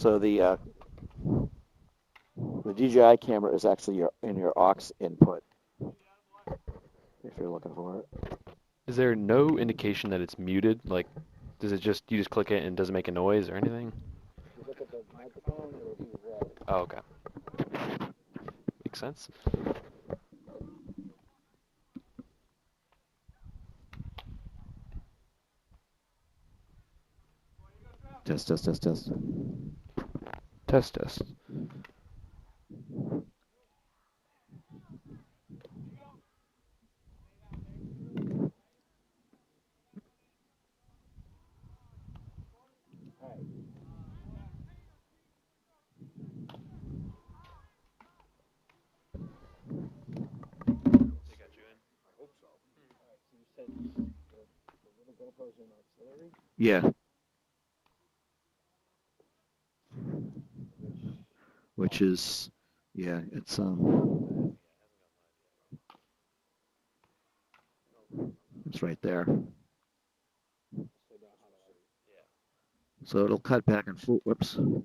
So the DJI camera is actually your aux input, if you're looking for it. Is there no indication that it's muted? Like, does it just, you just click it and it doesn't make a noise or anything? If you look at the microphone, it'll be red. Oh, okay. Makes sense. Test. Test. Yeah. Which is, yeah, it's right there. So it'll cut back and forth. Whoops. We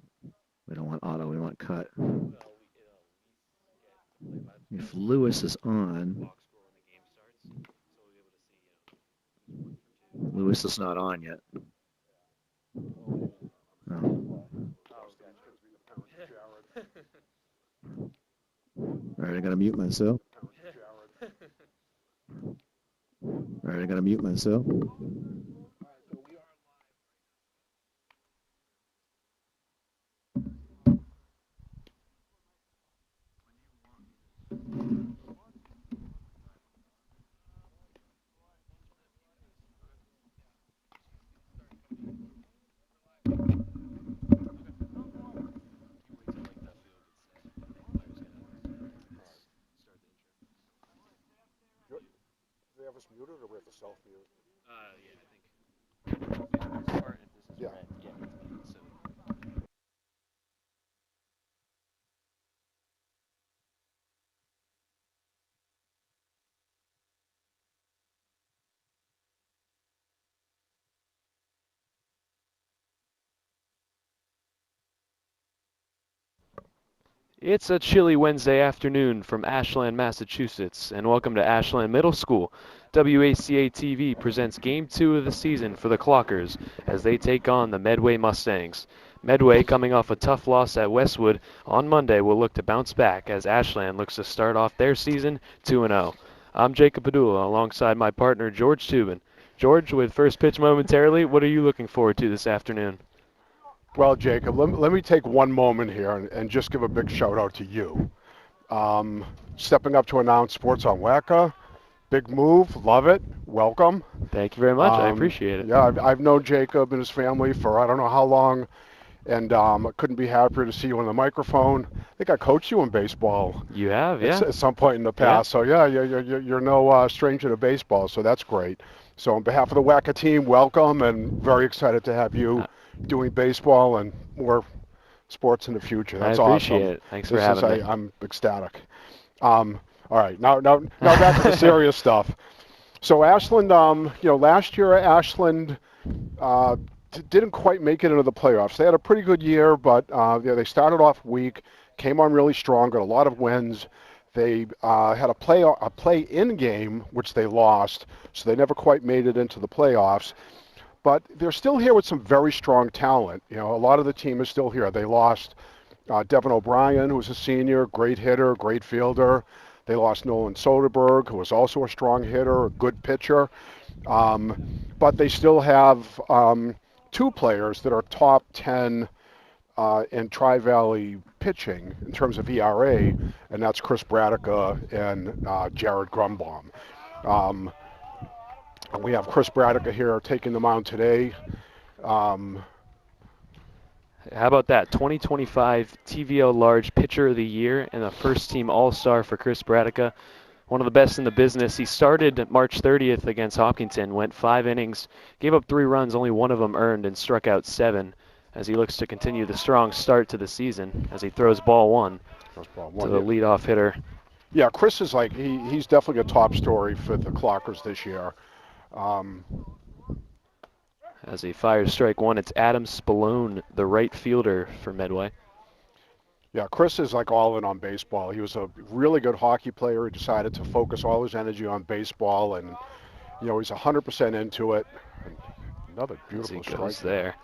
don't want auto, we want cut. If Lewis is on, Lewis is not on yet. Oh. All right, I gotta mute myself. Do they have us muted or we have to self-mute? Yeah, I think. Yeah. It's a chilly Wednesday afternoon from Ashland, Massachusetts, and welcome to Ashland Middle School. WACA-TV presents Game 2 of the season for the Clockers as they take on the Medway Mustangs. Medway, coming off a tough loss at Westwood on Monday, will look to bounce back as Ashland looks to start off their season 2-0. I'm Jacob Padula alongside my partner George Tubin. George, with first pitch momentarily, what are you looking forward to this afternoon? Well, Jacob, let me take one moment here and just give a big shout out to you. Stepping up to announce sports on WACA, big move, love it, welcome. Thank you very much, I appreciate it. Yeah, I've known Jacob and his family for I don't know how long, and I couldn't be happier to see you on the microphone. I think I coached you in baseball. You have, yeah. At some point in the past. Yeah. So yeah, you're no stranger to baseball, so that's great. So on behalf of the WACA team, welcome, and very excited to have you doing baseball and more sports in the future. That's awesome. I appreciate it. Thanks for having me. I'm ecstatic. All right, now back to the serious stuff. So Ashland, last year Ashland didn't quite make it into the playoffs. They had a pretty good year, but they started off weak, came on really strong, got a lot of wins. They had a play-in game, which they lost, so they never quite made it into the playoffs. But they're still here with some very strong talent. A lot of the team is still here. They lost Devin O'Brien, who was a senior, great hitter, great fielder. They lost Nolan Soderberg, who was also a strong hitter, a good pitcher. But they still have two players that are top 10 in Tri-Valley pitching in terms of ERA, and that's Chris Bradica and Jared Grumbaum. We have Chris Bradica here taking the mound today. How about that? 2025 TVO Large Pitcher of the Year and a first-team All-Star for Chris Bradica. One of the best in the business. He started March 30th against Hopkinton, went 5 innings, gave up 3 runs, only one of them earned, and struck out 7 as he looks to continue the strong start to the season as he throws ball 1 to the leadoff hitter. Yeah, Chris is he's definitely a top story for the Clockers this year. As he fires strike one, it's Adam Spallone, the right fielder for Medway. Yeah, Chris is like all in on baseball. He was a really good hockey player. He decided to focus all his energy on baseball, and he's 100% into it. And another As he beautiful goes strike there.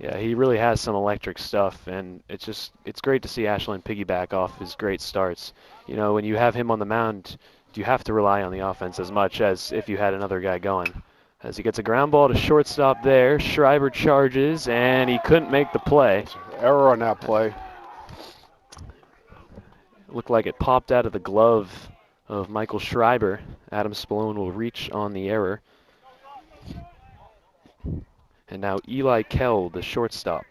Yeah, he really has some electric stuff, and it's great to see Ashland piggyback off his great starts. When you have him on the mound, you have to rely on the offense as much as if you had another guy going. As he gets a ground ball to shortstop there, Schreiber charges, and he couldn't make the play. Error on that play. It looked like it popped out of the glove of Michael Schreiber. Adam Spallone will reach on the error. And now Eli Kell, the shortstop,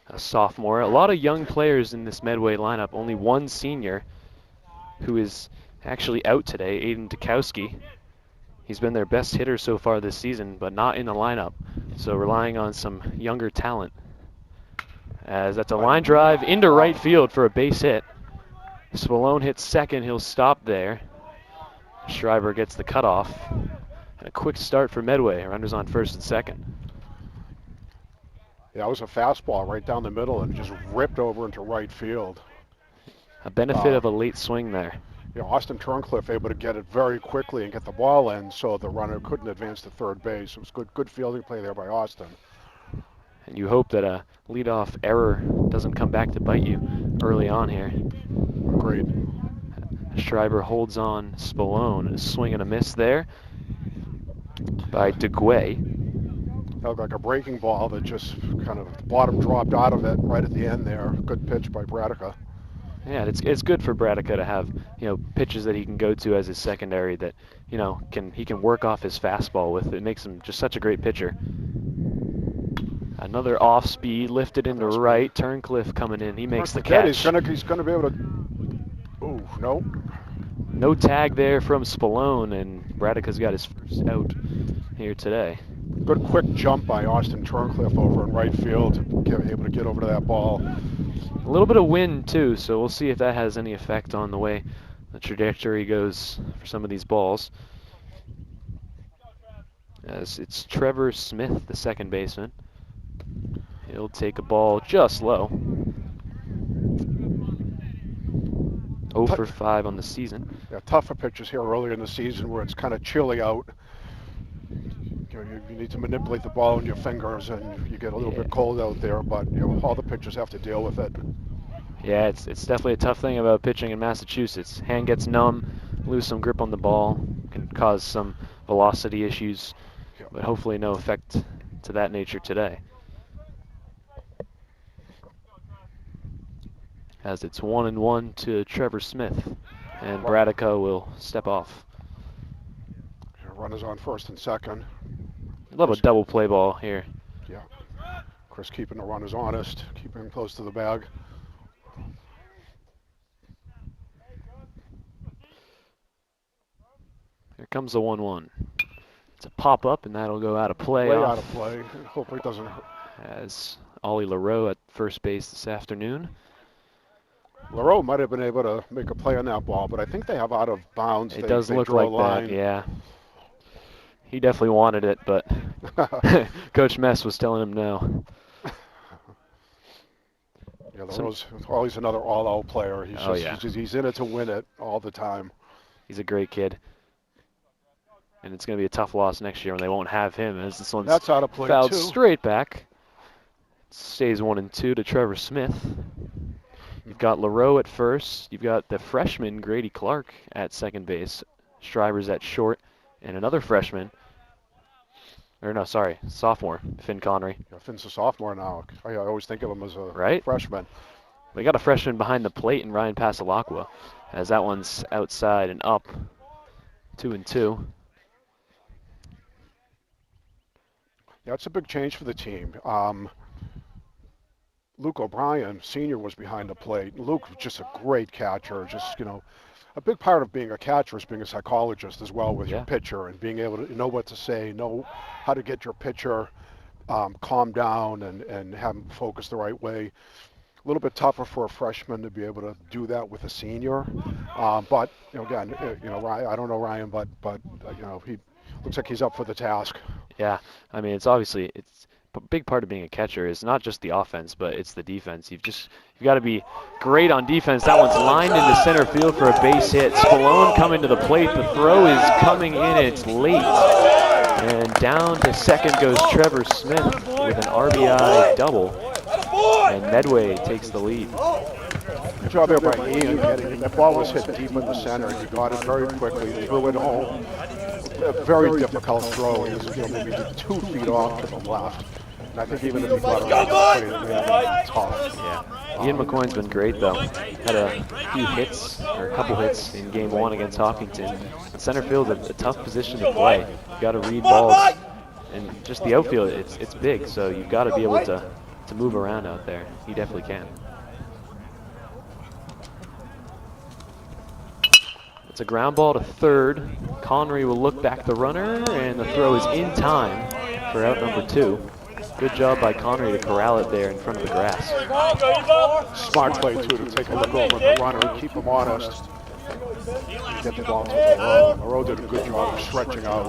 a sophomore. A lot of young players in this Medway lineup. Only one senior who is actually out today, Aiden Dukowski. He's been their best hitter so far this season, but not in the lineup. So relying on some younger talent. As that's a line drive into right field for a base hit. Spallone hits second, he'll stop there. Schreiber gets the cutoff. And a quick start for Medway. Runners on first and second. Yeah, it was a fastball right down the middle and just ripped over into right field. A benefit of a late swing there. Austin Turncliffe able to get it very quickly and get the ball in, so the runner couldn't advance to third base. It was good fielding play there by Austin. And you hope that a leadoff error doesn't come back to bite you early on here. Agreed. Schreiber holds on Spallone. A swing and a miss there by DeGuay. That looked like a breaking ball that just kind of the bottom dropped out of it right at the end there. Good pitch by Bradica. Yeah, it's good for Bradica to have pitches that he can go to as his secondary that he can work off his fastball with. It makes him just such a great pitcher. Another off speed, lifted into right. Turncliffe coming in. He makes the catch. He's gonna be able to. Oh no. No tag there from Spallone, and Bradica's got his first out here today. Good quick jump by Austin Turncliffe over in right field, able to get over to that ball. A little bit of wind too, so we'll see if that has any effect on the way the trajectory goes for some of these balls. As it's Trevor Smith, the second baseman. He'll take a ball just low. 0 for 5 on the season. Yeah, tougher pitches here earlier in the season where it's kind of chilly out. You need to manipulate the ball in your fingers, and you get a little bit cold out there. But all the pitchers have to deal with it. Yeah, it's definitely a tough thing about pitching in Massachusetts. Hand gets numb, lose some grip on the ball, can cause some velocity issues, but hopefully no effect to that nature today. As it's 1-1 to Trevor Smith, and Bradica will step off. Runners on first and second. Love a double play ball here. Yeah. Chris keeping the runners honest, keeping them close to the bag. Here comes the 1-1. It's a pop up, and that'll go out of play. Way out of play. Hopefully it doesn't. As Ollie LaRoe at first base this afternoon. LaRoe might have been able to make a play on that ball, but I think they have out of bounds. It does look like that, yeah. He definitely wanted it, but Coach Mess was telling him no. Yeah, LaRoe's always another all-out player. He's in it to win it all the time. He's a great kid. And it's going to be a tough loss next year when they won't have him, as this one's That's out of play fouled too. Straight back. It stays 1-2 to Trevor Smith. You've got LaRoe at first. You've got the freshman Grady Clark at second base. Schreiber's at short, and another freshman. Or no, sorry, sophomore, Finn Connery. Yeah, Finn's a sophomore now. I always think of him as a freshman. They got a freshman behind the plate in Ryan Pasalacqua, as that one's outside and up. 2-2. Yeah, it's a big change for the team. Luke O'Brien, senior, was behind the plate. Luke was just a great catcher. Just, a big part of being a catcher is being a psychologist as well with your pitcher and being able to know what to say, know how to get your pitcher calm down and have him focus the right way. A little bit tougher for a freshman to be able to do that with a senior. But, again, I don't know Ryan, but he looks like he's up for the task. Yeah, I mean, it's obviously a big part of being a catcher is not just the offense, but it's the defense. You've got to be great on defense. That one's lined into center field for a base hit. Spallone coming to the plate. The throw is coming in. It's late. And down to second goes Trevor Smith with an RBI double. And Medway takes the lead. Good job there by Ian. That ball was hit deep in the center. He got it very quickly, threw it home. A very difficult throw. He was maybe 2 feet off to the left. And I think even if he got it right, it would have been tough. Yeah. Ian McCoy's been great, though. Had a few hits, or a couple hits in game 1 against Hopkinton. Center field, a tough position to play. You got to read balls. And just the outfield, it's big, so you've got to be able to move around out there. He definitely can. It's a ground ball to third. Connery will look back the runner, and the throw is in time for out number 2. Good job by Connery to corral it there in front of the grass. Smart play, too, to take a look over the runner and keep him honest. Get the ball to LaRoe. LaRoe did a good job of stretching out.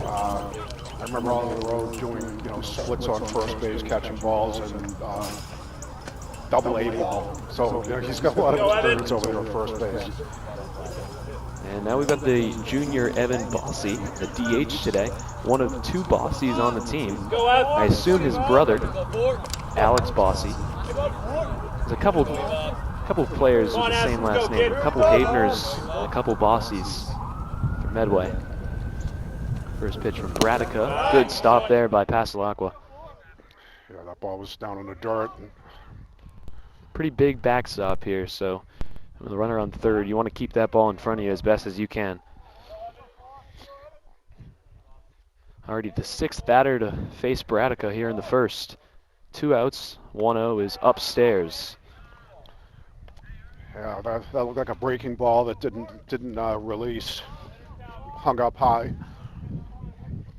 I remember on LaRoe doing, splits on first base, catching balls, and double A ball. So he's got a lot of experience over there at first base. And now we've got the junior Evan Bossy, the DH today. One of 2 Bossies on the team. I assume his brother, Alex Bossy. There's a couple of players with the same last name. A couple Haveners, and a couple Bossies for Medway. First pitch from Bradica. Good stop there by Passalaqua. Yeah, that ball was down in the dirt. Pretty big backstop here, so with the runner on third, you want to keep that ball in front of you as best as you can. Already the 6th batter to face Bradica here in the first. 2 outs, 1-0 is upstairs. Yeah, that looked like a breaking ball that didn't release. Hung up high.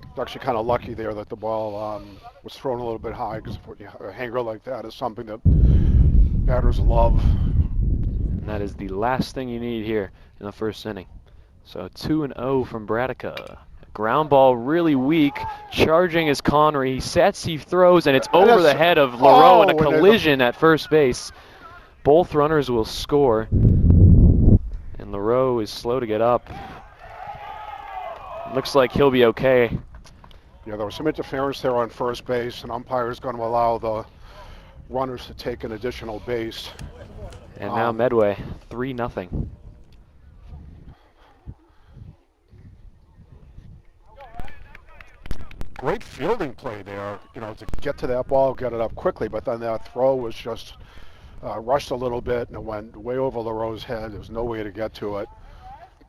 It's actually kind of lucky there that the ball was thrown a little bit high, because a hanger like that is something that batters love. And that is the last thing you need here in the first inning. So 2-0 from Bradica. Ground ball really weak. Charging is Connery. He sets, he throws, and it's over the head of LaRoe, and a collision at first base. Both runners will score. And LaRoe is slow to get up. Looks like he'll be okay. Yeah, there was some interference there on first base, and umpire's going to allow the runners to take an additional base. And now Medway, 3-0. Great fielding play there, to get to that ball, get it up quickly, but then that throw was just rushed a little bit, and it went way over LaRoe's head. There was no way to get to it.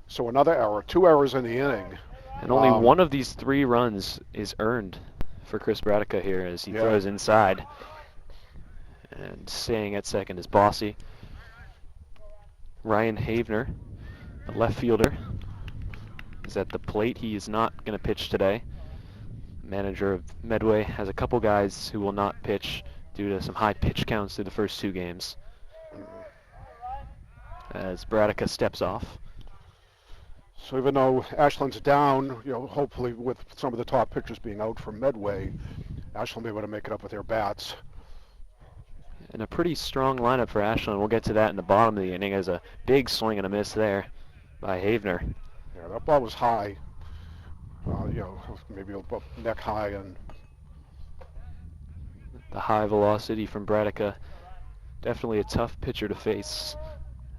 So another error, 2 errors in the inning. And only one of these 3 runs is earned for Chris Bradica here as he throws inside. And staying at second is Bossy. Ryan Havener, the left fielder, is at the plate. He is not going to pitch today. Manager of Medway has a couple guys who will not pitch due to some high pitch counts through the first 2 games. As Bradica steps off. So even though Ashland's down, hopefully with some of the top pitchers being out from Medway, Ashland will be able to make it up with their bats. And a pretty strong lineup for Ashland. We'll get to that in the bottom of the inning as a big swing and a miss there by Havener. Yeah, that ball was high. Maybe about neck high, and the high velocity from Bradica. Definitely a tough pitcher to face.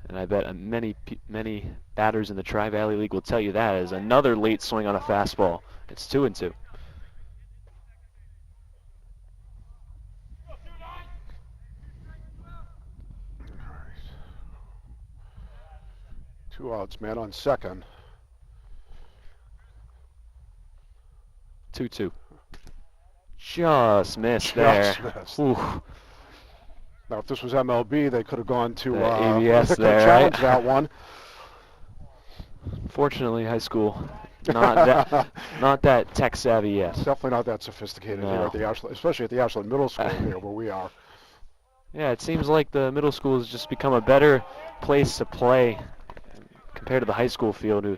And I bet many batters in the Tri-Valley League will tell you that as another late swing on a fastball. It's 2-2. 2 outs, man on second. 2-2. Just missed there. Missed. Ooh. Now, if this was MLB, they could have gone to ABS there, challenge right? that one. Fortunately, high school, not that tech savvy yet. Definitely not that sophisticated here at the Ashland, especially at the Ashland Middle School here where we are. Yeah, it seems like the middle school has just become a better place to play compared to the high school field, who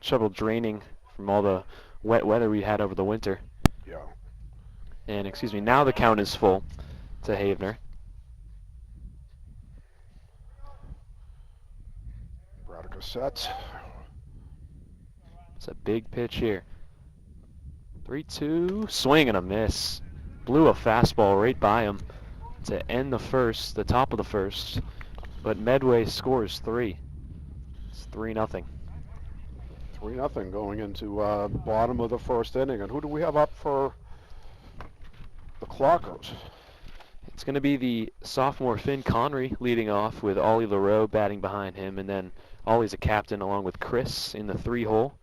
trouble draining from all the wet weather we had over the winter. Yeah. And excuse me, now the count is full to Havener. Radica sets. It's a big pitch here. 3-2, swing and a miss. Blew a fastball right by him to end the first, the top of the first. But Medway scores 3. It's 3-0. 3-0 going into bottom of the first inning. And who do we have up for the Clockers? It's going to be the sophomore Finn Connery leading off with Ollie LaRoe batting behind him, and then Ollie's a captain along with Chris in the 3-hole.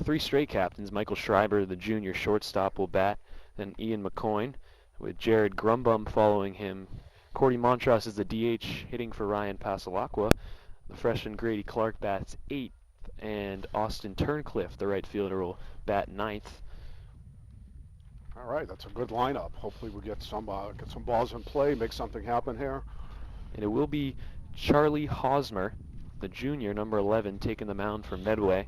3 straight captains. Michael Schreiber, the junior shortstop, will bat. Then Ian McCoyne with Jared Grumbum following him. Cordy Montross is the DH hitting for Ryan Pasalacqua. The freshman Grady Clark bats 8th, and Austin Turncliffe, the right fielder, will bat 9th. All right, that's a good lineup. Hopefully we get some balls in play, make something happen here. And it will be Charlie Hosmer, the junior, number 11, taking the mound for Medway.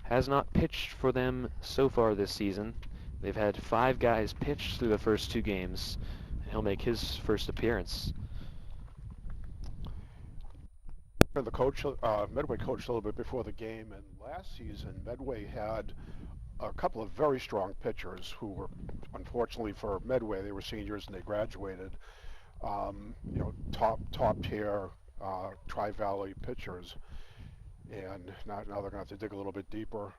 Has not pitched for them so far this season. They've had 5 guys pitch through the first 2 games. He'll make his first appearance. The coach, Medway coached a little bit before the game, and last season Medway had a couple of very strong pitchers who were, unfortunately for Medway, they were seniors and they graduated. You know, top tier Tri-Valley pitchers, and now they're going to have to dig a little bit deeper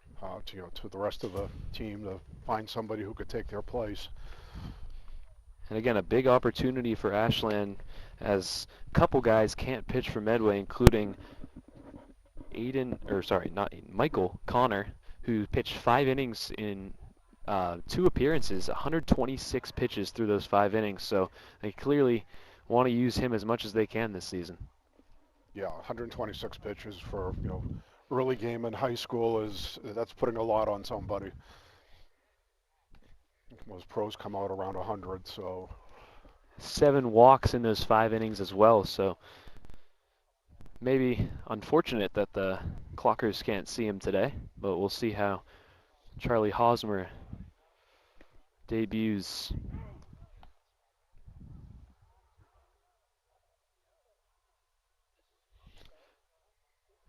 to the rest of the team to find somebody who could take their place. And again, a big opportunity for Ashland, as a couple guys can't pitch for Medway, including Michael Connor, who pitched 5 innings in 2 appearances, 126 pitches through those 5 innings. So they clearly want to use him as much as they can this season. Yeah, 126 pitches for, you know, early game in high school that's putting a lot on somebody. Most pros come out around 100, so 7 walks in those 5 innings as well. So maybe unfortunate that the Clockers can't see him today, but we'll see how Charlie Hosmer debuts.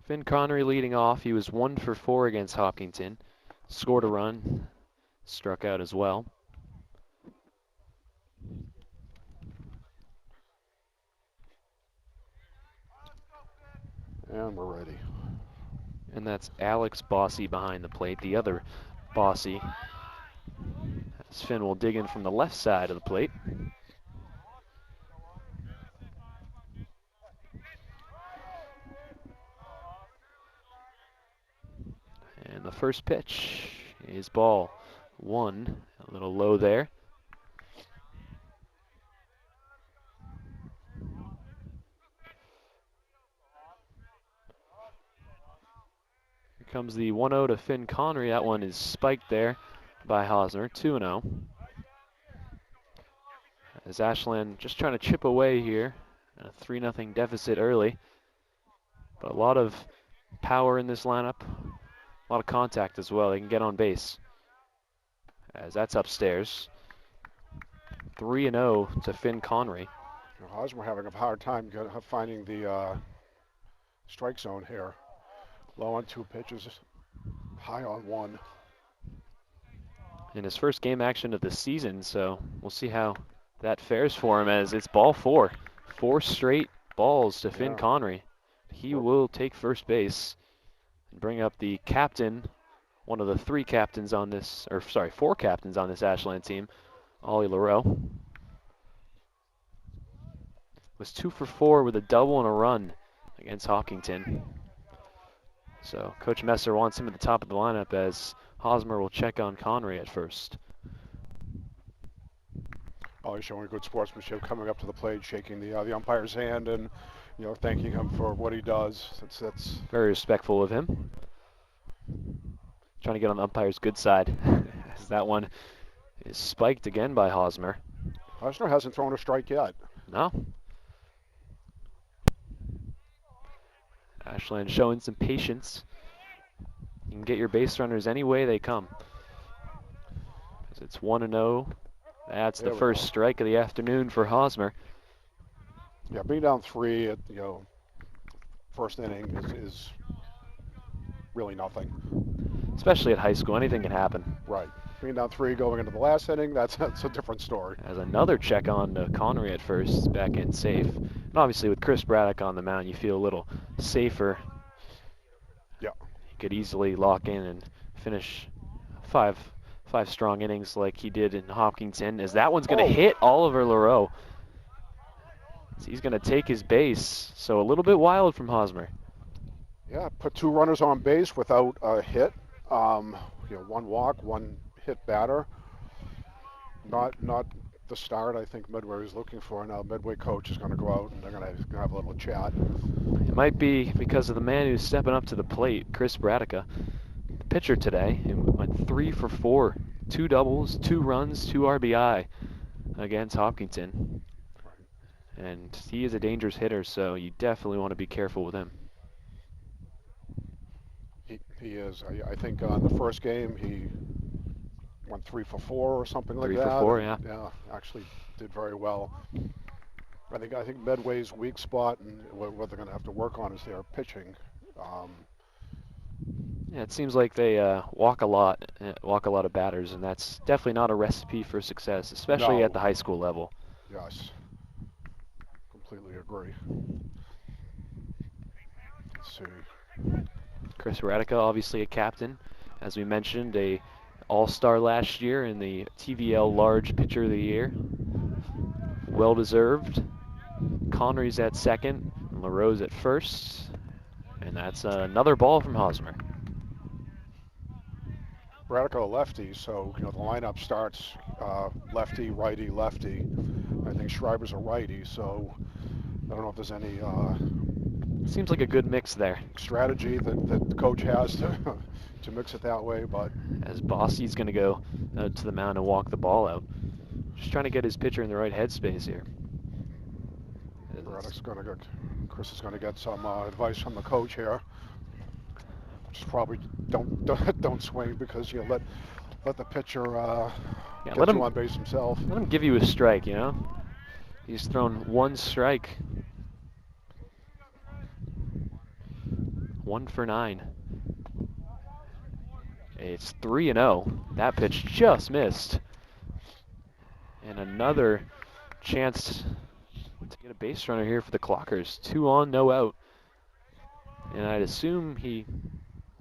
Finn Connery leading off. He was 1 for 4 against Hopkinton. Scored a run, struck out as well. and we're ready. And that's Alex Bossy behind the plate, the other Bossy. As Finn will dig in from the left side of the plate. And the first pitch is ball 1, a little low there. Here comes the 1-0 to Finn Connery. That one is spiked there by Hosmer, 2-0. As Ashland just trying to chip away here, a 3-0 deficit early. But a lot of power in this lineup, a lot of contact as well. They can get on base. As that's upstairs. 3-0 to Finn Connery. Hosmer having a hard time finding the strike zone here. Low on 2 pitches, high on 1. In his first game action of the season, so we'll see how that fares for him, as it's ball 4. 4 straight balls to Finn Connery. He will take first base and bring up the captain, one of the 4 captains on this Ashland team, Ollie LaRoe. Was 2 for 4 with a double and a run against Hopkinton. So Coach Messer wants him at the top of the lineup, as Hosmer will check on Connery at first. Always showing good sportsmanship, coming up to the plate, shaking the umpire's hand, and thanking him for what he does. That's very respectful of him. Trying to get on the umpire's good side, as that one is spiked again by Hosmer. Hosmer hasn't thrown a strike yet. No. Ashland showing some patience. You can get your base runners any way they come. 'cause it's 1-0. That's There the we first go. strike of the afternoon for Hosmer. Yeah, being down 3 at, first inning is really nothing. Especially at high school, anything can happen. Right. Being down 3 going into the last inning, that's a different story. As another check on to Connery at first, back in safe. And obviously with Chris Braddock on the mound, you feel a little safer. Yeah. He could easily lock in and finish five strong innings like he did in Hopkinton, as that one's going to hit Oliver LaRoe. So he's going to take his base, so a little bit wild from Hosmer. Yeah, put 2 runners on base without a hit. 1 walk, 1 hit batter. Not the start I think Medway was looking for. Now Medway coach is going to go out and they're going to have a little chat. It might be because of the man who's stepping up to the plate, Chris Braddock, the pitcher today. He went 3 for 4, 2 doubles, 2 runs, 2 RBI against Hopkinton. And he is a dangerous hitter, so you definitely want to be careful with him. He is. I think on the first game he went 3 for 4 or something like that. 3 for 4, yeah. Yeah, actually did very well. I think Medway's weak spot and what they're going to have to work on is their pitching. Yeah, it seems like they walk a lot of batters, and that's definitely not a recipe for success, especially at the high school level. Yes, completely agree. Let's see. Chris Radica, obviously a captain, as we mentioned, a all-star last year in the TVL Large Pitcher of the Year. Well-deserved. Connery's at second, and LaRoe's at first, and that's another ball from Hosmer. Radical lefty, so the lineup starts lefty, righty, lefty. I think Schreiber's a righty, so I don't know if there's any seems like a good mix there. Strategy that the coach has to mix it that way, but as Bossy's going to go to the mound and walk the ball out, just trying to get his pitcher in the right headspace here. Chris is going to get some advice from the coach here. Just probably don't swing because let the pitcher get you on base himself. Let him give you a strike, He's thrown 1 strike. 1 for 9. It's 3-0. That pitch just missed. And another chance to get a base runner here for the Clockers. 2 on, no out. And I'd assume he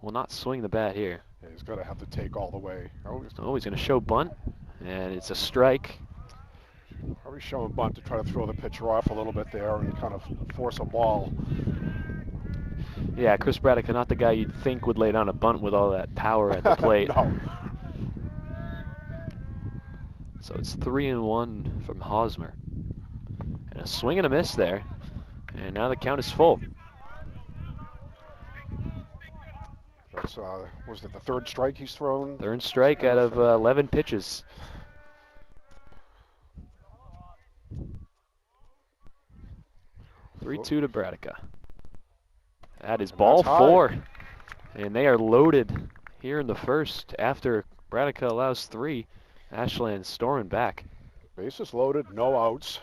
will not swing the bat here. Yeah, he's going to have to take all the way. Oh, he's going to show bunt, and it's a strike. Probably showing bunt to try to throw the pitcher off a little bit there and kind of force a ball. Yeah, Chris Braddock, not the guy you'd think would lay down a bunt with all that power at the plate. No. So it's 3-1 from Hosmer. And a swing and a miss there. And now the count is full. That's, was it the 3rd strike he's thrown? 3rd strike out of 11 pitches. Three-two to Braddock. That is ball 4. And they are loaded here in the first after Braddock allows 3. Ashland storming back. Bases loaded, no outs.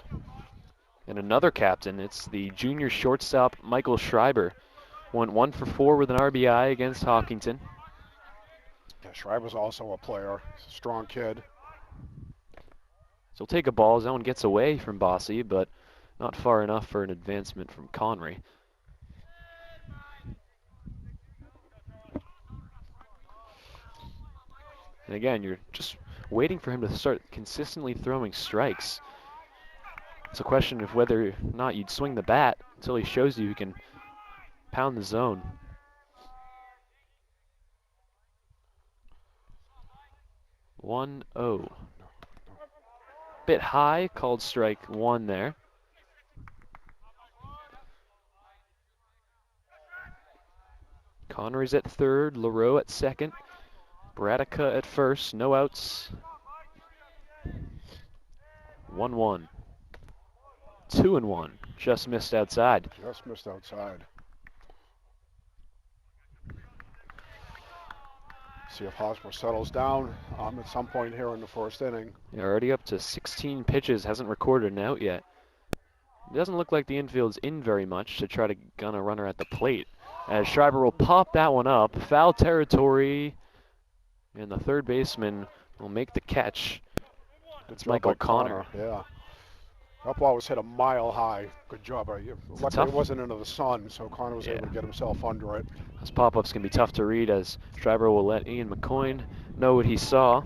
And another captain, it's the junior shortstop Michael Schreiber. Went 1 for 4 with an RBI against Hopkinton. Yeah, Schreiber's also a player. He's a strong kid. So he'll take a ball. Zone gets away from Bossy, but not far enough for an advancement from Connery. And again, you're just waiting for him to start consistently throwing strikes. It's a question of whether or not you'd swing the bat until he shows you he can pound the zone. One oh. Bit high, called strike 1 there. Connery's at 3rd, LaRoe at 2nd, Braddock at 1st, no outs. 1-1. 2-1, just missed outside. Just missed outside. See if Hosmer settles down at some point here in the first inning. You're already up to 16 pitches, hasn't recorded an out yet. It doesn't look like the infield's in very much to try to gun a runner at the plate. As Schreiber will pop that one up, foul territory, and the third baseman will make the catch. It's Michael Connor. Yeah. That ball was hit a mile high. Good job. Luckily it wasn't into the sun, so Connor was able to get himself under it. Those pop-ups can be tough to read as Schreiber will let Ian McCoy know what he saw.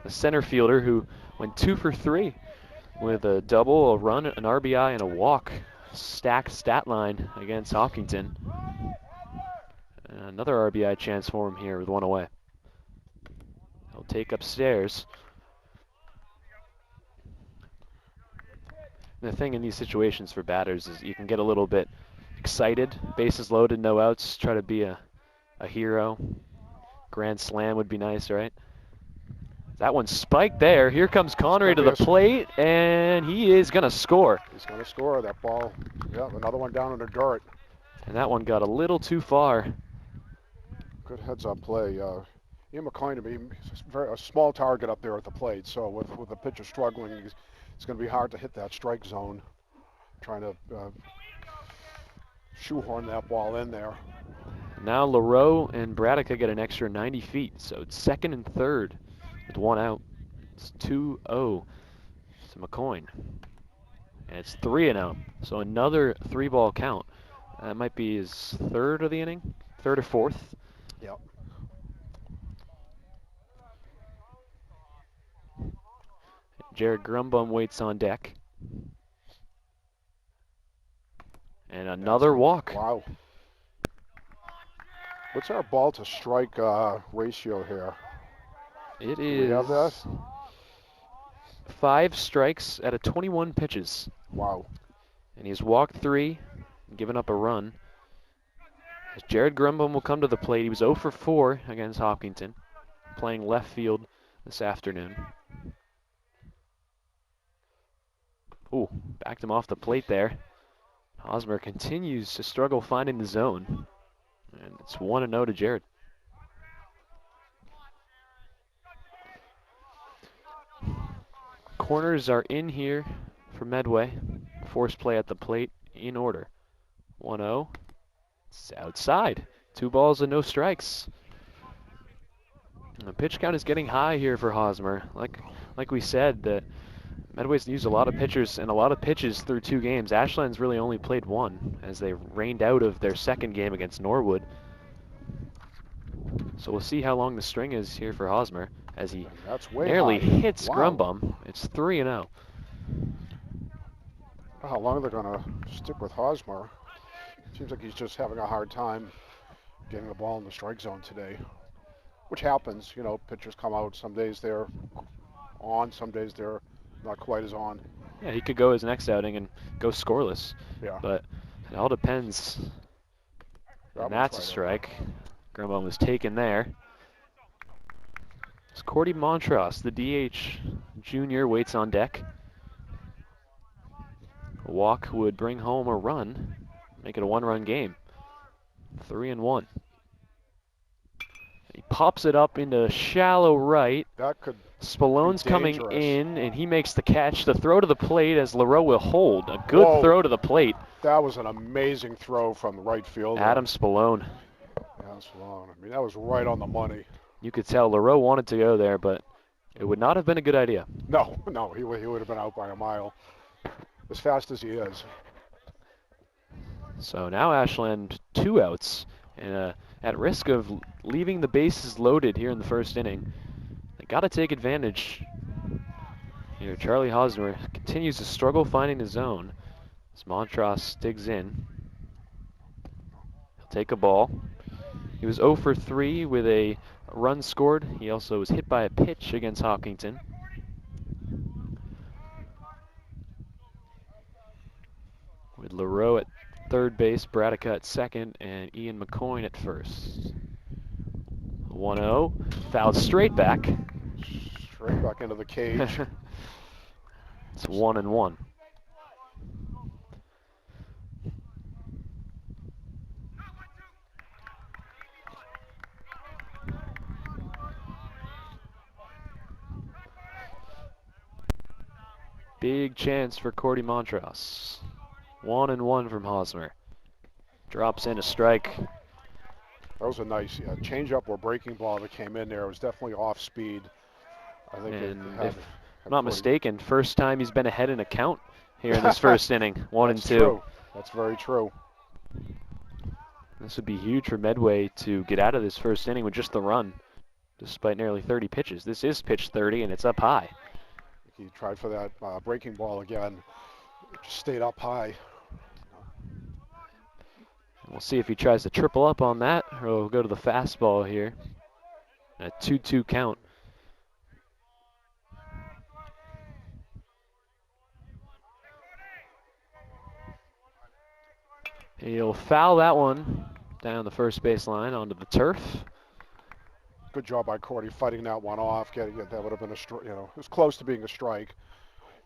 The center fielder who went 2 for 3 with a double, a run, an RBI, and a walk. Stacked stat line against Hopkinton. And another RBI chance for him here with 1 away. He'll take upstairs. The thing in these situations for batters is you can get a little bit excited. Bases loaded, no outs, try to be a hero. Grand slam would be nice, right? That one spiked there. Here comes Connery to the plate, and he is going to score. He's going to score that ball. Yeah, another one down in the dirt. And that one got a little too far. Good heads-up play. Ian McCoy, to me, a small target up there at the plate, so with the pitcher struggling, it's going to be hard to hit that strike zone. Trying to shoehorn that ball in there. Now LaRoe and Bradica get an extra 90 feet, so it's second and third with 1 out. It's 2-0 to McCoy. And it's 3-0, so another 3-ball count. That might be his third of the inning, third or fourth. Yep. Jared Grumbum waits on deck. And another walk. Wow. What's our ball to strike ratio here? It Do we have that? is 5 strikes out of 21 pitches. Wow. And he's walked 3, given up a run. As Jared Grumbum will come to the plate. He was 0 for 4 against Hopkinton, playing left field this afternoon. Ooh, backed him off the plate there. Hosmer continues to struggle finding the zone. And it's 1-0 to Jared. Corners are in here for Medway. Force play at the plate in order. 1-0. It's outside. 2 balls and no strikes. And the pitch count is getting high here for Hosmer. Like we said, that Medway's used a lot of pitchers and a lot of pitches through 2 games. Ashland's really only played 1 as they rained out of their second game against Norwood. So we'll see how long the string is here for Hosmer as he nearly hits Grumbum. It's 3-0. How long they're going to stick with Hosmer. Seems like he's just having a hard time getting the ball in the strike zone today, which happens. You know, pitchers come out. Some days they're on, some days they're not quite as on. Yeah, he could go his next outing and go scoreless. Yeah. But it all depends. And that's a strike. Grumbum was taken there. It's Cordy Montross, the DH junior, waits on deck. A walk would bring home a run, make it a 1-run game. 3-1. He pops it up into shallow right. That could Spallone's coming in, and he makes the catch. The throw to the plate as LaRoe will hold. A good throw to the plate. That was an amazing throw from the right fielder. Adam Spallone. Adam Spallone. I mean, that was right on the money. You could tell LaRoe wanted to go there, but it would not have been a good idea. No, he would have been out by a mile. As fast as he is. So now Ashland 2 outs, and at risk of leaving the bases loaded here in the first inning. They got to take advantage. Here, Charlie Hosmer continues to struggle finding the zone as Montross digs in. He'll take a ball. He was 0 for 3 with a run scored. He also was hit by a pitch against Hopkinton. With LaRoe at third base, Bradica at second, and Ian McCoy at first. 1-0, fouled straight back. Straight back into the cage. It's 1-1. Big chance for Cordy Montrose. 1-1 from Hosmer. Drops in a strike. That was a nice change-up or breaking ball that came in there. It was definitely off speed. I think And had if I'm not Cordy. mistaken, first time he's been ahead in a count here in this first inning. 1-2. That's true. That's very true. This would be huge for Medway to get out of this first inning with just the run, despite nearly 30 pitches. This is pitch 30, and it's up high. He tried for that breaking ball again. It just stayed up high. We'll see if he tries to triple up on that, or he'll go to the fastball here. A 2-2 count. He'll foul that one down the first baseline onto the turf. Good job by Cordy fighting that one off. That would have been a strike. It was close to being a strike.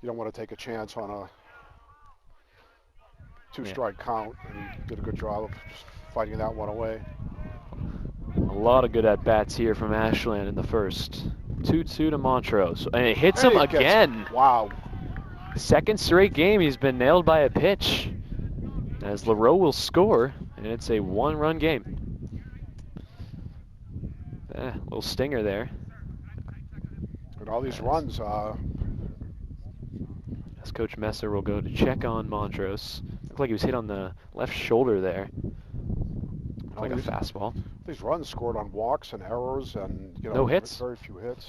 You don't want to take a chance on a two-strike count, and he did a good job of just fighting that one away. A lot of good at-bats here from Ashland in the first. 2-2 to Montrose, and it hits him again. Wow. Second straight game he's been nailed by a pitch, as LaRoe will score, and it's a one-run game. Little stinger there. And all these runs. As Coach Messer will go to check on Montrose. Looked like he was hit on the left shoulder there. Like a fastball. These runs scored on walks and errors and no hits. Very few hits.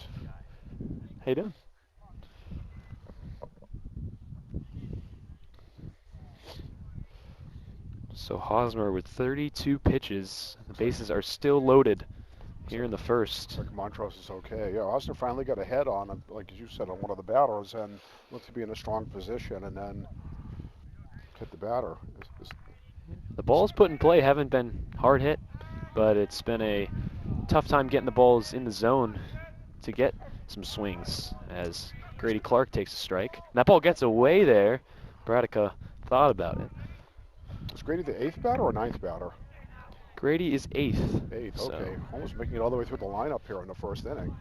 How you doing? So Hosmer with 32 pitches. The bases are still loaded here in the first. Like Montrose is okay. Yeah, Hosmer finally got a head on him, like you said, on one of the batters, and looked to be in a strong position, and then hit the batter. The balls put in play haven't been hard hit, but it's been a tough time getting the balls in the zone to get some swings, as Grady Clark takes a strike. And that ball gets away there. Bradica thought about it. Was Grady the 8th batter or 9th batter? Grady is 8th. 8th, so okay. Almost making it all the way through the lineup here in the first inning.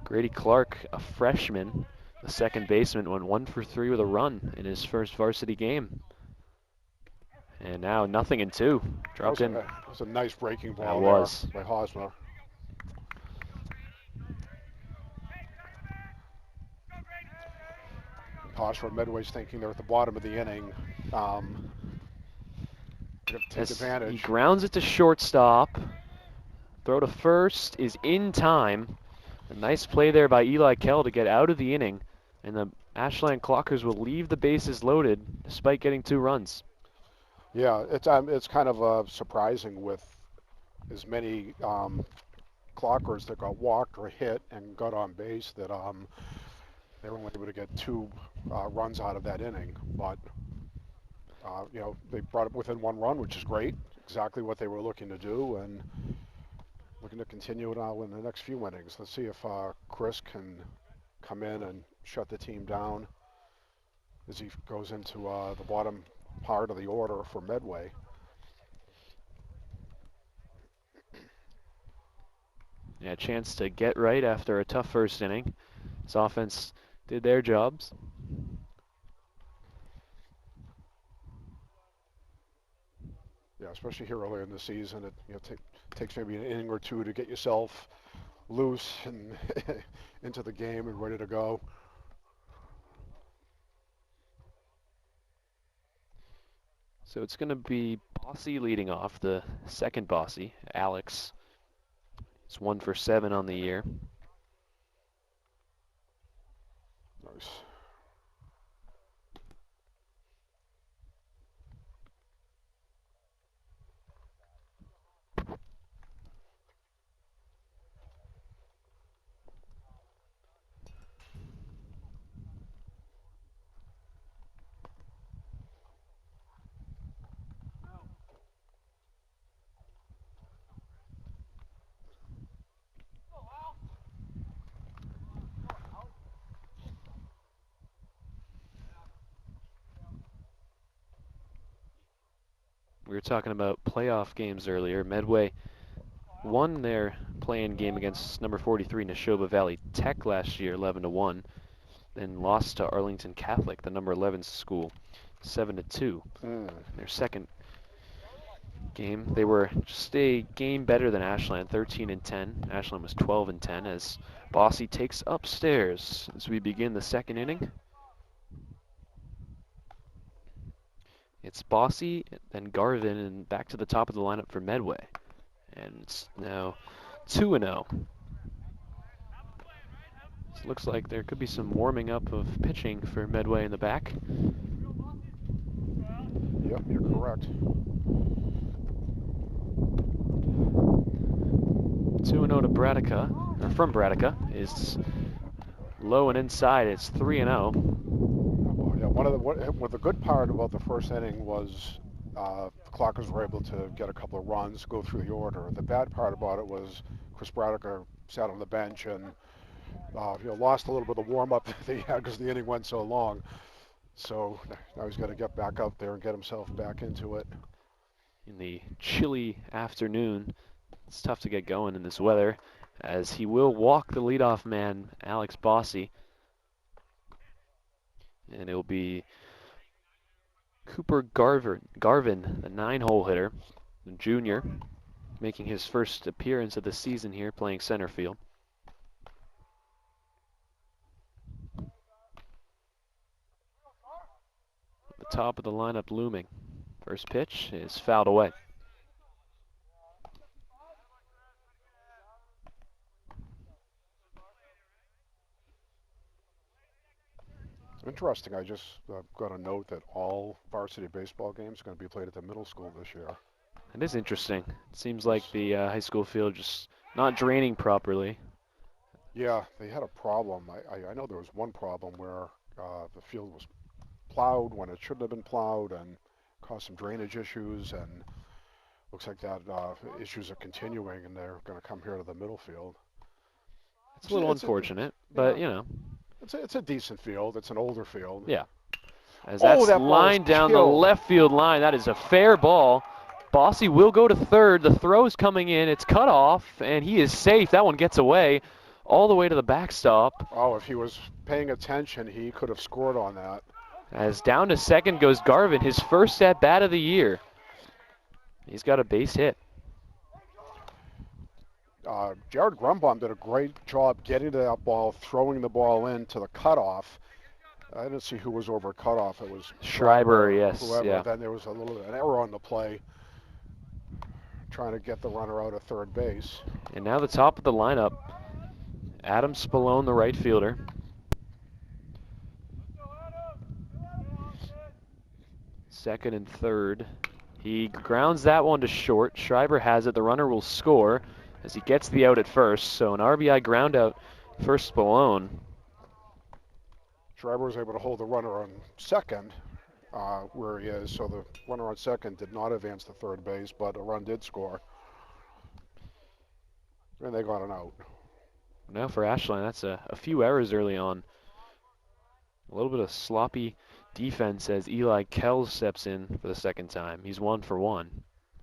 Grady Clark, a freshman, the second baseman, went 1 for 3 with a run in his first varsity game. And now 0-2. Dropped in. That was a nice breaking ball. That was. By Hosmer. Hosmer, Medway's thinking they're at the bottom of the inning. Take advantage. He grounds it to shortstop. Throw to first is in time. A nice play there by Eli Kell to get out of the inning. And the Ashland Clockers will leave the bases loaded despite getting 2 runs. Yeah, it's kind of surprising with as many Clockers that got walked or hit and got on base that they were only able to get 2 runs out of that inning. But they brought it within 1 run, which is great. Exactly what they were looking to do, and looking to continue now in the next few innings. Let's see if Chris can come in and shut the team down as he goes into the bottom part of the order for Medway. Yeah, a chance to get right after a tough first inning. His offense did their jobs. Yeah, especially here early in the season, it takes maybe an inning or 2 to get yourself loose and into the game and ready to go. So it's going to be Bossy leading off, the second Bossy, Alex. It's 1 for 7 on the year. Nice. We were talking about playoff games earlier. Medway won their play-in game against number 43 Neshoba Valley Tech last year, 11-1. and lost to Arlington Catholic, the number 11 school, 7-2. Their second game. They were just a game better than Ashland, 13-10. Ashland was 12-10 as Bossy takes upstairs as we begin the second inning. It's Bossy, then Garvin, and back to the top of the lineup for Medway. And it's now 2-0. It looks like there could be some warming up of pitching for Medway in the back. Yep, you're correct. 2-0 to Bradica, or from Bradica, is low and inside. It's 3-0. Yeah, what the good part about the first inning was the Clockers were able to get a couple of runs, go through the order. The bad part about it was Chris Bradica sat on the bench and lost a little bit of the warm-up that he had because the inning went so long. So now he's got to get back out there and get himself back into it. In the chilly afternoon, it's tough to get going in this weather, as he will walk the leadoff man, Alex Bossy. And it'll be Cooper Garvin, the 9-hole hitter, the junior, making his first appearance of the season here, playing center field. The top of the lineup looming. First pitch is fouled away. Interesting. I just got a note that all varsity baseball games are going to be played at the middle school this year. It is interesting. It seems like the high school field just not draining properly. Yeah, they had a problem. I know there was one problem where the field was plowed when it shouldn't have been plowed and caused some drainage issues, and looks like that issues are continuing and they're going to come here to the middle field. It's a little unfortunate, but you know. It's a decent field. It's an older field. Yeah. As that's that line down the killed. left field line. That is a fair ball. Bossy will go to third. The throw's coming in. It's cut off, and he is safe. That one gets away all the way to the backstop. Oh, if he was paying attention, he could have scored on that. As down to second goes Garvin, his first at-bat of the year. He's got a base hit. Jared Grumbaum did a great job getting to that ball, throwing the ball into the cutoff. I didn't see who was over cutoff. It was Schreiber, yes. Whoever. Yeah. Then there was an error on the play, trying to get the runner out of third base. And now the top of the lineup, Adam Spallone, the right fielder. Second and third. He grounds that one to short. Schreiber has it. The runner will score as he gets the out at first. So an RBI ground out for Spallone. Schreiber was able to hold the runner on second where he is. So the runner on second did not advance to third base, but a run did score. And they got an out. Now for Ashland, that's a few errors early on. A little bit of sloppy defense as Eli Kell steps in for the second time. He's 1 for 1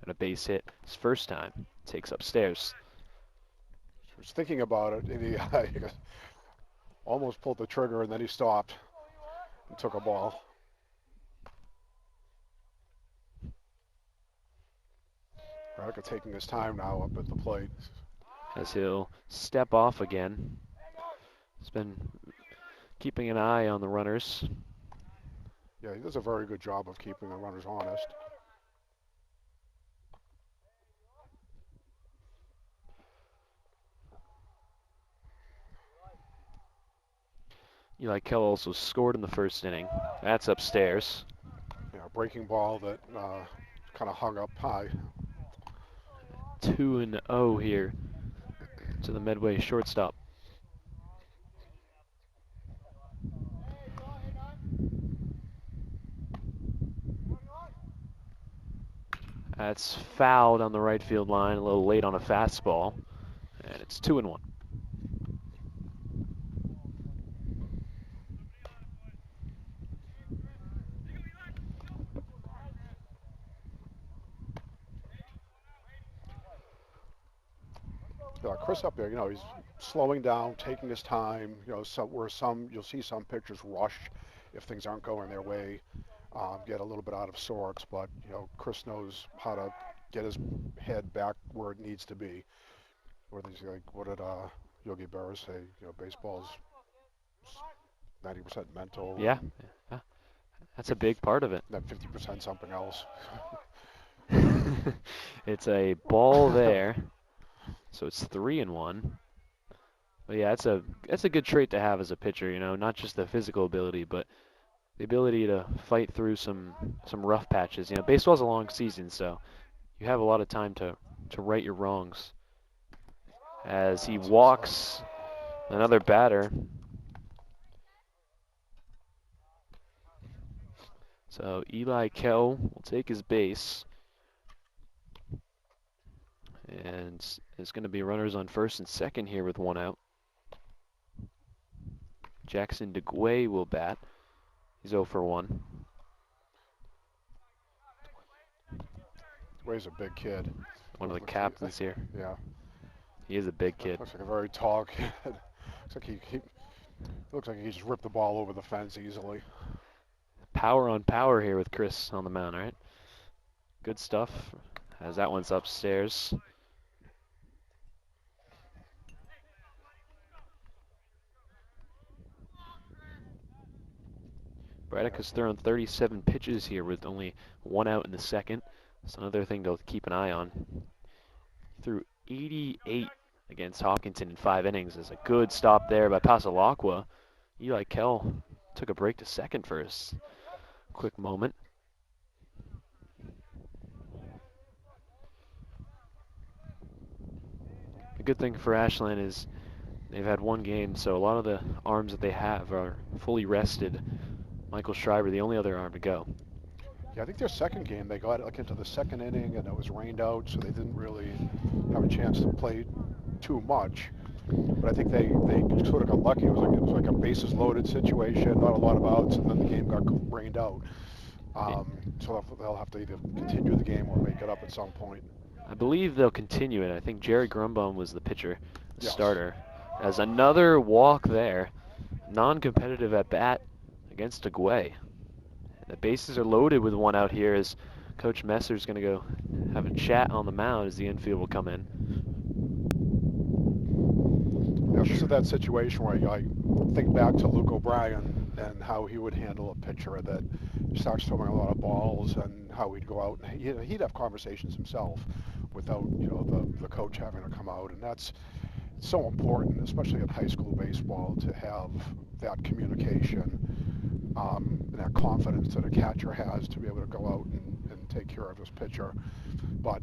and a base hit his first time. Takes upstairs. I was thinking about it, and he almost pulled the trigger, and then he stopped and took a ball. Radica taking his time now up at the plate. As he'll step off again. He's been keeping an eye on the runners. Yeah, he does a very good job of keeping the runners honest. Eli Kell also scored in the first inning. That's upstairs. Yeah, breaking ball that kind of hung up high. 2-0 here to the Medway shortstop. That's fouled on the right field line, a little late on a fastball, and it's 2-1. Chris up there, he's slowing down, taking his time. You know, you'll see some pitchers rush if things aren't going their way, get a little bit out of sorts. But you know, Chris knows how to get his head back where it needs to be. What did Yogi Berra say? You know, baseball's 90% mental. Yeah, yeah, that's a big part of it. That 50% something else. It's a ball there, so it's 3-1. But yeah, that's a good trait to have as a pitcher. You know, not just the physical ability, but the ability to fight through some rough patches. You know, baseball's a long season, so you have a lot of time to right your wrongs. As he walks another batter. So Eli Kell will take his base. And there's going to be runners on first and second here with 1 out. Jackson DeGuay will bat. He's 0 for 1. DeGuay's a big kid. One of the captains here. Yeah. He is a big kid. Looks like a very tall kid. Looks like he just ripped the ball over the fence easily. Power on power here with Chris on the mound, right? Good stuff. As that one's upstairs. Braddock has thrown 37 pitches here with only 1 out in the second. That's another thing to keep an eye on. Threw 88 against Hopkinton in 5 innings. There's a good stop there by Pasalacqua. Eli Kell took a break to second for a quick moment. The good thing for Ashland is they've had 1 game, so a lot of the arms that they have are fully rested. Michael Schreiber, the only other arm to go. Yeah, I think their second game, they got like into the second inning and it was rained out, so they didn't really have a chance to play too much. But I think they sort of got lucky. It was like a bases loaded situation, not a lot of outs, and then the game got rained out. So they'll have to either continue the game or make it up at some point. I believe they'll continue it. I think Jerry Grumbaum was the pitcher, the Yes. starter. As another walk there, non-competitive at bat against DeGuay. The bases are loaded with 1 out here as Coach Messer's going to go have a chat on the mound as the infield will come in. Yeah, this is that situation where I think back to Luke O'Brien and how he would handle a pitcher that starts throwing a lot of balls and how he'd go out and he'd have conversations himself without the coach having to come out, and that's so important, especially in high school baseball, to have that communication and that confidence that a catcher has to be able to go out and take care of his pitcher. But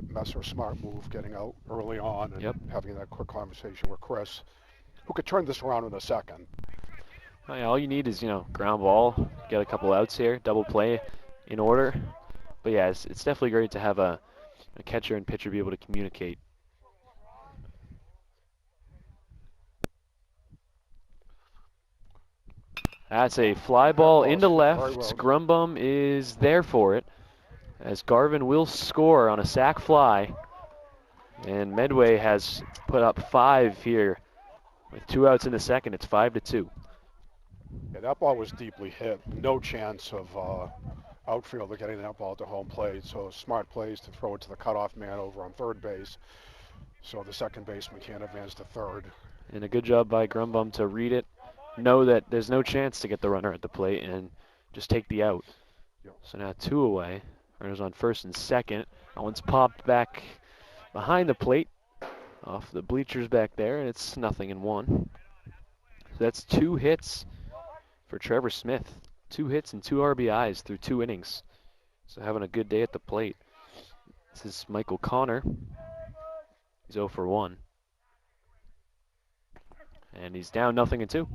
Messer's smart move, getting out early on and having that quick conversation with Chris, who could turn this around in a second. Oh, yeah, all you need is ground ball, get a couple outs here, double play in order. But yeah, it's definitely great to have a catcher and pitcher be able to communicate. That's a fly ball into left. Grumbum is there for it, as Garvin will score on a sac fly. And Medway has put up 5 here with 2 outs in the second. It's 5-2. Yeah, that ball was deeply hit. No chance of outfielder getting that ball to home plate. So smart plays to throw it to the cutoff man over on third base. So the second baseman can't advance to third. And a good job by Grumbum to read it, know that there's no chance to get the runner at the plate, and just take the out. Yep. So now 2 away. Runners on first and second. That one's popped back behind the plate, off the bleachers back there, and it's 0-1. So that's 2 hits for Trevor Smith. 2 hits and 2 RBIs through 2 innings. So having a good day at the plate. This is Michael Connor. He's 0 for 1. And he's down 0-2.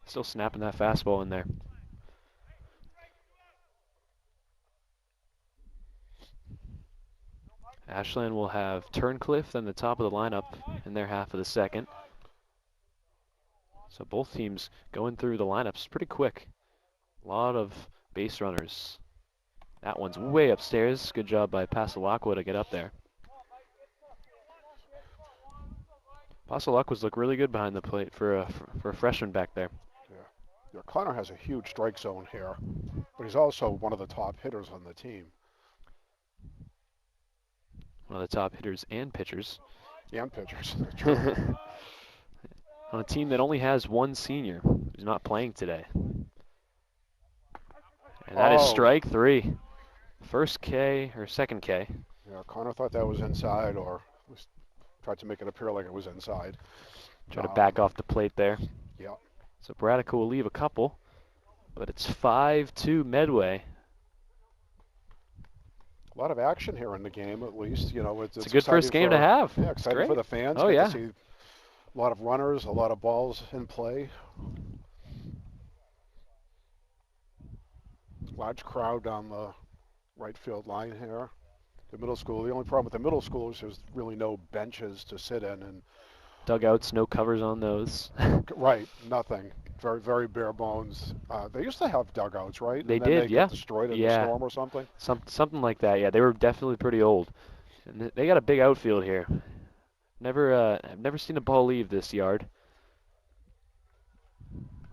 Still snapping that fastball in there. Ashland will have Turncliffe in the top of the lineup in their half of the second. So both teams going through the lineups pretty quick. A lot of base runners. That one's way upstairs. Good job by Pasalacqua to get up there. Pasalakwas look really good behind the plate for a freshman back there. Yeah, Connor has a huge strike zone here, but he's also one of the top hitters on the team. One of the top hitters and pitchers. And pitchers. On a team that only has one senior who's not playing today. And that is strike 3. First K or second K. Yeah, Connor thought that was inside, or tried to make it appear like it was inside. Try to back off the plate there. Yeah. So Bradica will leave a couple, but it's 5-2 Medway. A lot of action here in the game, at least. You know, it's a good first game to have. Yeah, excited for the fans. Oh, yeah. To see a lot of runners, a lot of balls in play. Large crowd down the right field line here. The middle school. The only problem with the middle school is there's really no benches to sit in, and dugouts, no covers on those. Right, nothing. Very, very bare bones. They used to have dugouts, right? They and then did, they yeah. got destroyed in the storm or something. Something like that. Yeah, they were definitely pretty old. And they got a big outfield here. I've never seen a ball leave this yard.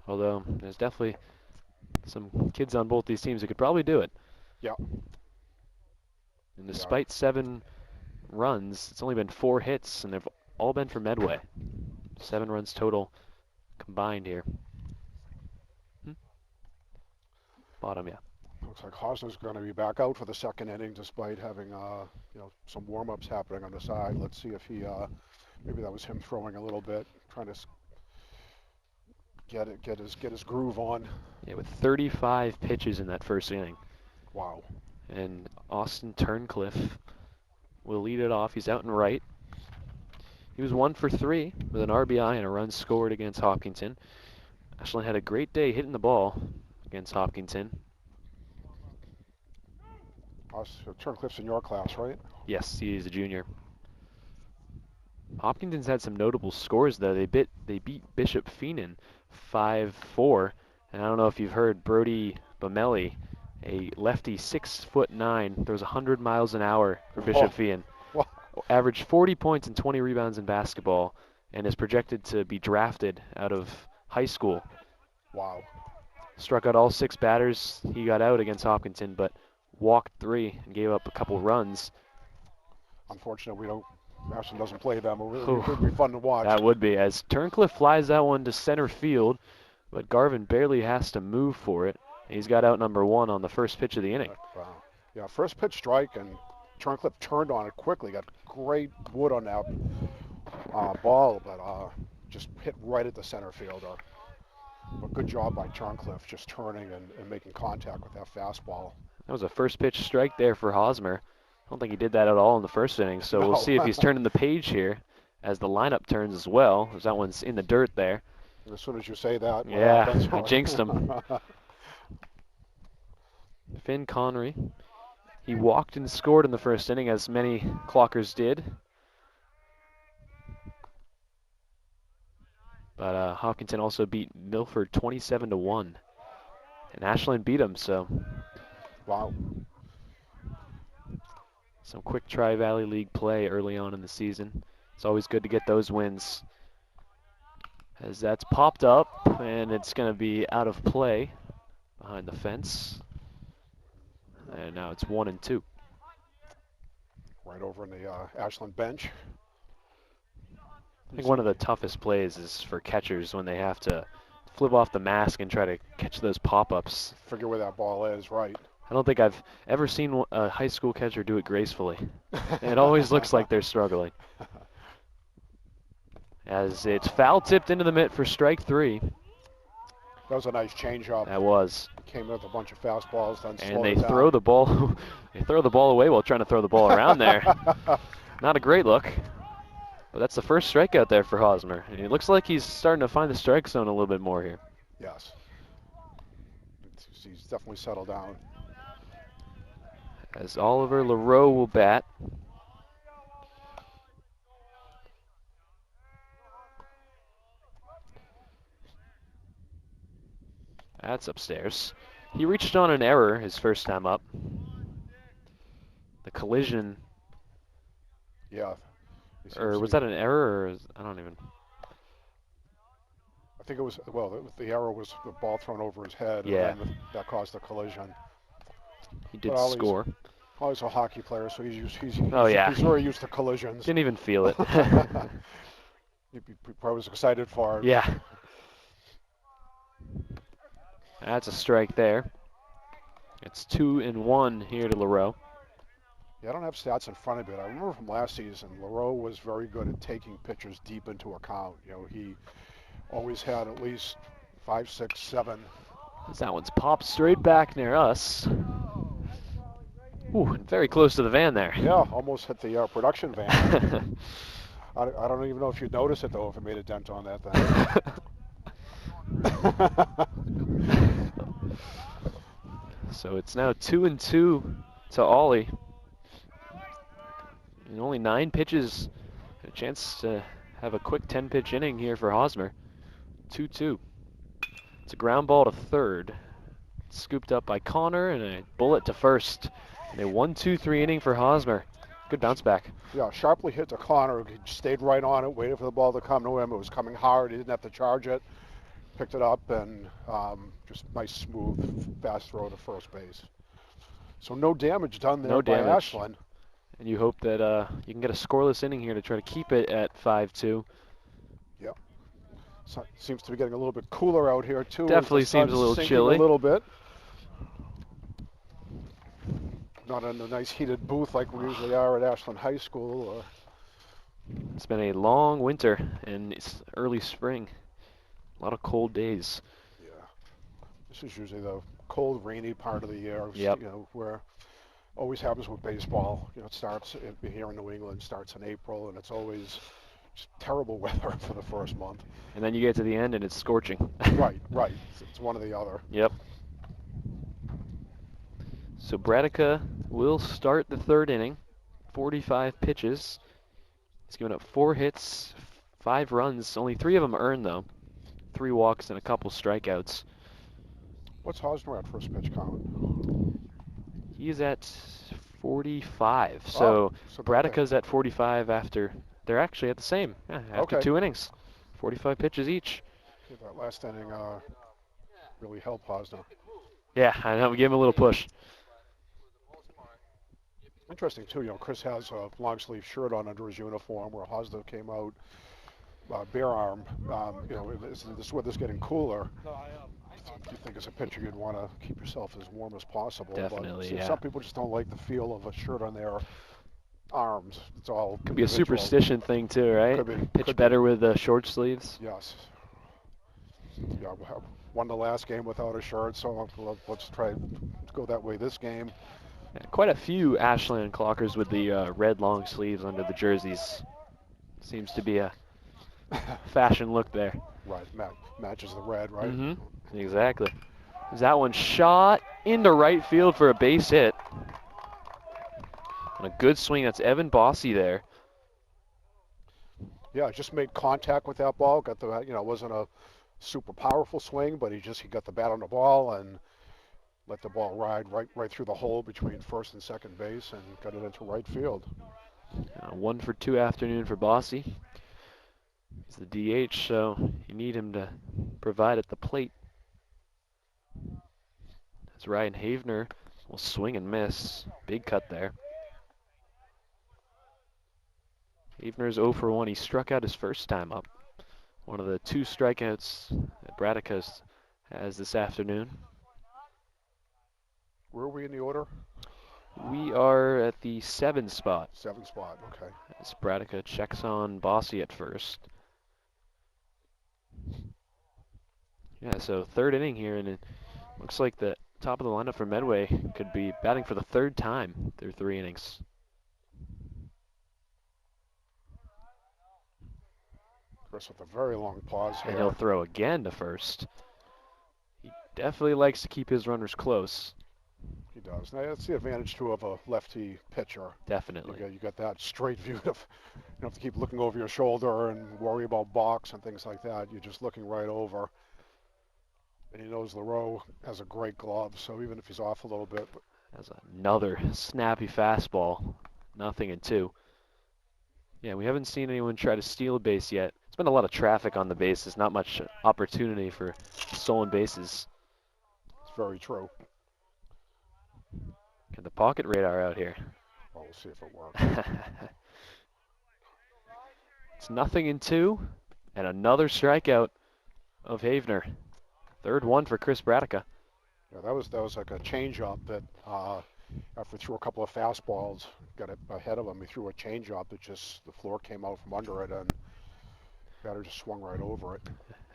Although there's definitely some kids on both these teams who could probably do it. Yeah. And despite 7 runs, it's only been 4 hits, and they've all been for Medway. 7 runs total combined here. Bottom, yeah. Looks like Hosner's going to be back out for the second inning, despite having some warm-ups happening on the side. Let's see if he maybe that was him throwing a little bit, trying to get his groove on. Yeah, with 35 pitches in that first inning. Wow. And Austin Turncliffe will lead it off. He's out and right. He was 1 for 3 with an RBI and a run scored against Hopkinton. Ashland had a great day hitting the ball against Hopkinton. Turncliffe's in your class, right? Yes, he is a junior. Hopkinton's had some notable scores though. They beat Bishop Feenan 5-4, and I don't know if you've heard Brody Bamelli, a lefty 6'9", throws 100 miles an hour for Bishop Feenan. Averaged 40 points and 20 rebounds in basketball, and is projected to be drafted out of high school. Wow. Struck out all 6 batters. He got out against Hopkinton, but walked 3 and gave up a couple runs. Unfortunately, Ashland doesn't play them. It would be fun to watch. That would be, as Turncliffe flies that one to center field, but Garvin barely has to move for it. He's got out number 1 on the first pitch of the inning. Wow. Yeah, first pitch strike, and Turncliffe turned on it quickly. Got great wood on that ball, but just hit right at the center fielder. But good job by Turncliffe, just turning and making contact with that fastball. That was a first pitch strike there for Hosmer. I don't think he did that at all in the first inning, so we'll see if he's turning the page here as the lineup turns as well. That one's in the dirt there. And as soon as you say that, yeah, I jinxed him. Finn Connery. He walked and scored in the first inning, as many Clockers did. But Hopkinton also beat Milford 27-1. And Ashland beat him, so. Wow. Some quick Tri-Valley League play early on in the season. It's always good to get those wins. As that's popped up, and it's going to be out of play behind the fence. And now it's 1-2. Right over in the Ashland bench. I think one of the toughest plays is for catchers when they have to flip off the mask and try to catch those pop-ups. Figure where that ball is, right. I don't think I've ever seen a high school catcher do it gracefully. It always looks like they're struggling. As it's foul tipped into the mitt for strike 3. That was a nice changeup. That was. Came with a bunch of fastballs, then and they throw the ball. They throw the ball away while trying to throw the ball around there. Not a great look. But that's the first strikeout there for Hosmer. And it looks like he's starting to find the strike zone a little bit more here. Yes. He's definitely settled down. As Oliver LaRoe will bat. That's upstairs. He reached on an error his first time up. The collision. Yeah, Or was that an error? Or I don't even. I think it was, well, the error was the ball thrown over his head, Yeah. and then that caused the collision. He did But Ollie's score. a hockey player, so he's Oh, yeah. he's very used to collisions. Didn't even feel it. He probably was excited for it. Yeah. That's a strike there. It's 2-1 here to LaRoe. Yeah, I don't have stats in front of it. I remember from last season, LaRoe was very good at taking pitchers deep into account. You know, he always had at least 5, 6, 7. That one's popped straight back near us. Ooh, very close to the van there. Yeah, almost hit the production van. I don't even know if you'd notice it, though, if it made a dent on that thing. So it's now 2-2 to Ollie. And only 9 pitches. A chance to have a quick 10-pitch inning here for Hosmer. 2-2. It's a ground ball to third. Scooped up by Connor and a bullet to first. And a 1-2-3 inning for Hosmer. Good bounce back. Yeah, sharply hit to Connor. He stayed right on it, waited for the ball to come to him. It was coming hard. He didn't have to charge it. Picked it up and just nice, smooth, fast throw to first base. So no damage done there by Ashland. And you hope that you can get a scoreless inning here to try to keep it at 5-2. Yep. So seems to be getting a little bit cooler out here too. Definitely seems a little chilly. A little bit. Not in a nice heated booth like we usually are at Ashland High School. It's been a long winter and it's early spring. A lot of cold days. Yeah. This is usually the cold, rainy part of the year. Yep. You know, where always happens with baseball. You know, it starts here in New England, starts in April, and it's always just terrible weather for the first month. And then you get to the end and it's scorching. Right. It's one or the other. Yep. So Bradica will start the third inning. 45 pitches. He's given up 4 hits, 5 runs. Only 3 of them earned, though. 3 walks and a couple strikeouts. What's Hosmer at first pitch count? He's at 45. So Bradica's at 45 after. They're actually at the same. Yeah, after 2 innings. 45 pitches each. Yeah, that last inning really helped Hosmer. Yeah, I know. We gave him a little push. Interesting too, you know, Chris has a long sleeve shirt on under his uniform where Hosmer came out bare arm. You know, this weather's getting cooler. You think as a pitcher you'd want to keep yourself as warm as possible. Definitely, but yeah. Some people just don't like the feel of a shirt on their arms. It's all Could be a superstition thing too, right? Pitch better with short sleeves. Yes. Yeah, we won the last game without a shirt, so let's try to go that way this game. Yeah, quite a few Ashland Clockers with the red long sleeves under the jerseys. Seems to be a fashion look there. Right, matches the red, right? Mm-hmm. Exactly. Is that one shot into right field for a base hit? And a good swing. That's Evan Bossy there. Yeah, just made contact with that ball. Got the, you know, wasn't a super powerful swing, but he got the bat on the ball and let the ball ride right through the hole between first and second base and got it into right field. 1 for 2 afternoon for Bossy. He's the DH, so you need him to provide at the plate. As Ryan Havener will swing and miss. Big cut there. Havener's 0 for 1. He struck out his first time up. One of the 2 strikeouts that Bradica has this afternoon. Where are we in the order? We are at the 7 spot. 7 spot, okay. As Bradica checks on Bossy at first. Yeah, so 3rd inning here, and it looks like the top of the lineup for Medway could be batting for the 3rd time through 3 innings. Chris with a very long pause here. And he'll throw again to first. He definitely likes to keep his runners close. He does. Now, that's the advantage, too, of a lefty pitcher. Definitely. You got that straight view. You don't have to keep looking over your shoulder and worry about box and things like that. You're just looking right over. And he knows LaRoe has a great glove, so even if he's off a little bit. Has another snappy fastball. 0-2. Yeah, we haven't seen anyone try to steal a base yet. There's been a lot of traffic on the bases, not much opportunity for stolen bases. It's very true. Get the pocket radar out here. Well, we'll see if it works. It's 0-2, and another strikeout of Havener. Third one for Chris Bradica. Yeah, that was like a changeup that after he threw a couple of fastballs, got it ahead of him. He threw a changeup that just the floor came out from under it, and batter just swung right over it.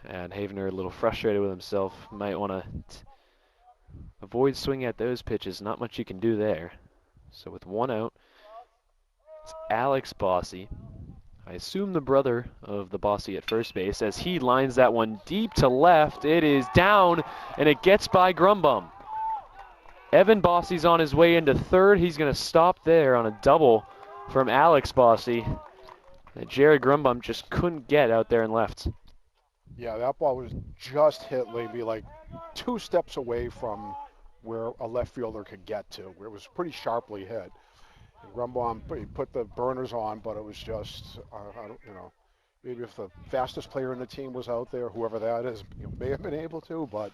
And Havener a little frustrated with himself. Might want to avoid swinging at those pitches. Not much you can do there. So with 1 out, it's Alex Bossy. I assume the brother of the Bossy at first base, as he lines that one deep to left. It is down, and it gets by Grumbum. Evan Bossy's on his way into third. He's going to stop there on a double from Alex Bossy that Jared Grumbum just couldn't get out there and left. Yeah, that ball was just hit maybe like 2 steps away from where a left fielder could get to, where it was pretty sharply hit. And Grumbum, he put the burners on, but it was just, I don't, maybe if the fastest player in the team was out there, whoever that is, may have been able to, but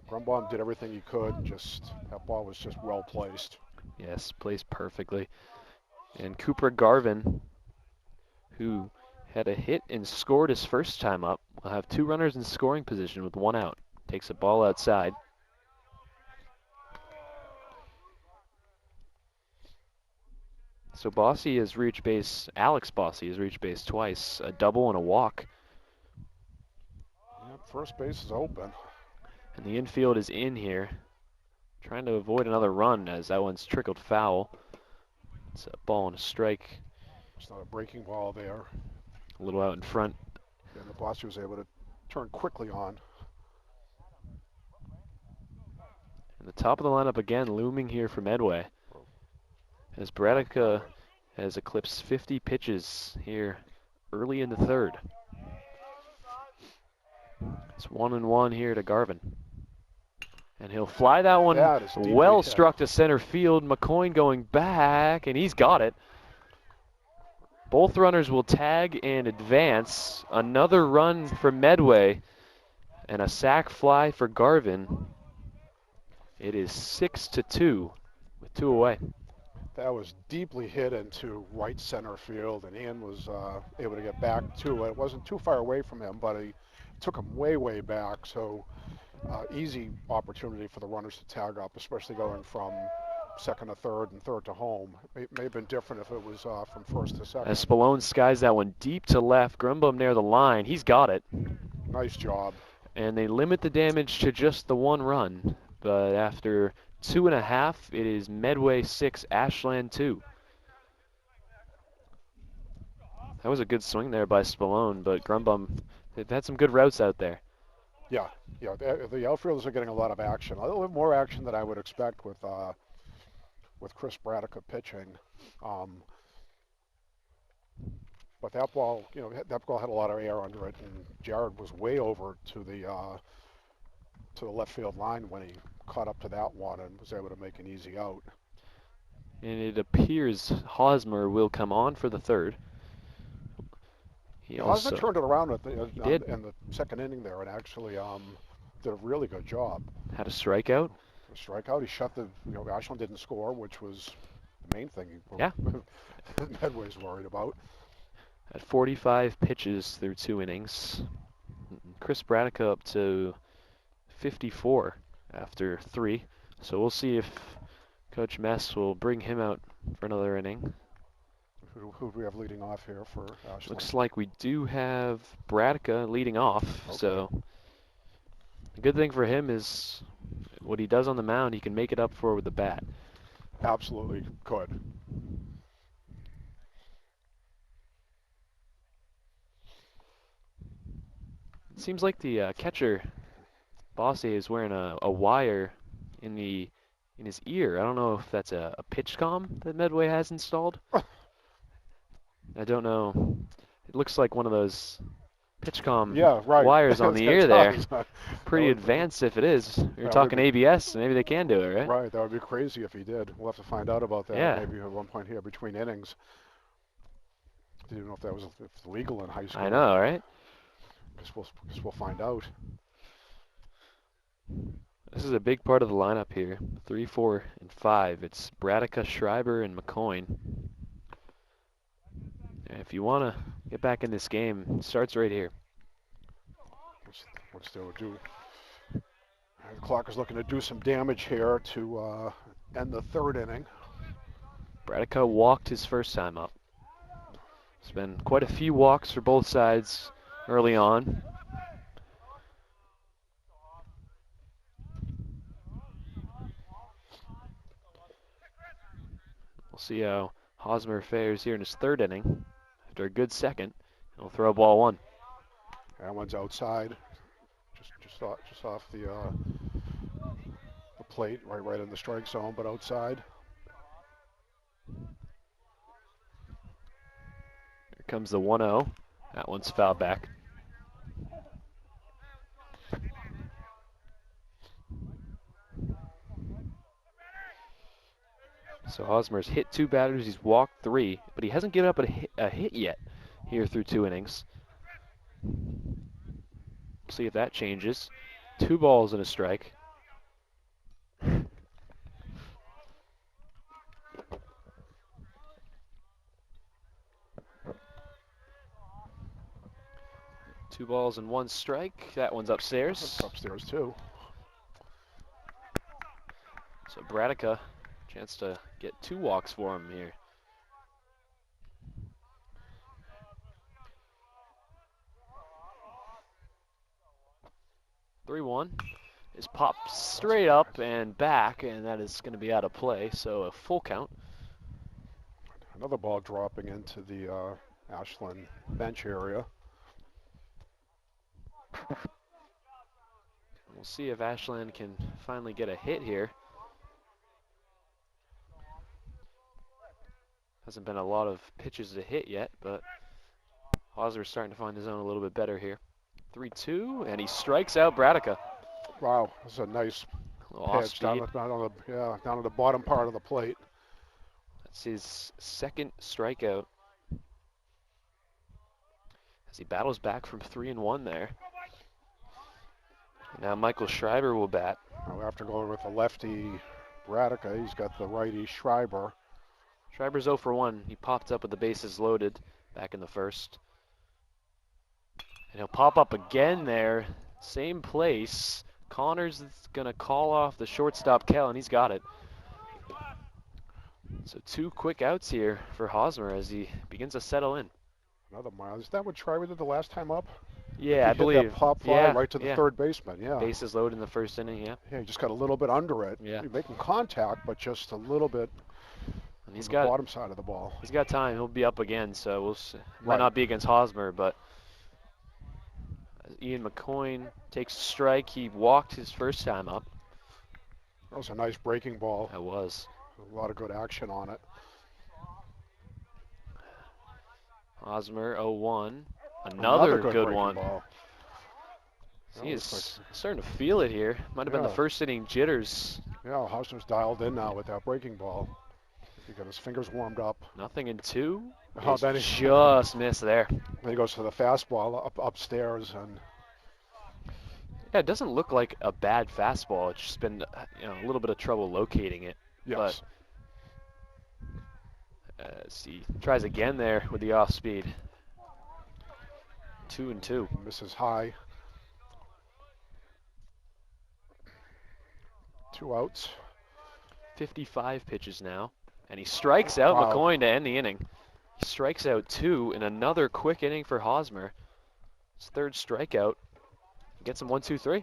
Grumbum did everything he could. Just that ball was just well placed. Yes, placed perfectly. And Cooper Garvin, who had a hit and scored his first time up, will have 2 runners in scoring position with 1 out. Takes a ball outside. So Bossy has reached base, Alex Bossy has reached base twice, a double and a walk. Yep, first base is open. And the infield is in here, trying to avoid another run as that one's trickled foul. It's a ball and a strike. It's not a breaking ball there. A little out in front. And the Bossy was able to turn quickly on. And the top of the lineup again looming here for Medway, as Bradica has eclipsed 50 pitches here early in the third. It's 1-1 here to Garvin. And he'll fly that one well struck to center field. McCoy going back, and he's got it. Both runners will tag and advance. Another run for Medway, and a sac fly for Garvin. It is 6-2 with 2 away. That was deeply hit into right center field, and Ian was able to get back to it. It wasn't too far away from him, but he took him way, way back. So easy opportunity for the runners to tag up, especially going from second to third and third to home. It may have been different if it was from first to second. As Spallone skies that one deep to left, Grumbum near the line. He's got it. Nice job. And they limit the damage to just the 1 run. But after 2.5, it is Medway 6, Ashland 2. That was a good swing there by Spallone, but Grumbum, they've had some good routes out there. Yeah, the outfielders are getting a lot of action, a little bit more action than I would expect with Chris Bradica pitching. But that ball, that ball had a lot of air under it, and Jared was way over to the left field line when he caught up to that one and was able to make an easy out. And it appears Hosmer will come on for the third. Hosmer turned it around in the second inning there and actually did a really good job. Had a strikeout. He shut the, Ashland didn't score, which was the main thing Medway's worried about. At 45 pitches through 2 innings. Chris Bradica up to 54 after 3. So we'll see if Coach Mess will bring him out for another inning. Who do we have leading off here for Ashland? Looks like we do have Bradica leading off. Okay. So the good thing for him is what he does on the mound, he can make it up for with the bat. Absolutely could. It seems like the catcher, Bossy, is wearing a wire in his ear. I don't know if that's a pitch comm that Medway has installed. I don't know. It looks like one of those pitch comm wires on the ear there. Pretty advanced if it is. You're talking ABS, maybe they can do it, right? Right, that would be crazy if he did. We'll have to find out about that maybe at one point here between innings. Didn't know if that was if it's legal in high school. I know, right? Guess we'll find out. This is a big part of the lineup here. 3, 4, and 5. It's Bradica, Schreiber, and McCoyne. And if you want to get back in this game, it starts right here. What's they'll do? The Clockers looking to do some damage here to end the third inning. Bradica walked his first time up. It's been quite a few walks for both sides early on. We'll see how Hosmer fares here in his third inning. After a good second, he'll throw ball 1. That one's outside, just off the plate, right in the strike zone, but outside. Here comes the 1-0. That one's fouled back. So Hosmer's hit 2 batters, he's walked 3, but he hasn't given up a hit yet here through 2 innings. See if that changes. 2 balls and a strike. Two balls and 1 strike. That one's upstairs. That's upstairs too. So Bradica, chance to get 2 walks for him here. (3-1) is popped straight up and back, and that is going to be out of play. So a full count. Another ball dropping into the Ashland bench area. We'll see if Ashland can finally get a hit here. Hasn't been a lot of pitches to hit yet, but Hosmer's starting to find his own a little bit better here. 3-2, and he strikes out Bradica. Wow, that's a nice pitch down at the bottom part of the plate. That's his second strikeout. As he battles back from 3-1 there. Now Michael Schreiber will bat. Now after going with the lefty Bradica, he's got the righty Schreiber. Schreiber's 0 for 1. He popped up with the bases loaded back in the first. And he'll pop up again there. Same place. Connors is going to call off the shortstop Kell, and he's got it. So 2 quick outs here for Hosmer as he begins to settle in. Another mile. Is that what Schreiber did the last time up? Yeah, I hit believe. That pop fly right to the third baseman. Yeah. Bases loaded in the first inning. Yeah. Yeah, he just got a little bit under it. Yeah. He's making contact, but just a little bit. And he's on got the bottom side of the ball. He's got time. He'll be up again, so we'll see. Might not be against Hosmer, but Ian McCoyne takes a strike. He walked his first time up. That was a nice breaking ball. That was. A lot of good action on it. Hosmer 0-1. Another good one. Ball. He is starting to feel it here. Might have been the first inning jitters. Yeah, Hosmer's dialed in now with that breaking ball. He got his fingers warmed up. Nothing in 2. Oh, then he just missed there. Then he goes to the fastball upstairs, and yeah, it doesn't look like a bad fastball. It's just been a little bit of trouble locating it. yes. But see, tries again there with the off speed. 2-2. Misses high. 2 outs. 55 pitches now. And he strikes out McCoyne to end the inning. He strikes out 2 in another quick inning for Hosmer. His third strikeout. Gets him 1-2-3. I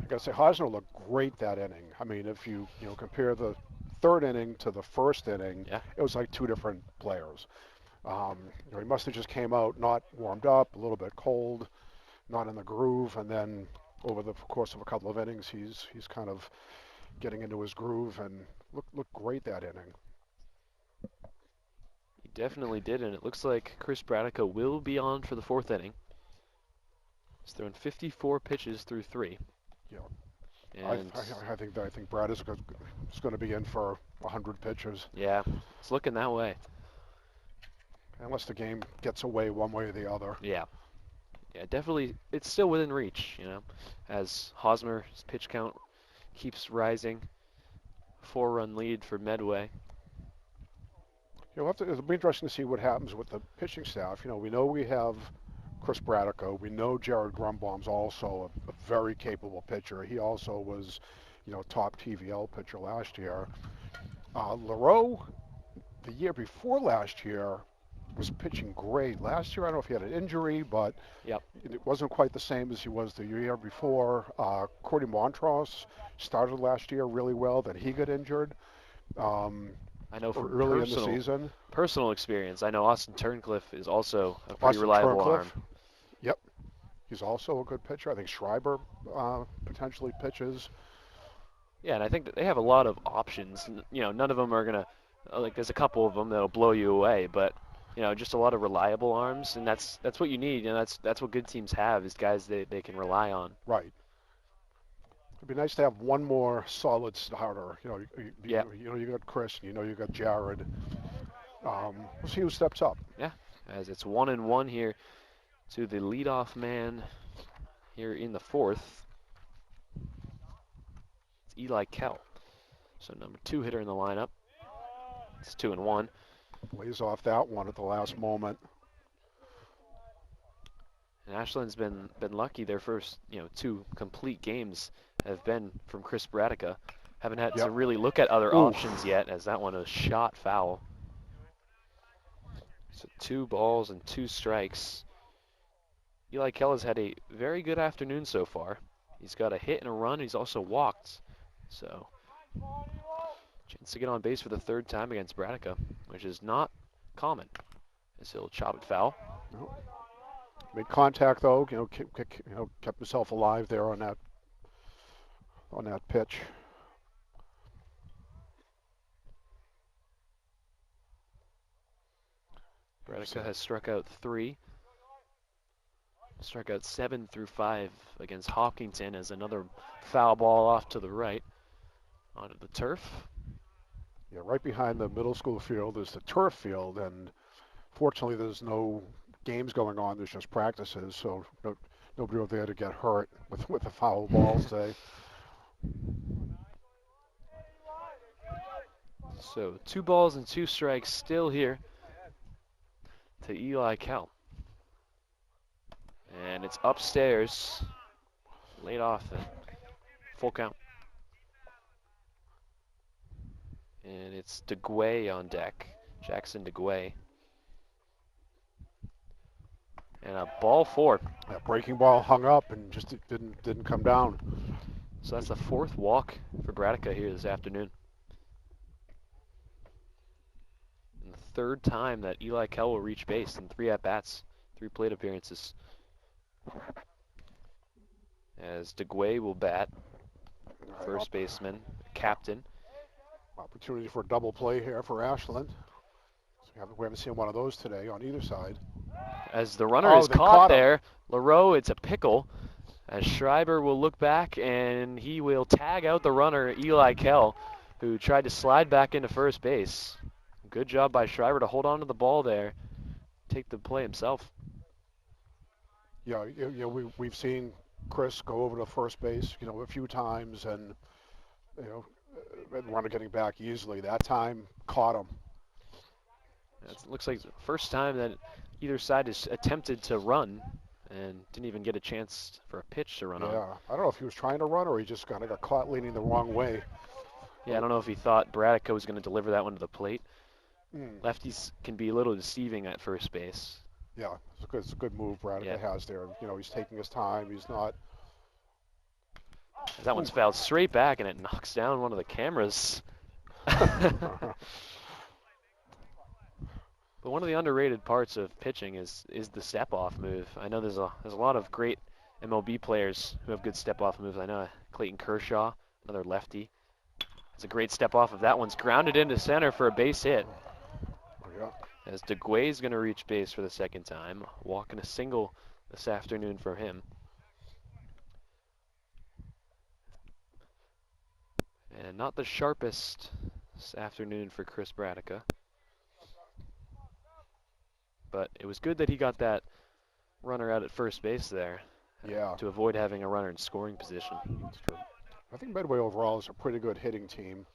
gotta say, Hosmer looked great that inning. I mean, if you compare the third inning to the first inning, it was like 2 different players. He must have just came out not warmed up, a little bit cold, not in the groove, and then over the course of a couple of innings, he's kind of getting into his groove and looked great that inning. He definitely did, and it looks like Chris Bradica will be on for the 4th inning. He's thrown 54 pitches through 3. Yeah. And I think Brad is going to be in for 100 pitches. Yeah, it's looking that way. unless the game gets away one way or the other. Yeah. Yeah, definitely. It's still within reach, as Hosmer's pitch count keeps rising. 4-run lead for Medway. It'll be interesting to see what happens with the pitching staff. We know we have Chris Bradico. We know Jared Grumbaum's also a very capable pitcher. He also was, top TVL pitcher last year. LaRoe, the year before last year, was pitching great. Last year, I don't know if he had an injury, but Yep. it wasn't quite the same as he was the year before. Cordy Montross started last year really well, then he got injured. I know from early in the season. Personal experience, I know Austin Turncliffe is also a pretty reliable arm. Yep. He's also a good pitcher. I think Schreiber potentially pitches. Yeah, and I think that they have a lot of options. None of them are going to, there's a couple of them that'll blow you away, but, just a lot of reliable arms, and that's what you need. That's what good teams have, is guys they can rely on. Right. It'd be nice to have one more solid starter. You got Chris, and you got Jared. We'll see who steps up. Yeah, as it's 1-1 here to the leadoff man here in the fourth. It's Eli Kell. So number 2 hitter in the lineup. It's 2-1. Lays off that one at the last moment. And Ashland's been lucky. Their first 2 complete games have been from Chris Bradica. Haven't had to really look at other options yet, as that one was shot foul. So 2 balls and 2 strikes. Eli Kell has had a very good afternoon so far. He's got a hit and a run. He's also walked. So chance to get on base for the 3rd time against Bradica, which is not common, as he'll chop it foul. No. Made contact though. Kept himself alive there on that pitch. Bradica has struck out 3. Struck out 7 through 5 against Hopkinton, as another foul ball off to the right onto the turf. Yeah, right behind the middle school field is the turf field, and fortunately there's no games going on. There's just practices, so nobody over there to get hurt with the foul balls. So 2 balls and 2 strikes still here to Eli Kell. And it's upstairs, laid off at full count. And it's DeGuay on deck, Jackson DeGuay. And a ball 4. That breaking ball hung up and just didn't come down. So that's the 4th walk for Bradica here this afternoon. And the 3rd time that Eli Kell will reach base in 3 at-bats, 3 plate appearances. As DeGuay will bat, first baseman, captain. Opportunity for a double play here for Ashland. So we haven't seen one of those today on either side. As the runner is they caught caught him. there, LaRoe, it's a pickle. As Schreiber will look back, and he will tag out the runner, Eli Kell, who tried to slide back into first base. Good job by Schreiber to hold on to the ball there, take the play himself. Yeah, we've seen Chris go over to first base, a few times, and runner getting back easily. That time caught him. It looks like the first time that either side has attempted to run and didn't even get a chance for a pitch to run on. Yeah, I don't know if he was trying to run or he just kind of got caught leaning the wrong way. Yeah, I don't know if he thought Bradica was going to deliver that one to the plate. Lefties can be a little deceiving at first base. Yeah, it's a good move Bradica has there. He's taking his time. He's not. That one's fouled straight back, and it knocks down one of the cameras. But one of the underrated parts of pitching is the step-off move. I know there's a lot of great MLB players who have good step-off moves. I know Clayton Kershaw, another lefty. It's a great step-off. If that one's grounded into center for a base hit. Yeah. As DeGuay is going to reach base for the 2nd time, walking a single this afternoon for him. And not the sharpest this afternoon for Chris Bradica. But it was good that he got that runner out at first base there. Yeah. To avoid having a runner in scoring position. That's true. I think Medway overall is a pretty good hitting team.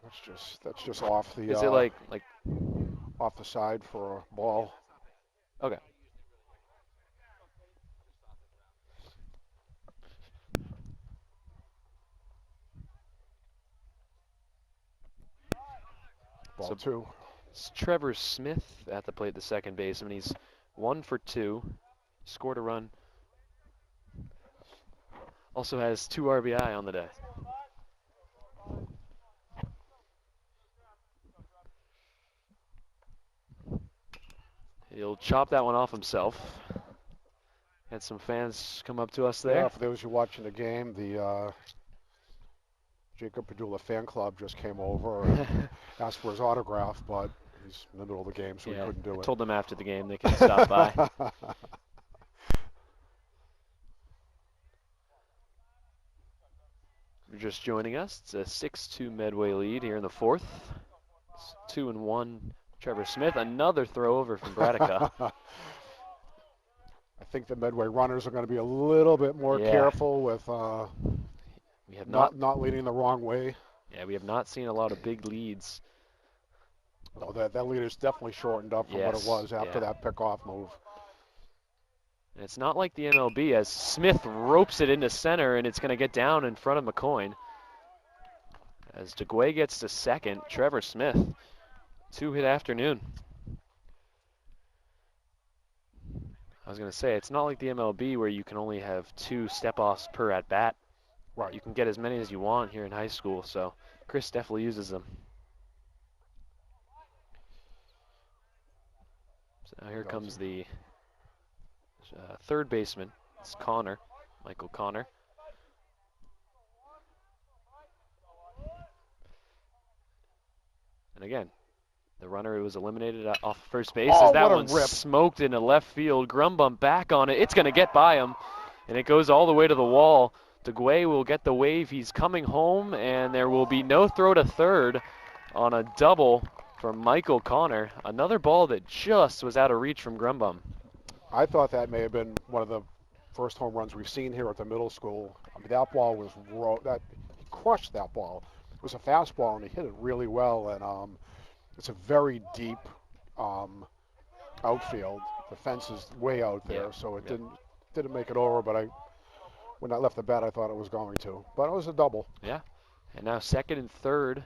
That's just off the. Is it like off the side for a ball? Okay. Ball So 2. It's Trevor Smith at the plate, the second baseman. He's 1 for 2, scored a run. Also has 2 RBI on the day. He'll chop that one off himself. Had some fans come up to us there. Yeah, for those who are watching the game, the Jacob Padula fan club just came over and asked for his autograph, but he's in the middle of the game, so he couldn't do it. I told them after the game they can stop by. If you're just joining us, it's a 6-2 Medway lead here in the 4th. It's 2-1 Trevor Smith. Another throw over from Bradica. I think the Medway runners are going to be a little bit more careful with we have not leading the wrong way. Yeah, we have not seen a lot of big leads. No, that lead is definitely shortened up from what it was after that pickoff move. And it's not like the MLB as Smith ropes it into center and it's going to get down in front of McCoyne. As DeGuay gets to second, Trevor Smith, 2-hit afternoon. I was going to say, it's not like the MLB where you can only have 2 step-offs per at-bat. Right. You can get as many as you want here in high school, so Chris definitely uses them. So now here comes the third baseman. It's Connor, Michael Connor. And again, the runner was eliminated off first base as that one smoked into left field. Grumbum back on it. It's going to get by him, and it goes all the way to the wall. DeGuay will get the wave. He's coming home, and there will be no throw to third on a double from Michael Connor. Another ball that just was out of reach from Grumbum. I thought that may have been one of the first home runs we've seen here at the middle school. I mean, that ball was he crushed that ball. It was a fastball, and he hit it really well. And it's a very deep outfield. The fence is way out there, so it didn't make it over. But when I left the bat, I thought it was going to. But it was a double. Yeah. And now second and third.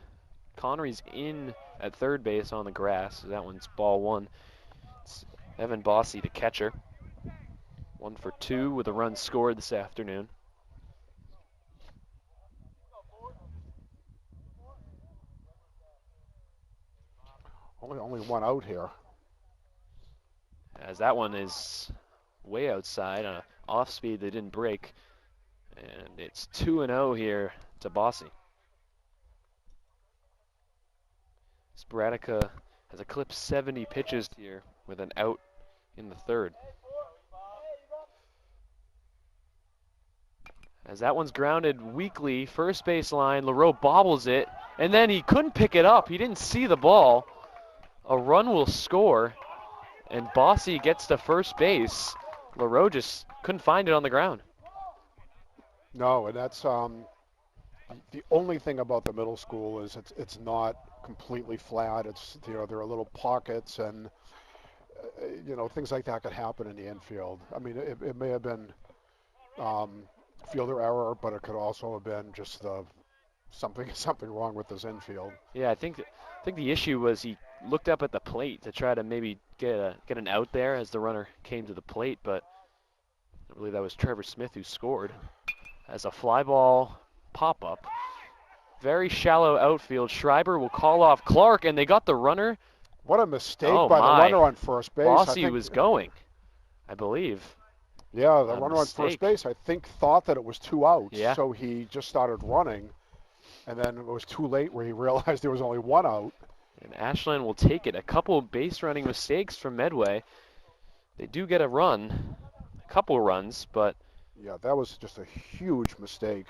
Connery's in at third base on the grass. That one's ball 1. It's Evan Bossy, the catcher. 1 for 2 with a run scored this afternoon. Only 1 out here. As that one is way outside on an off speed that didn't break. And it's 2-0 here to Bossy. Bradica has eclipsed 70 pitches here with an out in the third. As that one's grounded weakly, first base line, LaRoe bobbles it, and then he couldn't pick it up. He didn't see the ball. A run will score, and Bossy gets to first base. LaRoe just couldn't find it on the ground. No, and that's the only thing about the middle school is it's not completely flat. It's there are little pockets, and things like that could happen in the infield. I mean, it may have been fielder error, but it could also have been just something wrong with this infield. Yeah, I think the issue was he looked up at the plate to try to maybe get an out there as the runner came to the plate, but I believe that was Trevor Smith who scored. As a fly ball pop-up. Very shallow outfield. Schreiber will call off Clark, and they got the runner. What a mistake by the runner on first base. Bossy was going, I believe. Yeah, the runner on first base, I think, thought that it was 2 outs, so he just started running, and then it was too late where he realized there was only 1 out. And Ashland will take it. A couple base running mistakes from Medway. They do get a run, a couple runs, but... Yeah, that was just a huge mistake.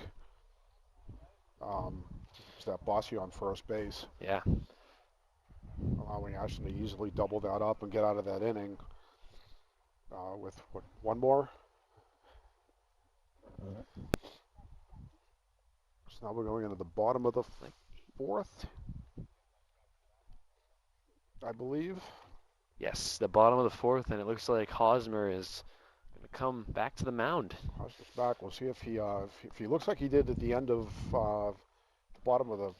It's that Bossy on first base. Yeah. allowing Ashland to easily double that up and get out of that inning with what, one more. So now we're going into the bottom of the fourth, I believe. Yes, the bottom of the fourth, and it looks like Hosmer is going to come back to the mound. Hosmer's back. We'll see if he looks like he did at the end of the bottom of the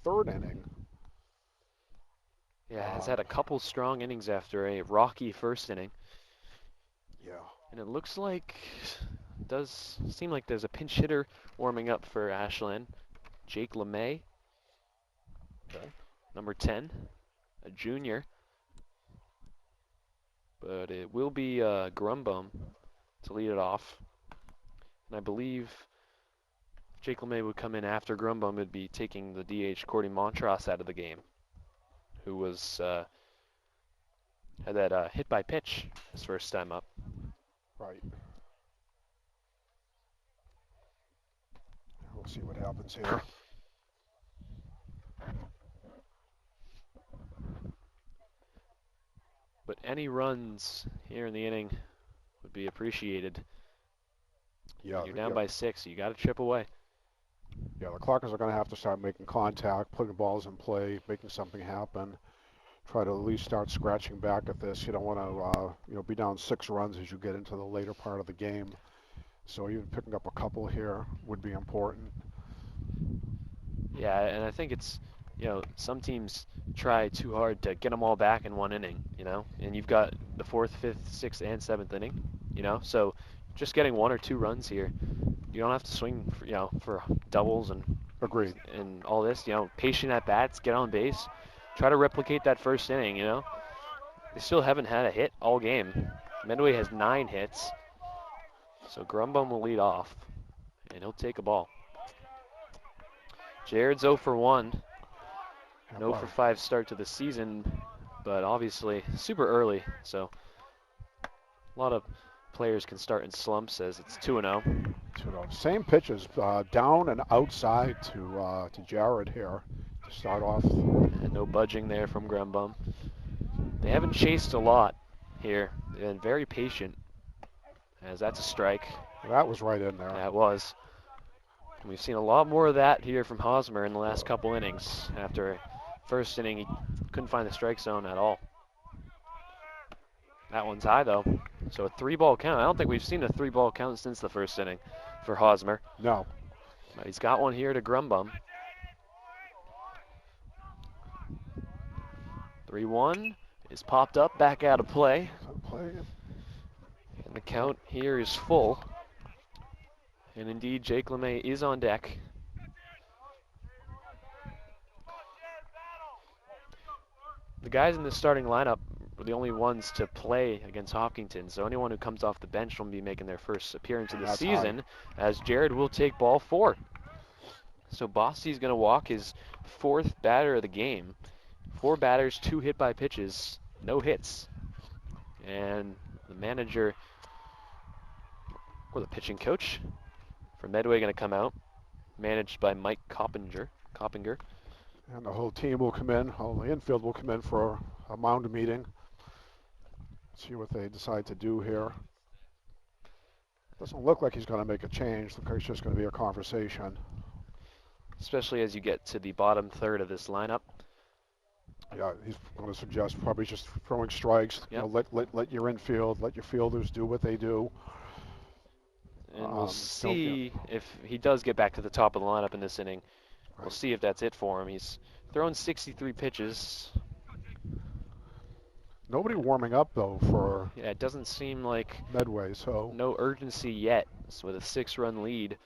third inning. Yeah, has had a couple strong innings after a rocky first inning. Yeah. And it looks like, does seem like there's a pinch hitter warming up for Ashland. Jake LeMay, Okay. number 10, a junior. But it will be Grumbum to lead it off. And I believe Jake LeMay would come in after Grumbum would be taking the DH Cordy Montross out of the game, who was had that hit by pitch his first time up. Right. We'll see what happens here. But any runs here in the inning would be appreciated. Yeah. You're down by 6, so you got to chip away. Yeah, the Clockers are going to have to start making contact, putting balls in play, making something happen. Try to at least start scratching back at this. You don't want to, be down 6 runs as you get into the later part of the game. So even picking up a couple here would be important. Yeah, and I think it's, some teams try too hard to get them all back in one inning, and you've got the 4th, 5th, 6th, and 7th inning, so just getting 1 or 2 runs here. You don't have to swing, for doubles and Agreed. And all this, patient at bats, get on base, try to replicate that first inning, They still haven't had a hit all game. Medway has 9 hits. So Grumbum will lead off, and he'll take a ball. Jared's 0 for 1. An 0 for 5 start to the season, but obviously super early, so a lot of players can start in slumps as it's 2-0. 2-0. Same pitches, down and outside to Jared here to start off. And no budging there from Grumbum. They haven't chased a lot here. They've been very patient, as that's a strike. That was right in there. That was. And we've seen a lot more of that here from Hosmer in the last couple innings. After first inning, he couldn't find the strike zone at all. That one's high, though. So a 3-ball count. I don't think we've seen a 3-ball count since the first inning for Hosmer. No. But he's got one here to Grumbum. 3-1 is popped up, back out of play. And the count here is full. And indeed, Jake LeMay is on deck. The guys in the starting lineup were the only ones to play against Hopkinton, so anyone who comes off the bench will be making their first appearance of the season, as Jared will take ball 4. So Bosty's going to walk his 4th batter of the game. 4 batters, 2 hit by pitches, no hits. And the manager, or the pitching coach for Medway, going to come out, managed by Mike Coppinger. And the whole team will come in, all the infield will come in for a mound meeting. See what they decide to do here. Doesn't look like he's going to make a change. Looks like it's just going to be a conversation. Especially as you get to the bottom third of this lineup. Yeah, he's going to suggest probably just throwing strikes. Yep. Let your infield, let your fielders do what they do. And we'll see if he does get back to the top of the lineup in this inning. We'll see if that's it for him. He's thrown 63 pitches. Nobody warming up, though, for Yeah, it doesn't seem like Medway, so no urgency yet. So with a 6-run lead,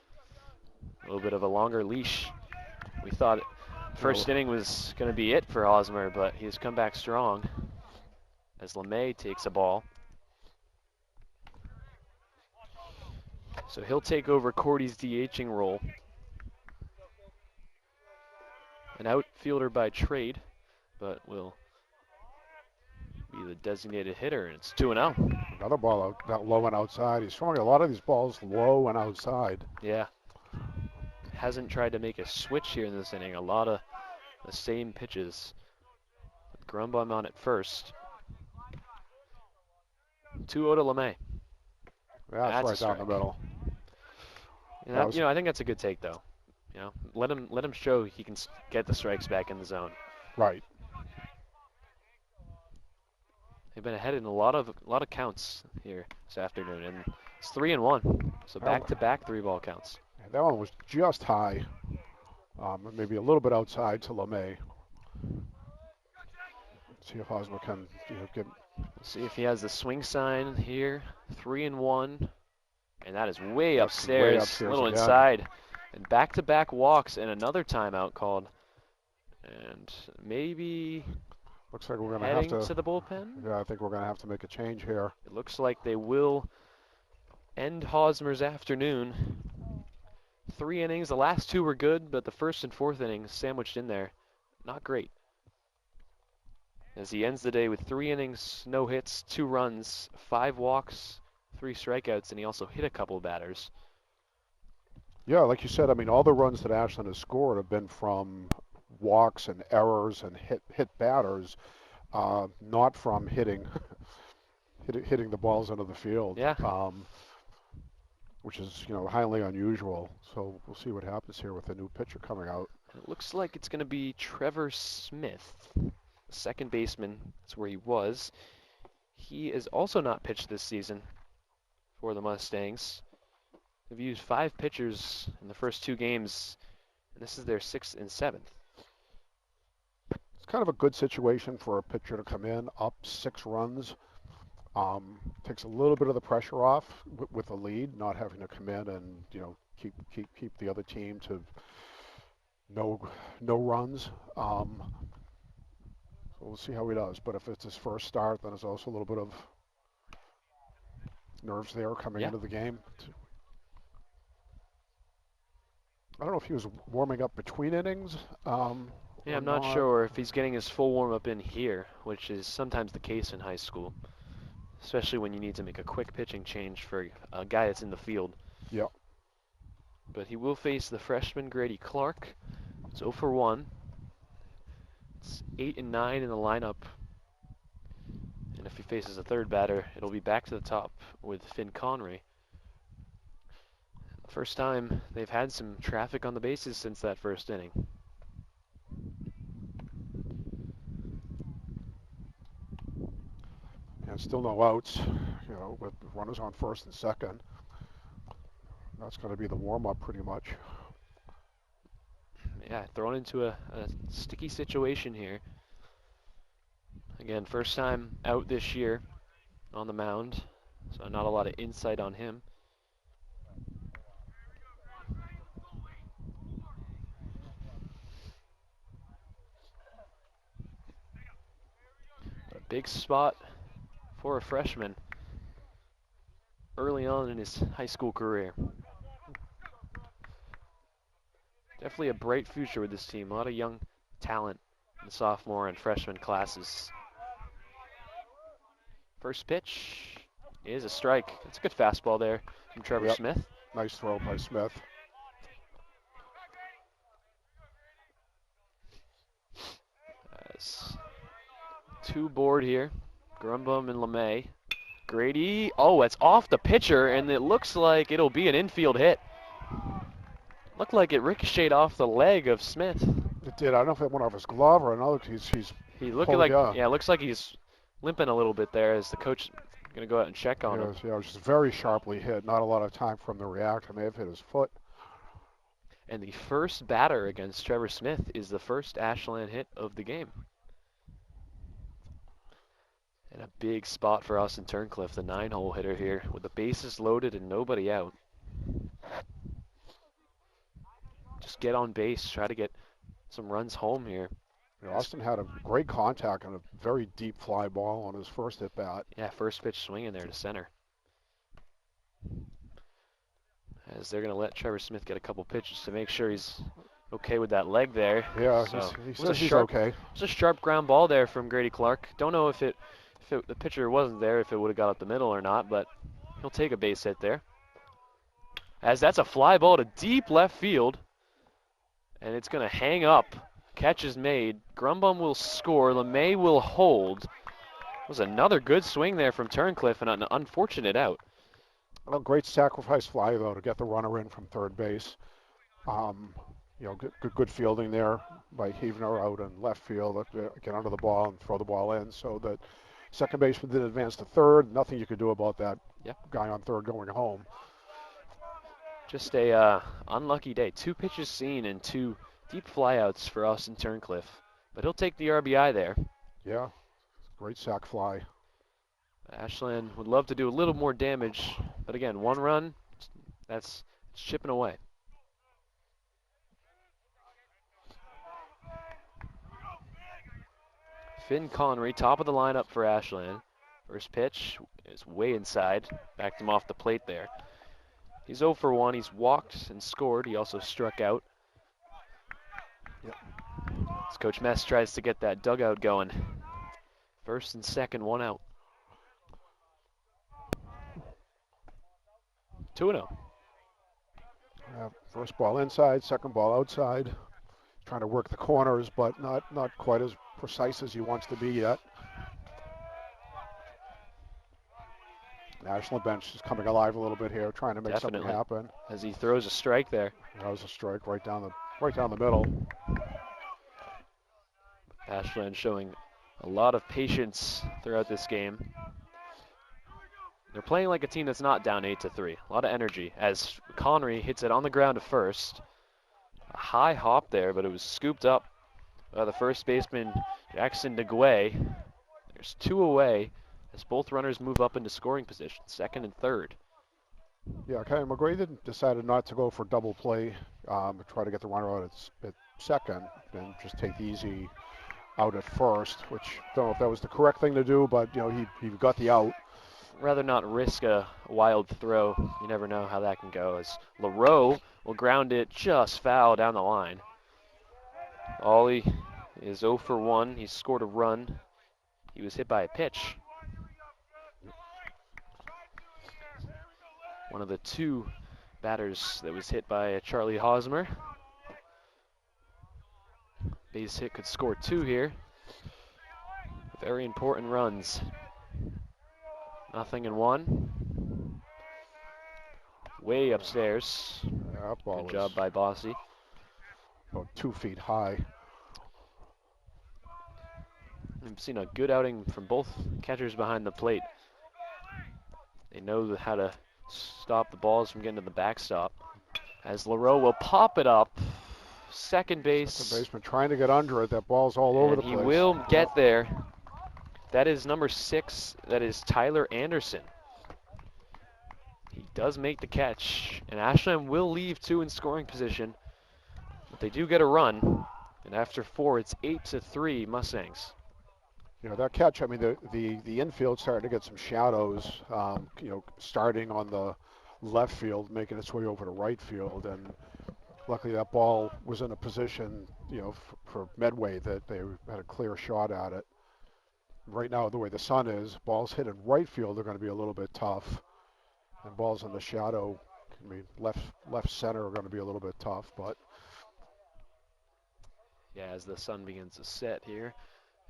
a little bit of a longer leash. We thought first inning was going to be it for Hosmer, but he's come back strong as LeMay takes a ball. So he'll take over Cordy's DHing role. An outfielder by trade, but will be the designated hitter, and it's 2-0. Another ball out low and outside. He's throwing a lot of these balls low and outside. Yeah. Hasn't tried to make a switch here in this inning. A lot of the same pitches. Grumbum on it first. 2-0 to LeMay. Yeah, That's that's a right down the strike. middle. And That was- I think that's a good take, though. Let him show he can get the strikes back in the zone. Right. They've been ahead in a lot of counts here this afternoon, and it's 3-1. So back-to-back 3-ball counts. That one was just high. Maybe a little bit outside to LeMay. See if Hosmer can get. See if he has the swing sign here. 3-1, and that is way That's upstairs. way upstairs A little again. inside, and back-to-back walks and another timeout called, and maybe Looks like we're going to heading have to the bullpen. Yeah, I think we're going to have to make a change here. It looks like they will end Hosmer's afternoon. 3 innings. The last 2 were good, but the first and fourth innings sandwiched in there, not great. As he ends the day with 3 innings, no hits, 2 runs, 5 walks, 3 strikeouts, and he also hit a couple batters. Yeah, like you said, I mean, all the runs that Ashland has scored have been from walks and errors and hit batters, not from hitting the balls into the field. Yeah. Which is highly unusual. So we'll see what happens here with the new pitcher coming out. It looks like it's going to be Trevor Smith, second baseman. That's where he was. He is also not pitched this season for the Mustangs. They've used 5 pitchers in the first 2 games, and this is their 6th and 7th. It's kind of a good situation for a pitcher to come in up 6 runs. Takes a little bit of the pressure off with the lead, not having to come in and keep the other team to no runs. So we'll see how he does. But if it's his first start, then there's also a little bit of nerves there coming into the game. I don't know if he was warming up between innings. I'm not sure if he's getting his full warm-up in here, which is sometimes the case in high school, especially when you need to make a quick pitching change for a guy that's in the field. Yep. But he will face the freshman Grady Clark. It's 0 for 1. It's 8 and 9 in the lineup. And if he faces a third batter, it'll be back to the top with Finn Conry. First time they've had some traffic on the bases since that first inning. And still no outs, with runners on first and second. That's going to be the warm-up pretty much. Yeah, thrown into a sticky situation here. Again, first time out this year on the mound, so not a lot of insight on him. A big spot for a freshman early on in his high school career. Definitely a bright future with this team. A lot of young talent in the sophomore and freshman classes. First pitch is a strike. It's a good fastball there from Trevor Smith. Nice throw by Smith. As 2 board here. Grumbum and LeMay. Grady, oh, it's off the pitcher, and it looks like it'll be an infield hit. Looked like it ricocheted off the leg of Smith. It did. I don't know if it went off his glove or another. He looking like, yeah, looks like he's limping a little bit there as the coach is going to go out and check on him. Yeah, it was just very sharply hit. Not a lot of time for him to react. I may have hit his foot. And the first batter against Trevor Smith is the first Ashland hit of the game. And a big spot for Austin Turncliffe, the 9-hole hitter here, with the bases loaded and nobody out. Just get on base, try to get some runs home here. Austin had a great contact on a very deep fly ball on his first at bat. Yeah, first pitch swinging there to center. As they're going to let Trevor Smith get a couple pitches to make sure he's okay with that leg there. Yeah, so he says he's okay. It's a sharp ground ball there from Grady Clark. Don't know if the pitcher wasn't there, if it would have got up the middle or not, but he'll take a base hit there. As that's a fly ball to deep left field, and it's going to hang up Catch is made. Grumbum will score. LeMay will hold. Was another good swing there from Turncliffe and an unfortunate out. Well, great sacrifice fly, though, to get the runner in from third base. Good fielding there by Heavener out in left field, get under the ball and throw the ball in so that second baseman did advance to third. Nothing you could do about that guy on third going home. Just a unlucky day. 2 pitches seen and 2 deep flyouts for Austin Turncliffe. But he'll take the RBI there. Yeah, great sac fly. Ashland would love to do a little more damage, but again, 1 run, that's chipping away. Finn Connery, top of the lineup for Ashland. First pitch is way inside, backed him off the plate there. He's 0 for 1, he's walked and scored, he also struck out. Yep. As Coach Mess tries to get that dugout going. First and second, 1 out. 2-0. First ball inside, second ball outside. Trying to work the corners, but not quite as precise as he wants to be yet. The Ashland bench is coming alive a little bit here, trying to make something happen. As he throws a strike there. That was a strike right down the middle. Ashland showing a lot of patience throughout this game. They're playing like a team that's not down 8-3. A lot of energy as Connery hits it on the ground to first. A high hop there, but it was scooped up by the first baseman, Jackson DeGuay. There's 2 away as both runners move up into scoring position, second and third. Yeah, Kyle McGray decided not to go for double play, try to get the runner out at second and just take the easy out at first, which I don't know if that was the correct thing to do, but he got the out. Rather not risk a wild throw. You never know how that can go, as LaRoe will ground it just foul down the line. Ollie is 0 for 1. He scored a run. He was hit by a pitch. One of the 2 batters that was hit by Charlie Hosmer. Base hit could score 2 here. Very important runs. 0-1. Way upstairs. Yeah, that ball Good job by Bossy. About 2 feet high. We've seen a good outing from both catchers behind the plate. They know how to stop the balls from getting to the backstop. As LaRoe will pop it up. Second base. Second baseman trying to get under it. That ball's all over the place. He will get there. That is number 6. That is Tyler Anderson. He does make the catch. And Ashland will leave 2 in scoring position. But they do get a run. And after 4, it's 8-3 Mustangs. That catch, I mean, the infield starting to get some shadows, starting on the left field, making its way over to right field. And luckily that ball was in a position, for Medway that they had a clear shot at it. Right now, the way the sun is, balls hit in right field are going to be a little bit tough. And balls in the shadow, I mean, left center are going to be a little bit tough, but. Yeah, as the sun begins to set here.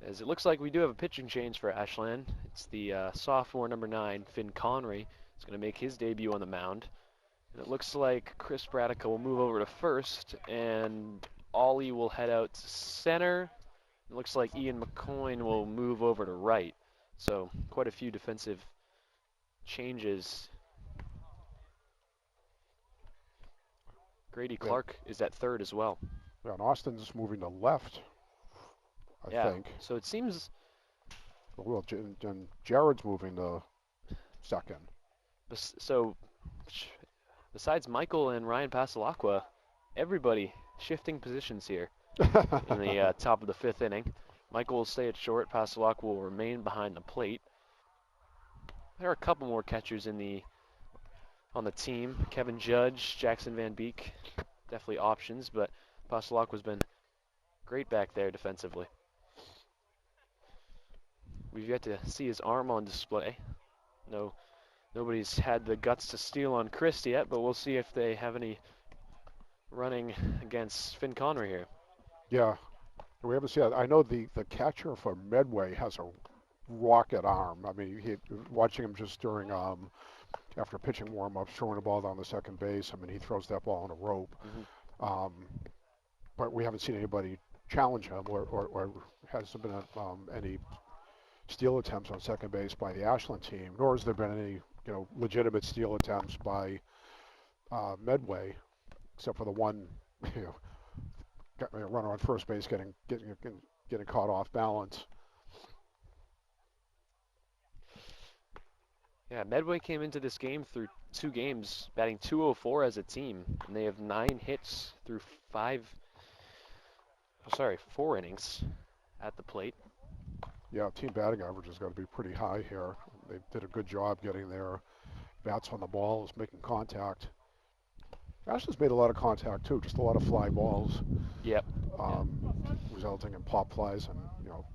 As it looks like we do have a pitching change for Ashland. It's the sophomore number 9, Finn Connery. Is going to make his debut on the mound. And it looks like Chris Bradica will move over to first, and Ollie will head out to center. It looks like Ian McCoyne will move over to right. So quite a few defensive changes. Grady Clark is at third as well. Yeah, and Austin's moving to left, I think. So it seems. Well, and Jared's moving to second. So besides Michael and Ryan Pasalacqua, everybody shifting positions here in the top of the 5th inning. Michael will stay at short. Pasalacqua will remain behind the plate. There are a couple more catchers on the team. Kevin Judge, Jackson Van Beek, definitely options, but Pasalacqua's been great back there defensively. We've yet to see his arm on display. Nobody's had the guts to steal on Chris yet, but we'll see if they have any running against Finn Connery here. Yeah, We haven't seen. I know the catcher for Medway has a rocket arm. I mean, watching him just during after pitching warm-ups, throwing the ball down the second base. I mean, he throws that ball on a rope. But we haven't seen anybody challenge him, or hasn't been any steal attempts on second base by the Ashland team, nor has there been any legitimate steal attempts by Medway, except for the one runner on first base getting caught off balance. Yeah, Medway came into this game through 2 games, batting .204 as a team, and they have 9 hits through 4 innings at the plate. Yeah, team batting average has got to be pretty high here. They did a good job getting their bats on the balls, making contact. Ashland's made a lot of contact too, just a lot of fly balls. Yep. Resulting in pop flies and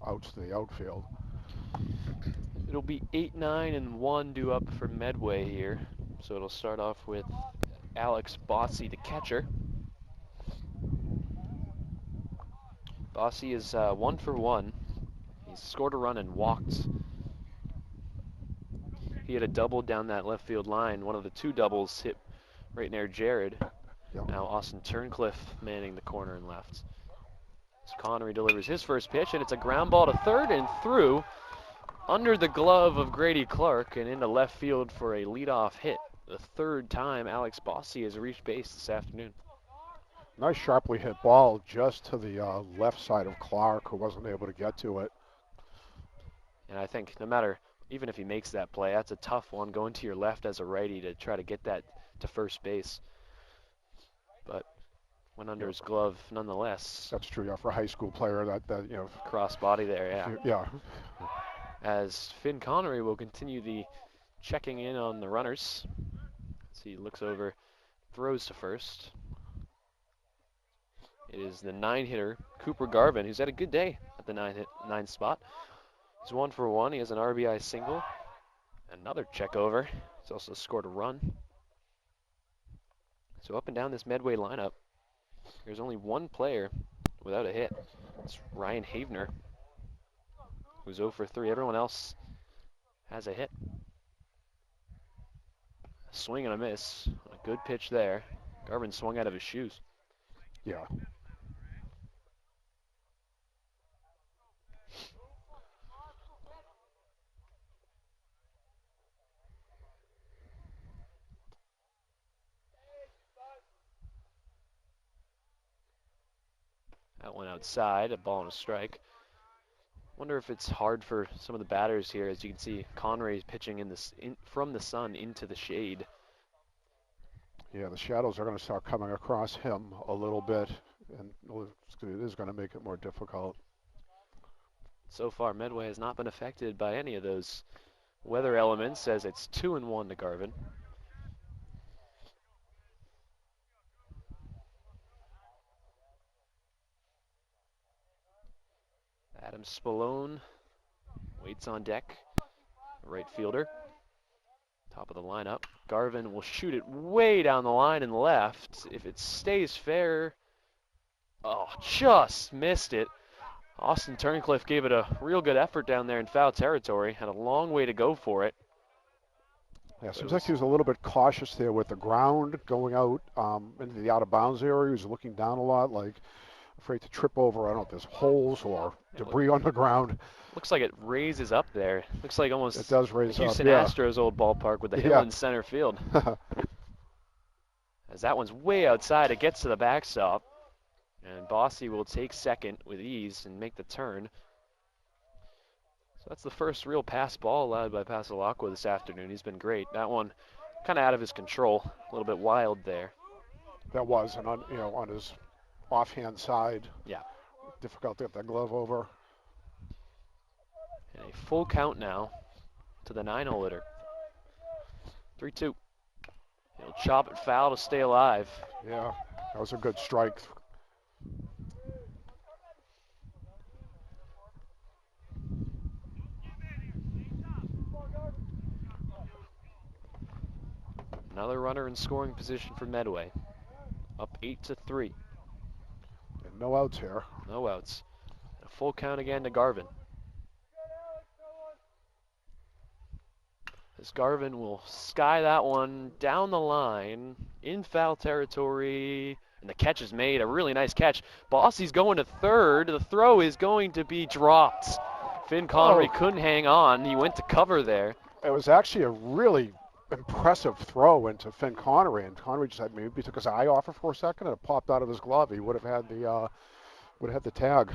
outs to the outfield. It'll be 8, 9, and 1 due up for Medway here. So it'll start off with Alex Bossy, the catcher. Bossy is 1 for 1. He's scored a run and walked. He had a double down that left field line. One of the 2 doubles hit right near Jared. Yep. Now Austin Turncliffe manning the corner and left. So Connery delivers his first pitch, and it's a ground ball to third and through under the glove of Grady Clark and into left field for a leadoff hit. The 3rd time Alex Bossy has reached base this afternoon. Nice sharply hit ball just to the left side of Clark, who wasn't able to get to it. And I think no matter, even if he makes that play, that's a tough one, going to your left as a righty to try to get that to first base. But went under his glove nonetheless. That's true, yeah, for a high school player, that Cross body there, yeah. Yeah. As Finn Connery will continue the checking in on the runners. As he looks over, throws to first. It is the 9-hitter, Cooper Garvin, who's had a good day at the 9 spot. He's 1 for 1. He has an RBI single. Another check over. He's also scored a run. So up and down this Medway lineup, there's only one player without a hit. It's Ryan Havener, who's 0 for 3. Everyone else has a hit. A swing and a miss. A good pitch there. Garvin swung out of his shoes. Yeah. That one outside, a ball and a strike. Wonder if it's hard for some of the batters here. As you can see, Connery pitching from the sun into the shade. Yeah, the shadows are going to start coming across him a little bit, and it is going to make it more difficult. So far, Medway has not been affected by any of those weather elements, as it's 2-1 to Garvin. Adam Spallone waits on deck, right fielder, top of the lineup. Garvin will shoot it way down the line and left. If it stays fair, oh, just missed it. Austin Turncliffe gave it a real good effort down there in foul territory. Had a long way to go for it. Yeah, seems like he was a little bit cautious there with the ground going out into the out-of-bounds area. He was looking down a lot, like afraid to trip over, I don't know if there's holes or debris on the ground. Looks like it raises up there. Looks like almost it does raise the Houston up, Astros old ballpark with the hill in center field. As that one's way outside, it gets to the backstop. And Bossy will take second with ease and make the turn. So that's the first real pass ball allowed by Passalacqua this afternoon. He's been great. That one kind of out of his control, a little bit wild there. That was, and on his offhand side. Yeah. Difficult to get that glove over. And a full count now to the 9-hole hitter. 3-2. He'll chop it foul to stay alive. Yeah, that was a good strike. Another runner in scoring position for Medway. Up 8-3. And no outs here. No outs. Full count again to Garvin. As Garvin will sky that one down the line in foul territory. And the catch is made, a really nice catch. Bossie's going to third. The throw is going to be dropped. Finn Connery couldn't hang on. He went to cover there. It was actually a really impressive throw into Finn Connery, and Connery just had maybe took his eye off it for a second, and it popped out of his glove. He would have had the tag.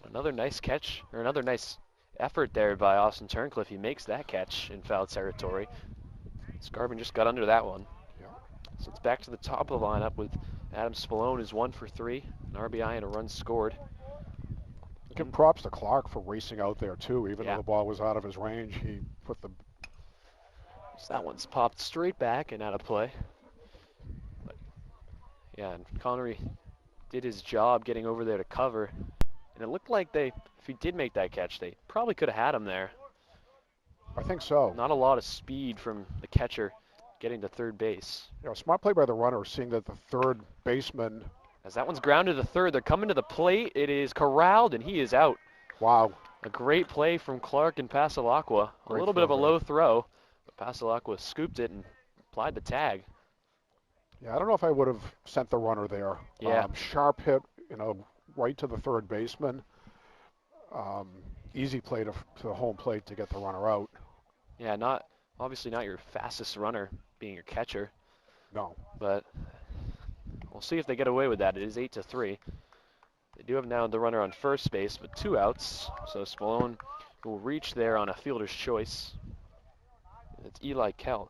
Another nice catch, or another nice effort there by Austin Turncliffe. He makes that catch in foul territory. Garvin just got under that one. Yeah. So it's back to the top of the lineup with Adam Spallone is 1 for 3, an RBI and a run scored. Give props to Clark for racing out there too, even Yeah. though the ball was out of his range. He put the. So that one's popped straight back and out of play. But yeah, and Connery did his job getting over there to cover. And it looked like if he did make that catch, they probably could have had him there. I think so. Not a lot of speed from the catcher getting to third base. You know, smart play by the runner, seeing that the third baseman. As that one's grounded to third, they're coming to the plate. It is corralled, and he is out. Wow. A great play from Clark and Pasalacqua. A Great little bit of a throw low throw, but Pasalacqua scooped it and applied the tag. Yeah, I don't know if I would have sent the runner there. Yeah. Sharp hit, right to the third baseman. Easy play to the home plate to get the runner out. Yeah, obviously not your fastest runner being your catcher, No. but we'll see if they get away with that. It is 8-3. They do have now the runner on first base, but 2 outs. So Spallone will reach there on a fielder's choice. It's Eli Kell.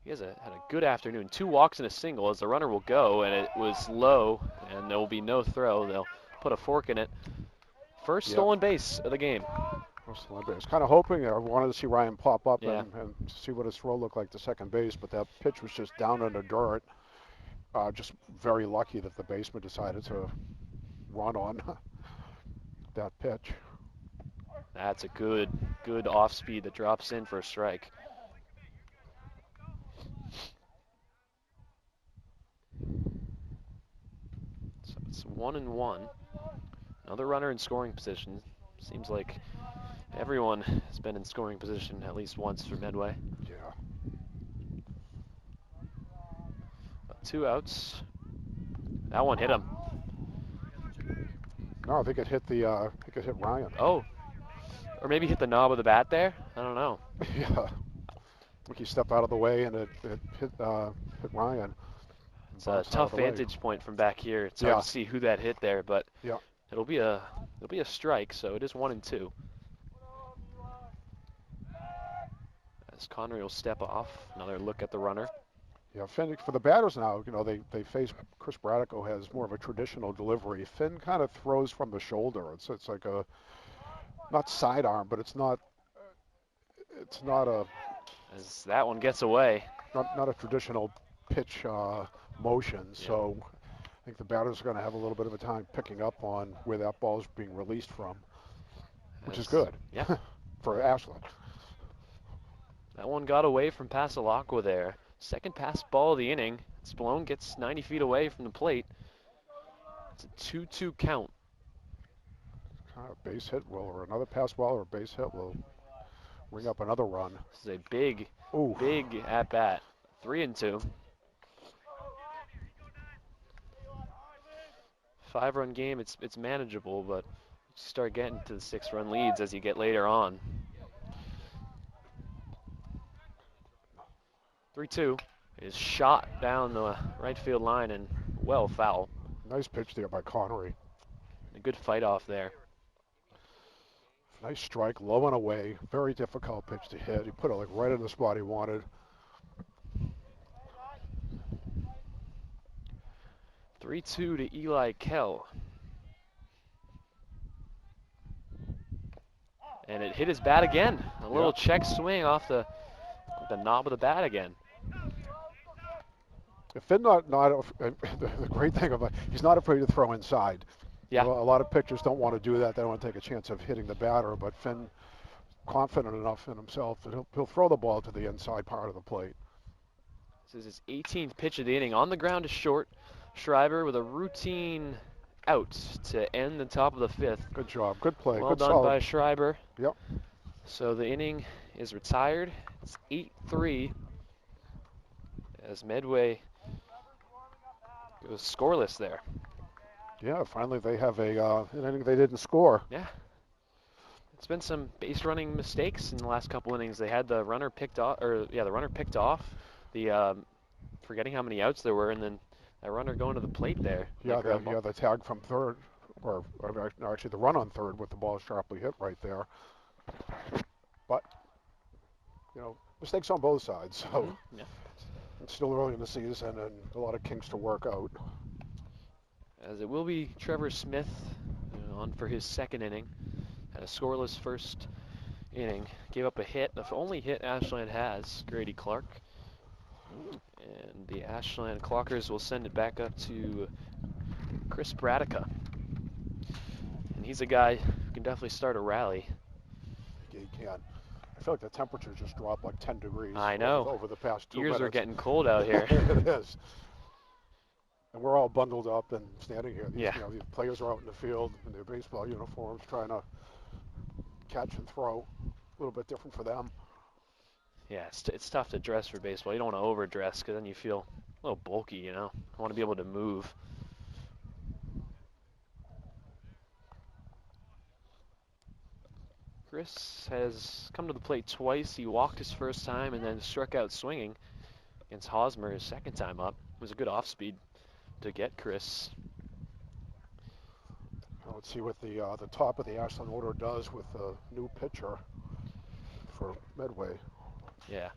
He had a good afternoon. 2 walks and a single as the runner will go, and it was low, and there will be no throw. They'll put a fork in it. First stolen base of the game. I was kind of hoping, I wanted to see Ryan pop up Yeah. and see what his throw looked like to second base, but that pitch was just down in the dirt. Just very lucky that the baseman decided to run on that pitch. That's a good off speed that drops in for a strike. So it's 1-1. Another runner in scoring position. Seems like everyone has been in scoring position at least once for Medway. Yeah. 2 outs. That one hit him. No, I think it hit Ryan. Oh, or maybe hit the knob of the bat there. I don't know. Yeah. Like he stepped out of the way and it hit Ryan. It's a Bounced out tough of the way. vantage point from back here. It's hard to see who that hit there, but Yeah. it'll be a strike. So it is 1-2. As Connery will step off. Another look at the runner. Yeah, Finn, for the batters now, they face Chris Braddock, who has more of a traditional delivery. Finn kind of throws from the shoulder. It's like a, not sidearm, but it's not a, As that one gets away. not a traditional pitch motion. So I think the batters are going to have a little bit of a time picking up on where that ball is being released from, which is good. Yeah. For Ashland. That one got away from Pasalacqua there. Second pass ball of the inning. Spallone gets 90 feet away from the plate. It's a 2-2 count. Kind of base hit or another pass ball or a base hit will ring up another run. This is a big at bat. 3-2. 5-run game. It's manageable, but you start getting to the 6-run leads as you get later on. 3-2 is shot down the right field line and well foul. Nice pitch there by Connery. A good fight off there. Nice strike, low and away. Very difficult pitch to hit. He put it like right in the spot he wanted. 3-2 to Eli Kell. And it hit his bat again. A little check swing off the knob of the bat again. If Finn the great thing about he's not afraid to throw inside. Yeah. A lot of pitchers don't want to do that. They don't want to take a chance of hitting the batter, but Finn confident enough in himself that he'll throw the ball to the inside part of the plate. This is his 18th pitch of the inning. On the ground to short. Schreiber with a routine out to end the top of the 5th. Good job. Good play. Well Good done solid. by Schreiber. Yep. So the inning is retired. It's 8-3 as Medway goes scoreless there. Yeah, finally they have an inning they didn't score. Yeah. It's been some base running mistakes in the last couple innings. They had the runner picked off, the runner picked off, forgetting how many outs there were, and then that runner going to the plate there. Yeah, the tag from third, or actually the run on third with the ball sharply hit right there. But, mistakes on both sides, so Yeah. it's still early in the season and a lot of kinks to work out. As it will be Trevor Smith on for his second inning. Had a scoreless first inning. Gave up a hit, the only hit Ashland has, Grady Clark. And the Ashland Clockers will send it back up to Chris Bradica. And he's a guy who can definitely start a rally. He can. I feel like the temperature just dropped like 10 degrees. I know. Over the past 2 Ears minutes. are getting cold out here. It is. And we're all bundled up and standing here. These Yeah. these players are out in the field in their baseball uniforms trying to catch and throw. A little bit different for them. Yeah, it's tough to dress for baseball. You don't want to overdress because then you feel a little bulky, you know. I want to be able to move. Chris has come to the plate twice. He walked his first time and then struck out swinging against Hosmer his second time up. It was a good off-speed to get Chris. Now let's see what the top of the Ashland order does with the new pitcher for Medway. Yeah.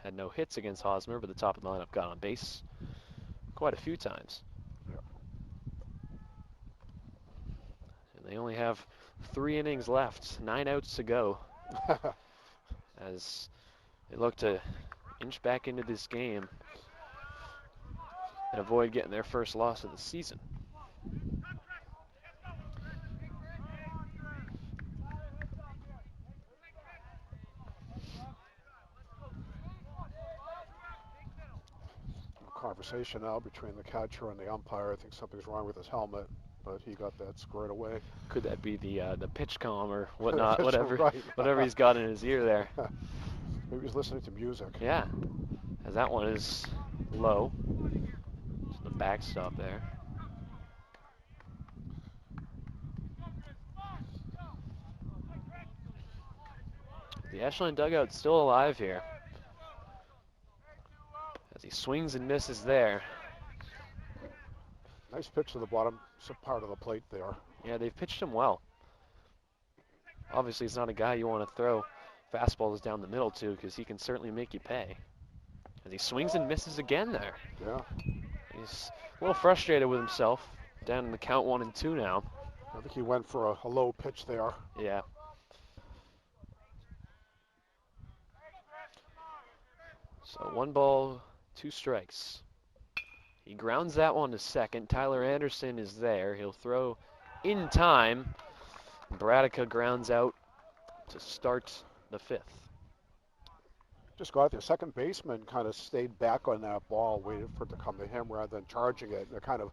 Had no hits against Hosmer, but the top of the lineup got on base quite a few times. Yeah. And they only have 3 innings left, 9 outs to go, as they look to inch back into this game and avoid getting their first loss of the season. Conversation now between the catcher and the umpire. I think something's wrong with his helmet, but he got that squared away. Could that be the pitch comm or whatnot, whatever, right. whatever he's got in his ear there? Maybe he's listening to music. Yeah, as that one is low. Just the backstop there. The Ashland dugout's still alive here, as he swings and misses there. Nice pitch to the bottom part of the plate there. Yeah, they've pitched him well. Obviously, it's not a guy you want to throw fastballs down the middle to, because he can certainly make you pay. As he swings and misses again there. Yeah. He's a little frustrated with himself. Down in the count 1 and 2 now. I think he went for a low pitch there. Yeah. So 1 ball, 2 strikes. He grounds that one to second. Tyler Anderson is there. He'll throw in time. Bradica grounds out to start the 5th. Just got there. Second baseman kind of stayed back on that ball, waited for it to come to him rather than charging it. And it kind of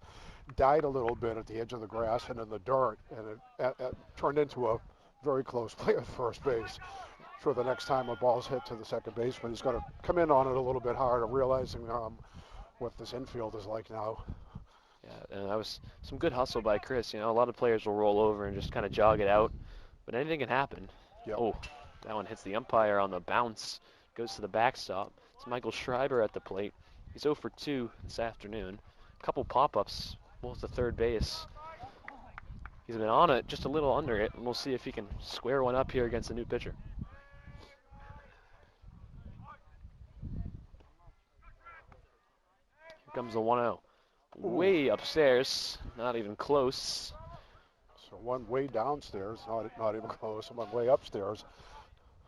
died a little bit at the edge of the grass and in the dirt, and it turned into a very close play at first base. Sure, the next time a ball's hit to the second baseman, he's got to come in on it a little bit harder, realizing what this infield is like now. Yeah, and that was some good hustle by Chris. You know, a lot of players will roll over and just kind of jog it out, but anything can happen. Yep. Oh, that one hits the umpire on the bounce, goes to the backstop. It's Michael Schreiber at the plate. He's 0 for 2 this afternoon. A couple pop-ups, both to third base. He's been on it, just a little under it, and we'll see if he can square one up here against the new pitcher. Here comes the 1-0. Way upstairs, not even close. So one way downstairs, not even close, and one way upstairs.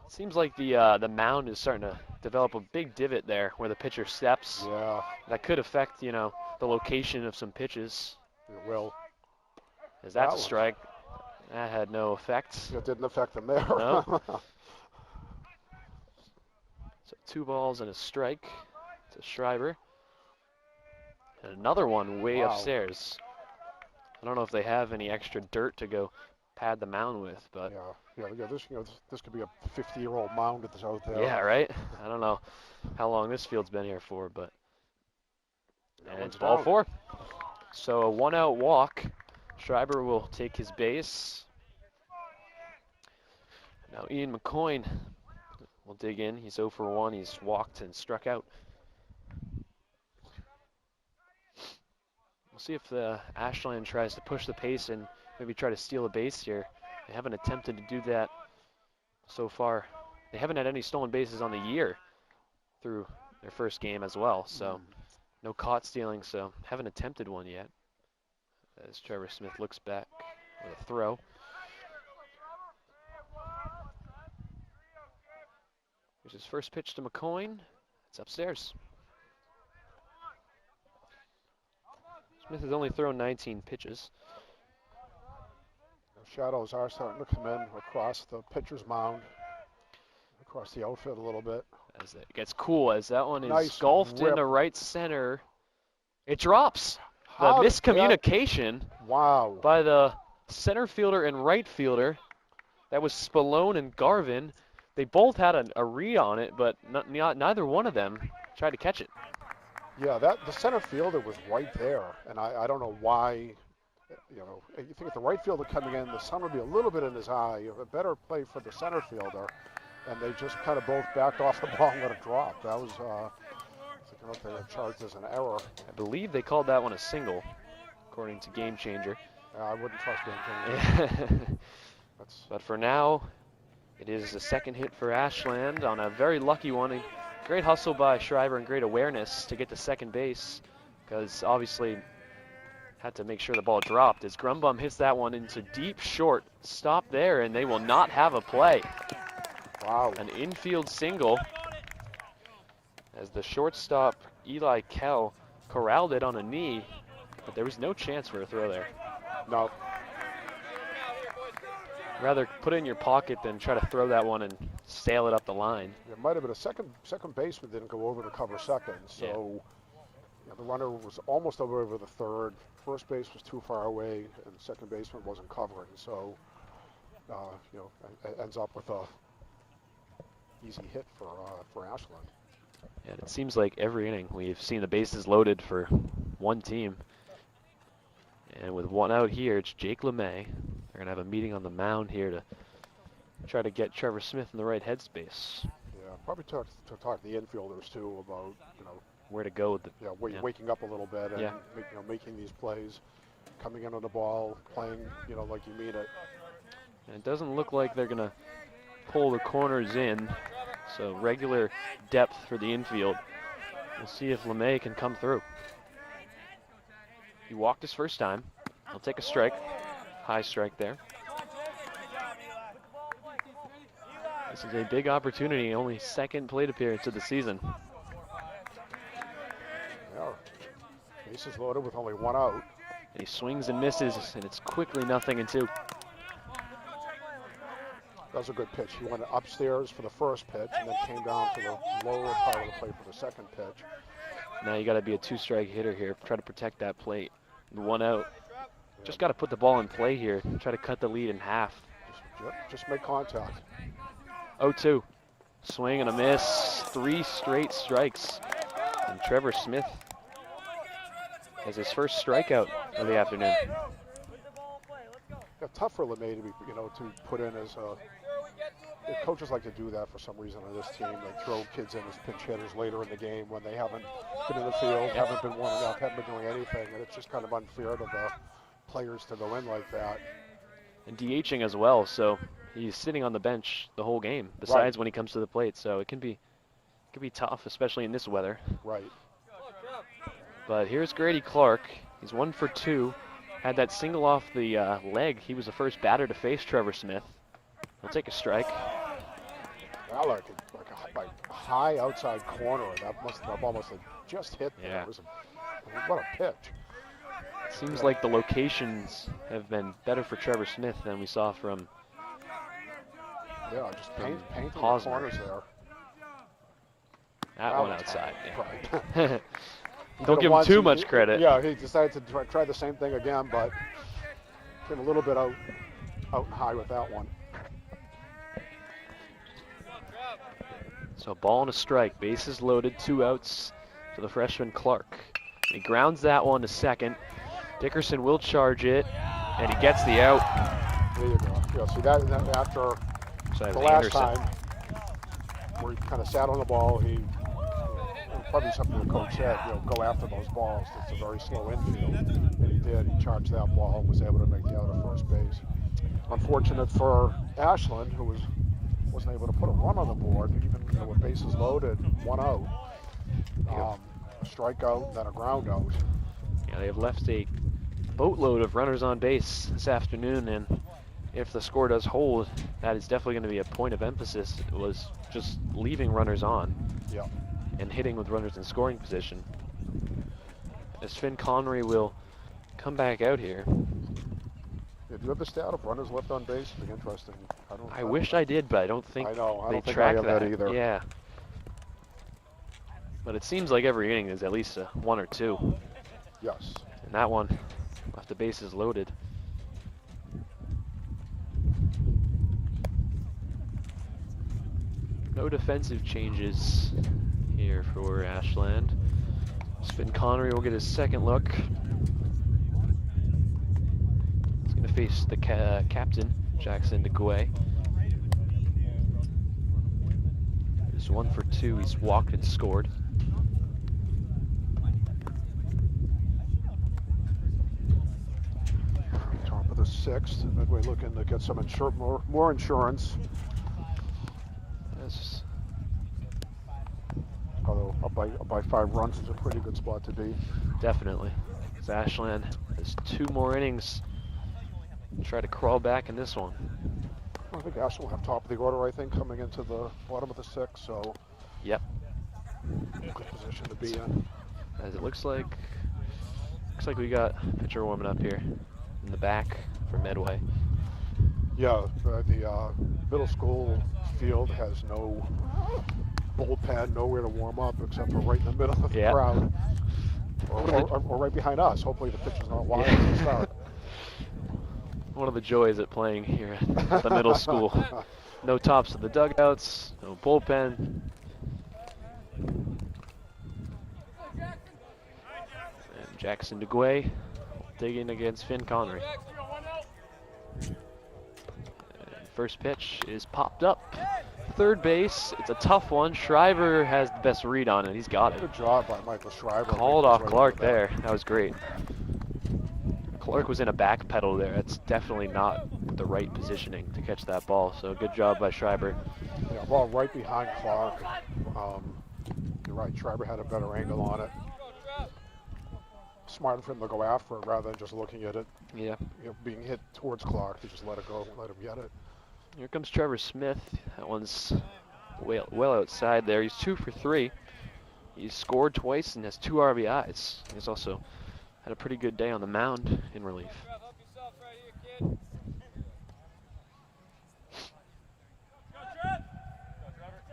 Seems like the mound is starting to develop a big divot there where the pitcher steps. Yeah. That could affect, you know, the location of some pitches. It will. As that's That a strike. That had no effect. It didn't affect them there. No. So 2 balls and a strike to Schreiber. And another one way Wow. upstairs. I don't know if they have any extra dirt to go pad the mound with, but Yeah. This could be a 50-year-old mound that's out there. yeah, right? I don't know how long this field's been here for, but and it's ball down. 4. So a 1-out walk. Schreiber will take his base. Now Ian McCoyne will dig in. He's 0 for 1. He's walked and struck out. We'll see if the Ashland tries to push the pace and maybe try to steal a base here. They haven't attempted to do that so far. They haven't had any stolen bases on the year through their first game as well, so no caught stealing, so haven't attempted one yet. As Trevor Smith looks back with a throw. Here's his first pitch to McCoyne. It's upstairs. Smith has only thrown 19 pitches. The shadows are starting to come in across the pitcher's mound, across the outfield a little bit. As it gets cool, as that one is Nice golfed rip. into right center. It drops. The How did that- miscommunication Wow. by the center fielder and right fielder. That was Spallone and Garvin. They both had a read on it, but neither one of them tried to catch it. Yeah, the center fielder was right there, and I don't know why. You think if the right fielder coming in, the sun would be a little bit in his eye. A better play for the center fielder, and they just kind of both backed off the ball and let it drop. That was, I don't think they charged as an error. I believe they called that one a single, according to Game Changer. I wouldn't trust him. But for now, it is the second hit for Ashland on a very lucky one. A great hustle by Schreiber and great awareness to get to second base, because obviously had to make sure the ball dropped as Grumbum hits that one into deep short. Stop there, and they will not have a play. Wow. An infield single as the shortstop Eli Kell corralled it on a knee, but there was no chance for a throw there. No. Rather put it in your pocket than try to throw that one and sail it up the line. It might have been a second baseman didn't go over to cover second, so the runner was almost over the third. First base was too far away, and the second baseman wasn't covering, so it ends up with a easy hit for Ashland. And it seems like every inning we've seen the bases loaded for one team. And with 1 out here, it's Jake LeMay. They're going to have a meeting on the mound here to try to get Trevor Smith in the right headspace. Yeah, probably talk to the infielders too about where to go with the waking up a little bit and making these plays, coming in on the ball, playing like you mean it. And it doesn't look like they're going to pull the corners in, so regular depth for the infield. We'll see if LeMay can come through. He walked his first time. He'll take a strike. High strike there. This is a big opportunity, only second plate appearance of the season. Yeah, bases loaded with only 1 out. And he swings and misses, and it's quickly 0-2. That was a good pitch. He went upstairs for the first pitch and then came down to the lower part of the plate for the second pitch. Now you got to be a 2-strike hitter here. Try to protect that plate. 1 out. Just got to put the ball in play here. Try to cut the lead in half. Just make contact. 0-2. Swing and a miss. 3 straight strikes. And Trevor Smith has his first strikeout of the afternoon. Yeah, tough for LeMay to be, to put in as coaches like to do that for some reason on this team. They throw kids in as pinch hitters later in the game when they haven't been in the field, haven't been warming up, haven't been doing anything, and it's just kind of unfair to the players to go in like that. And DHing as well, so he's sitting on the bench the whole game, besides when he comes to the plate. So it can be tough, especially in this weather. Right. But here's Grady Clark. He's 1 for 2. Had that single off the leg. He was the first batter to face Trevor Smith. He'll take a strike. Well, like a high outside corner. That almost just hit there. Yeah. What a pitch. Seems like the locations have been better for Trevor Smith than we saw from just painting the Hosmer. corners there. That one outside. Yeah. Right. Don't give him too much credit. Yeah, he decided to try the same thing again, but came a little bit out high with that one. So ball and a strike, bases loaded, 2 outs for the freshman Clark. He grounds that one to second. Dickerson will charge it, and he gets the out. There you go. Yeah, see that after the last time where he kind of sat on the ball, he probably something the coach said, go after those balls. It's a very slow infield, and he did. He charged that ball and was able to make the out at first base. Unfortunate for Ashland, who wasn't able to put a run on the board, even with bases loaded, 1 out. A strikeout, then a ground out. Yeah, they have left a boatload of runners on base this afternoon, and if the score does hold, that is definitely going to be a point of emphasis. It was just leaving runners on and hitting with runners in scoring position. As Finn Connery will come back out here. Yeah, do you have the stat of runners left on base? It'd be interesting. I wish I did, but I don't think I don't they think track I have that either. Yeah. But it seems like every inning is at least 1 or 2. Yes. And that one left the bases loaded. No defensive changes here for Ashland. Finn Connery will get his second look. He's going to face the captain, Jackson DeGuay. He's 1 for 2. He's walked and scored. Top of the 6th. Medway looking to get some more insurance. That's Although up by 5 runs is a pretty good spot to be. definitely. As Ashland has 2 more innings. Try to crawl back in this one. I think Ashland will have top of the order, I think, coming into the bottom of the 6th, so. Yep. Good position to be in. As it looks like we got a pitcher warming up here in the back for Medway. Yeah, the middle school field has no bullpen, nowhere to warm up except for right in the middle of the crowd. Or right behind us. Hopefully the pitcher's not wide at the start. One of the joys at playing here at the middle school. No tops of the dugouts, no bullpen. And Jackson DeGuay digging against Finn Connery. And first pitch is popped up. Third base, it's a tough one. Shriver has the best read on it. He's got it. Good job by Michael Shriver. Called off Clark there. That was great. Clark was in a back pedal there. That's definitely not the right positioning to catch that ball. So good job by Shriver. Yeah, ball right behind Clark. You're right, Shriver had a better angle on it. Smart for him to go after it rather than just looking at it. Yeah. Being hit towards Clark, to just let it go, let him get it. Here comes Trevor Smith. That one's well outside there. He's 2 for 3. He's scored twice and has 2 RBIs. He's also had a pretty good day on the mound in relief.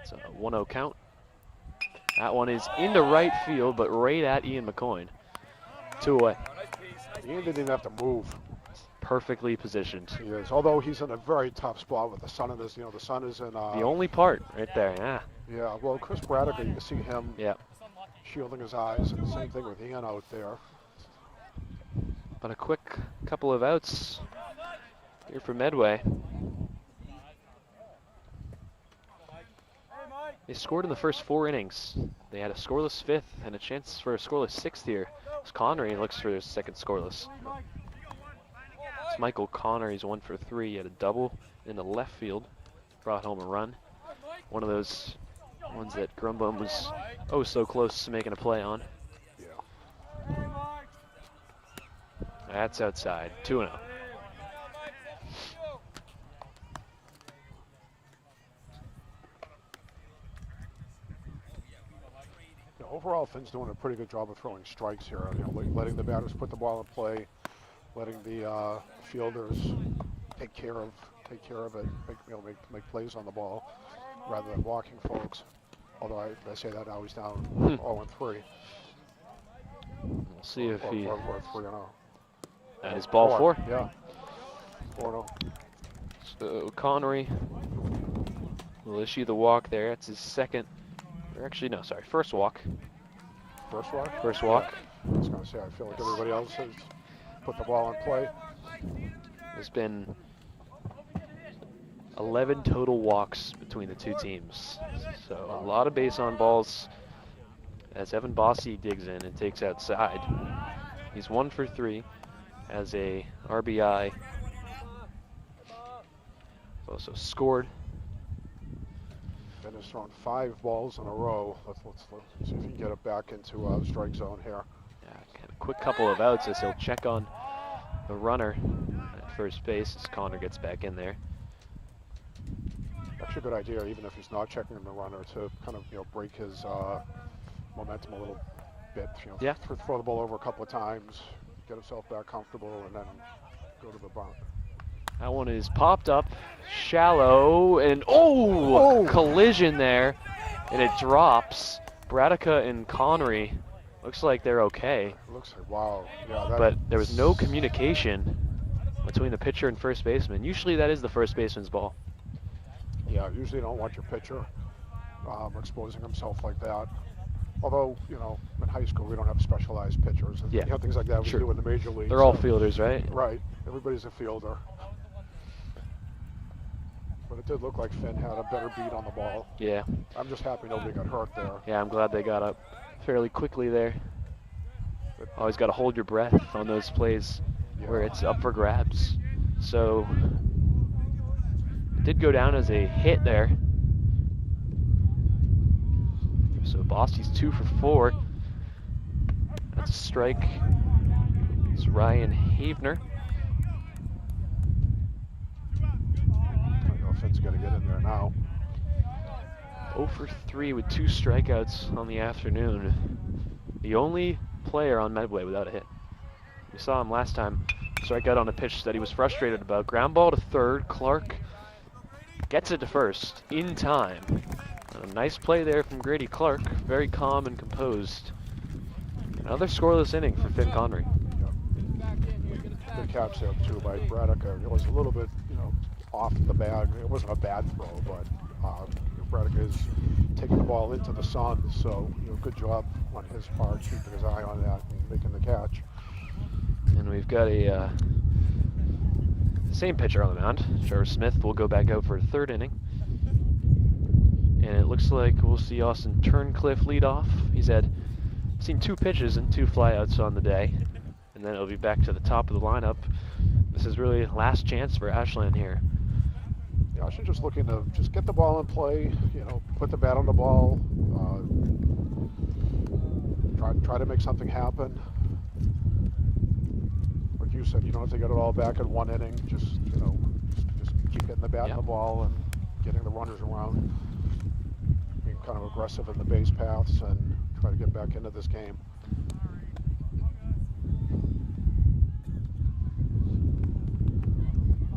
It's a 1-0 count. That one is into right field, but right at Ian McCoyne. 2 away. Ian didn't even have to move. Perfectly positioned. He is, although he's in a very tough spot with the sun in this. The sun is in. The only part right there, yeah. Yeah, well, Chris Braddock, you can see him shielding his eyes, and the same thing with Ian out there. But a quick couple of outs here for Medway. They scored in the first 4 innings. They had a scoreless 5th and a chance for a scoreless 6th here. As Connery looks for their second scoreless. It's Michael Connor. He's 1 for 3. He had a double in the left field. Brought home a run. One of those ones that Grumbum was oh so close to making a play on. Yeah. That's outside. 2-0. Overall, Finn's doing a pretty good job of throwing strikes here. Letting the batters put the ball in play, letting the fielders take care of it, make plays on the ball, rather than walking folks. Although I say that now he's down 0-3. We'll see if he. Or 3-0. That is ball 4. Yeah. 4-0. So Connery will issue the walk there. It's his second, or actually no, sorry, first walk. First walk? First walk. Yeah. I was going to say, I feel like everybody else has put the ball in play. There's been 11 total walks between the two teams. So a lot of base on balls as Evan Bossy digs in and takes outside. He's 1 for 3 as a RBI. Also scored. Ben has thrown 5 balls in a row. Let's see if he can get it back into the strike zone here. Yeah, a quick couple of outs as he'll check on the runner at first base as Connor gets back in there. Actually a good idea, even if he's not checking the runner, to kind of, you know, break his momentum a little bit. You know, yeah. Throw the ball over a couple of times, get himself back comfortable, and then go to the bunt. That one is popped up, shallow, and collision there, and it drops. Bradica and Connery, looks like they're okay. It looks like, wow. Yeah, but there was no communication between the pitcher and first baseman. Usually that is the first baseman's ball. Yeah, usually you don't want your pitcher exposing himself like that. Although, you know, in high school we don't have specialized pitchers. And, yeah. You know, things like that we do in the major leagues. They're all fielders, right? Right. Everybody's a fielder. But it did look like Finn had a better beat on the ball. Yeah. I'm just happy nobody got hurt there. Yeah, I'm glad they got up fairly quickly there. But always got to hold your breath on those plays where it's up for grabs. So it did go down as a hit there. So Bossy's 2 for 4. That's a strike. It's Ryan Havener. Finn's got to get in there now. 0 for 3 with 2 strikeouts on the afternoon. The only player on Medway without a hit. We saw him last time strike out on a pitch that he was frustrated about. Ground ball to third. Clark gets it to first in time. A nice play there from Grady Clark. Very calm and composed. Another scoreless inning for Finn Connery. Good catch there too by Bradica. It was a little bit, you know, off the bag. It wasn't a bad throw, but Bradica is taking the ball into the sun, so, you know, good job on his part, keeping his eye on that and making the catch. And we've got a same pitcher on the mound. Trevor Smith will go back out for a 3rd inning. And it looks like we'll see Austin Turncliffe lead off. He's seen 2 pitches and 2 flyouts on the day. And then it'll be back to the top of the lineup. This is really last chance for Ashland here. Yeah, Ashland just looking to just get the ball in play, you know, put the bat on the ball, try to make something happen. Like you said, you don't have to get it all back in 1 inning. Just, you know, just keep getting the bat on the ball and getting the runners around. Being kind of aggressive in the base paths and try to get back into this game.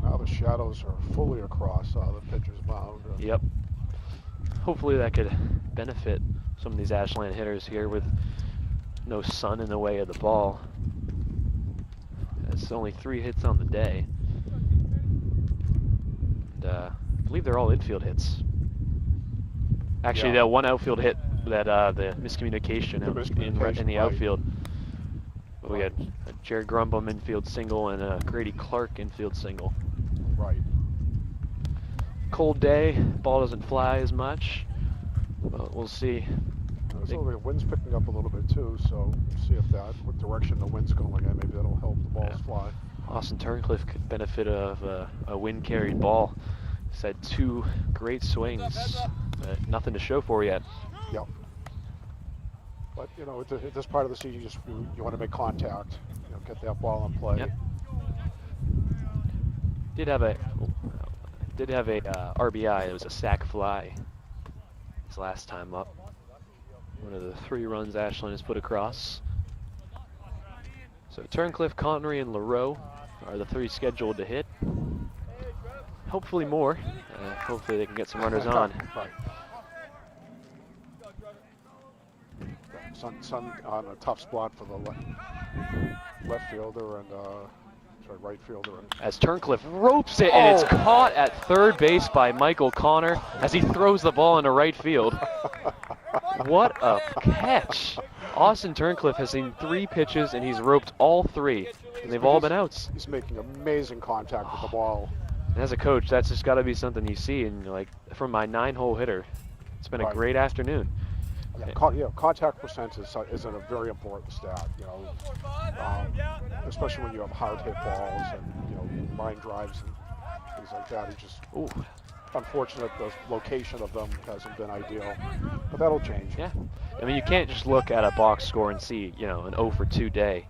Now the shadows are fully across the pitcher's mound. Yep. Hopefully that could benefit some of these Ashland hitters here with no sun in the way of the ball. It's only 3 hits on the day. And I believe they're all infield hits. Actually, that 1 outfield hit, that the miscommunication, in the outfield. But we had a Jared Grumbum infield single and a Grady Clark infield single. Right. Cold day, ball doesn't fly as much, but we'll see. The wind's picking up a little bit too, so we'll see what direction the wind's going in. Maybe that'll help the balls fly. Austin Turncliffe could benefit of a wind-carried ball. He's had 2 great swings, but nothing to show for yet. Yep. But, you know, at this part of the season, you want to make contact, you know, get that ball in play. Yep. Did have a RBI. It was a sac fly his last time up. One of the 3 runs Ashland has put across. So Turncliffe, Connery, and LaRoe are the 3 scheduled to hit. Hopefully more. Hopefully they can get some runners on. Right. Sun on a tough spot for the left fielder and right fielder. As Turncliffe ropes it, and it's caught at third base by Michael Connor as he throws the ball into right field. What a catch. Austin Turncliffe has seen 3 pitches, and he's roped all 3, and they've all been outs. He's making amazing contact with the ball. And as a coach, that's just got to be something you see, and you're like, from my 9-hole hitter, it's been a great afternoon. Yeah, contact percent is a very important stat, you know, especially when you have hard hit balls and, you know, line drives and things like that. It's just unfortunate the location of them hasn't been ideal, but that'll change. Yeah, I mean, you can't just look at a box score and see, you know, an 0 for 2 day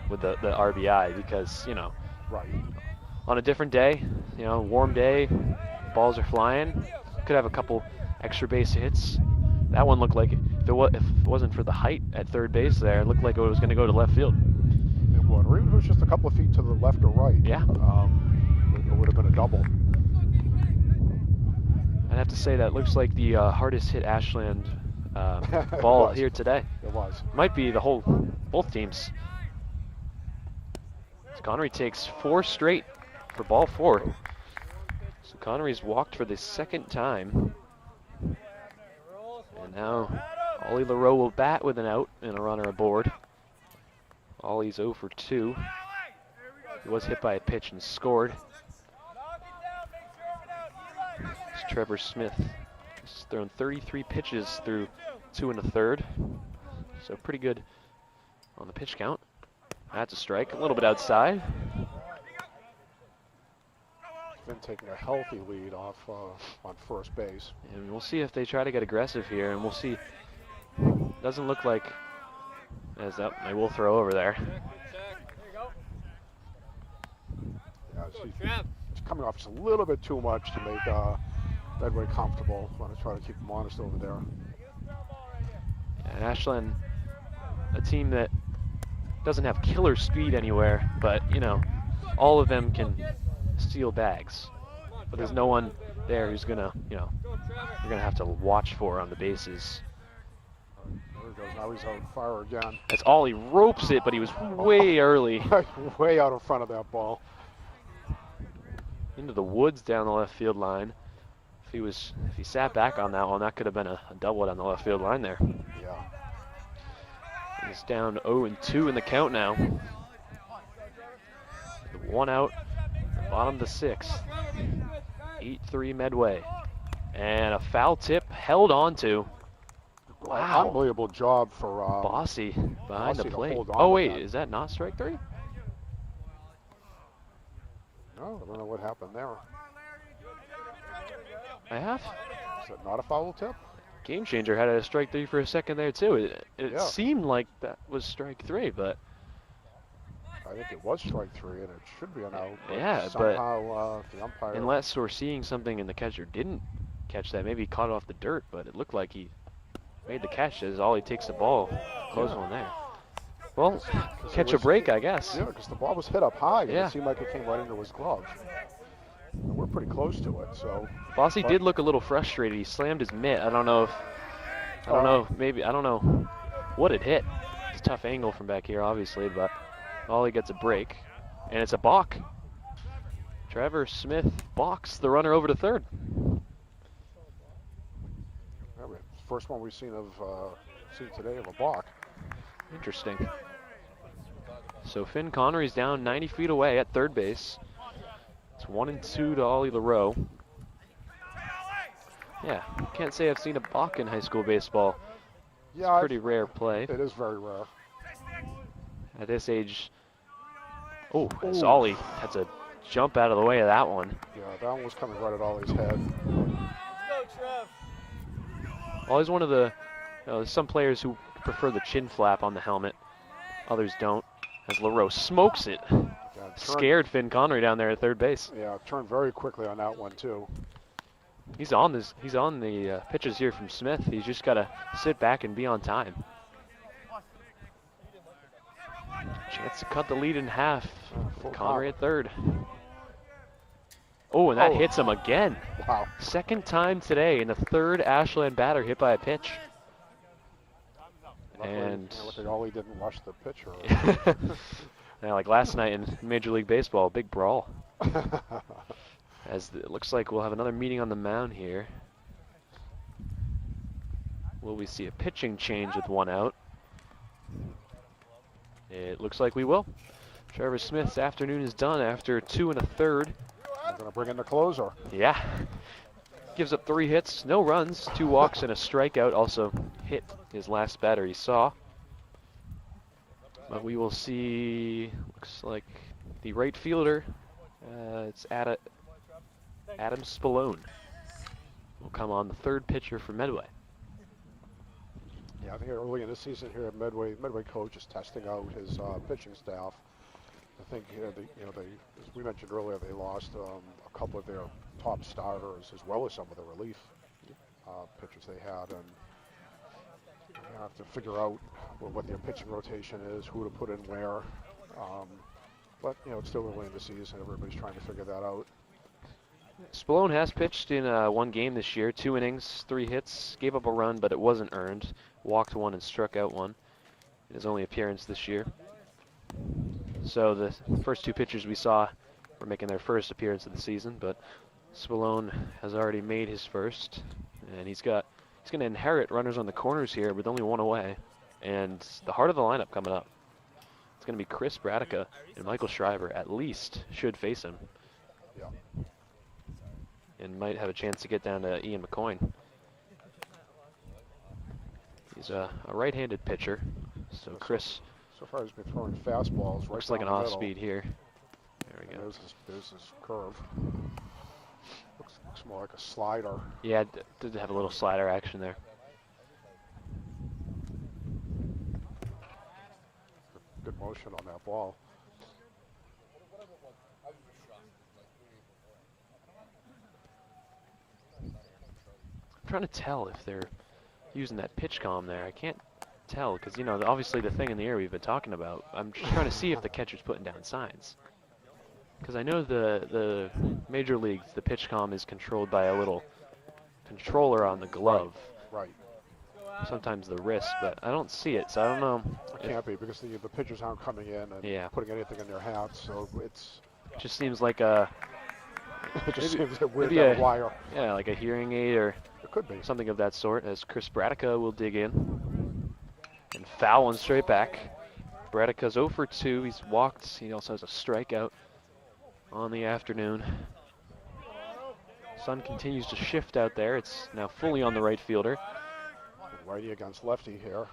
with the RBI because, you know, on a different day, you know, warm day, balls are flying, could have a couple extra base hits. That one looked like, if it wasn't for the height at third base there, it looked like it was going to go to left field. It would, or even if it was just a couple of feet to the left or right. Yeah. It would have been a double. I'd have to say that looks like the hardest hit Ashland ball here today. It was. Might be both teams. So Connery takes 4 straight for ball 4. So Connery's walked for the 2nd time. And now Ollie LaRoe will bat with an out and a runner aboard. Ollie's 0 for 2. He was hit by a pitch and scored. It's Trevor Smith. He's thrown 33 pitches through 2 1/3. So pretty good on the pitch count. That's a strike, a little bit outside. Been taking a healthy lead off on first base. And we'll see if they try to get aggressive here, and we'll see. Doesn't look like as that they will throw over there. Yeah, she's coming off just a little bit too much to make Medway comfortable. Want to try to keep them honest over there. And Ashland, a team that doesn't have killer speed anywhere, but you know, all of them can steal bags, but there's no one there who's gonna, you know, you're gonna have to watch for on the bases. There he goes. Now he's on fire again. That's all. He ropes it, but he was way early. Way out in front of that ball. Into the woods down the left field line. If he sat back on that one, that could have been a double down the left field line there. Yeah. He's down 0-2 in the count now. 1 out. Bottom of the 6th. 8-3 Medway. And a foul tip held on to. Wow. Unbelievable job for Bossy behind the plate. hold on Oh, to wait, that. is that not strike 3? No, I don't know what happened there. I have. Is that not a foul tip? Game Changer had a strike 3 for a second there, too. It Yeah. seemed like that was strike 3, but. I think it was strike 3, and it should be an out. Yeah, but somehow the umpire. unless we're seeing something and the catcher didn't catch that, maybe he caught it off the dirt, but it looked like he made the catch as Ollie takes the ball, close one there. Well, catch a break, I guess. Yeah, because the ball was hit up high, and Yeah. it seemed like it came right into his glove. And we're pretty close to it, so. Bossy did look a little frustrated. He slammed his mitt. I don't know, maybe, I don't know what it hit. It's a tough angle from back here, obviously, but Ollie gets a break, and it's a balk. Trevor Smith balks the runner over to third. First one we've seen today of a balk. Interesting. So Finn Connery's down 90 feet away at third base. It's 1-2 to Ollie LaRoe. Yeah, can't say I've seen a balk in high school baseball. Yeah, It's pretty rare play. It is very rare. At this age. Oh, it's Ollie had to jump out of the way of that one. Yeah, that one was coming right at Ollie's head. Ollie's one of the, there's some players who prefer the chin flap on the helmet. Others don't. As LaRoe smokes it. Yeah, Scared Finn Connery down there at third base. Yeah, turned very quickly on that one too. He's on the pitches here from Smith. He's just got to sit back and be on time. Chance to cut the lead in half. Connery at third. Oh, and that hits him again. Wow. Second time today, and the third Ashland batter hit by a pitch. Luckily, And luckily Ollie didn't rush the pitcher. now, like last night in Major League Baseball, big brawl. As it looks like we'll have another meeting on the mound here. Will we see a pitching change with 1 out? It looks like we will. Trevor Smith's afternoon is done after 2 1/3. They're going to bring in the closer. Yeah. Gives up 3 hits, no runs, 2 walks, and a strikeout. Also hit his last batter he saw. But we will see, looks like the right fielder, it's Adam Spallone, will come on, the 3rd pitcher for Medway. Yeah, I think early in the season here at Medway coach is testing out his pitching staff. I think they, as we mentioned earlier, they lost a couple of their top starters as well as some of the relief pitchers they had, and they have to figure out what their pitching rotation is, who to put in where. But it's still early in the season. Everybody's trying to figure that out. Spallone has pitched in 1 game this year, 2 innings, 3 hits, gave up a run, but it wasn't earned. Walked 1 and struck out 1 in his only appearance this year. So the first 2 pitchers we saw were making their first appearance of the season, but Spallone has already made his first, and he's going to inherit runners on the corners here with only 1 away, and the heart of the lineup coming up. It's going to be Chris Bradica and Michael Shriver at least should face him. Yeah. And might have a chance to get down to Ian McCoyne. He's a right-handed pitcher, so Chris. So far he's been throwing fastballs right looks like an down the middle. off-speed here. There we go. There's his curve. Looks more like a slider. Yeah, did have a little slider action there. Good motion on that ball. I'm trying to tell if they're using that pitch comm there. I can't tell because, obviously the thing in the air we've been talking about. I'm just trying to see if the catcher's putting down signs. Because I know the major leagues, the pitch comm is controlled by a little controller on the glove. Right. Sometimes the wrist, but I don't see it, so I don't know. It can't be because the pitchers aren't coming in and putting anything in their hats, so it's. It just seems like a. It just seems weird maybe down the wire. Yeah, like a hearing aid or it could be something of that sort. As Chris Bradica will dig in and foul one straight back. Bradica's 0 for 2. He's walked. He also has a strikeout on the afternoon. Sun continues to shift out there. It's now fully on the right fielder. Righty against lefty here.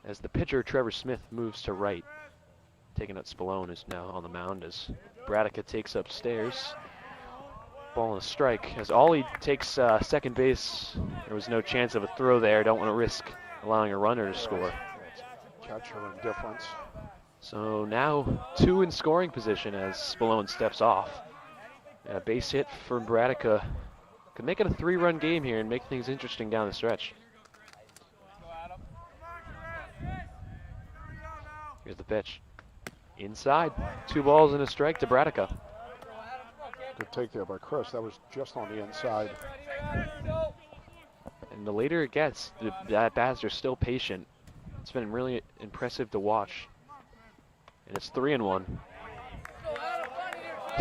As the pitcher, Trevor Smith, moves to right. Taking out Spallone, is now on the mound as Bradica takes upstairs. Ball and a strike. As Ollie takes second base, there was no chance of a throw there. Don't want to risk allowing a runner to score. Catcher indifference. So now 2 in scoring position as Spallone steps off. And a base hit for Bradica could make it a 3-run game here and make things interesting down the stretch. Here's the pitch. Inside. 2 balls and a strike to Bradica. Good take there by Chris. That was just on the inside. And the later it gets, the at-bats are still patient. It's been really impressive to watch. And it's 3-1.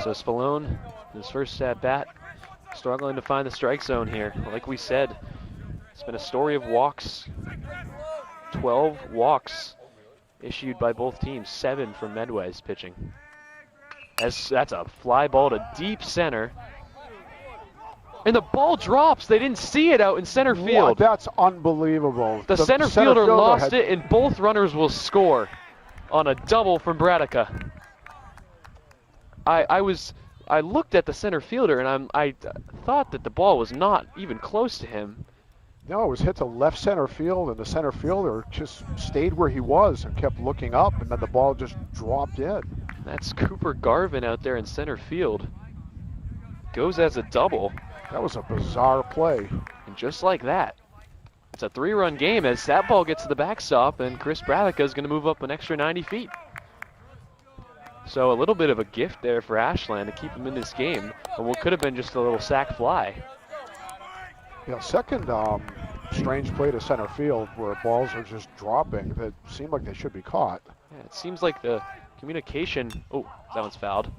So Spallone, his first at-bat, struggling to find the strike zone here. Like we said, it's been a story of walks. 12 walks issued by both teams, 7 from Medway's pitching. That's a fly ball to deep center. And the ball drops. They didn't see it out in center field. What? That's unbelievable. The center fielder lost it, and both runners will score on a double from Bradica. I looked at the center fielder, and I thought that the ball was not even close to him. No, it was hit to left center field, and the center fielder just stayed where he was and kept looking up, and then the ball just dropped in. That's Cooper Garvin out there in center field. Goes as a double. That was a bizarre play. And just like that, it's a 3-run game as that ball gets to the backstop, and Chris Bradica is going to move up an extra 90 feet. So a little bit of a gift there for Ashland to keep him in this game on what could have been just a little sac fly. Second strange play to center field where balls are just dropping that seem like they should be caught. Yeah, it seems like the communication. Oh, that one's fouled.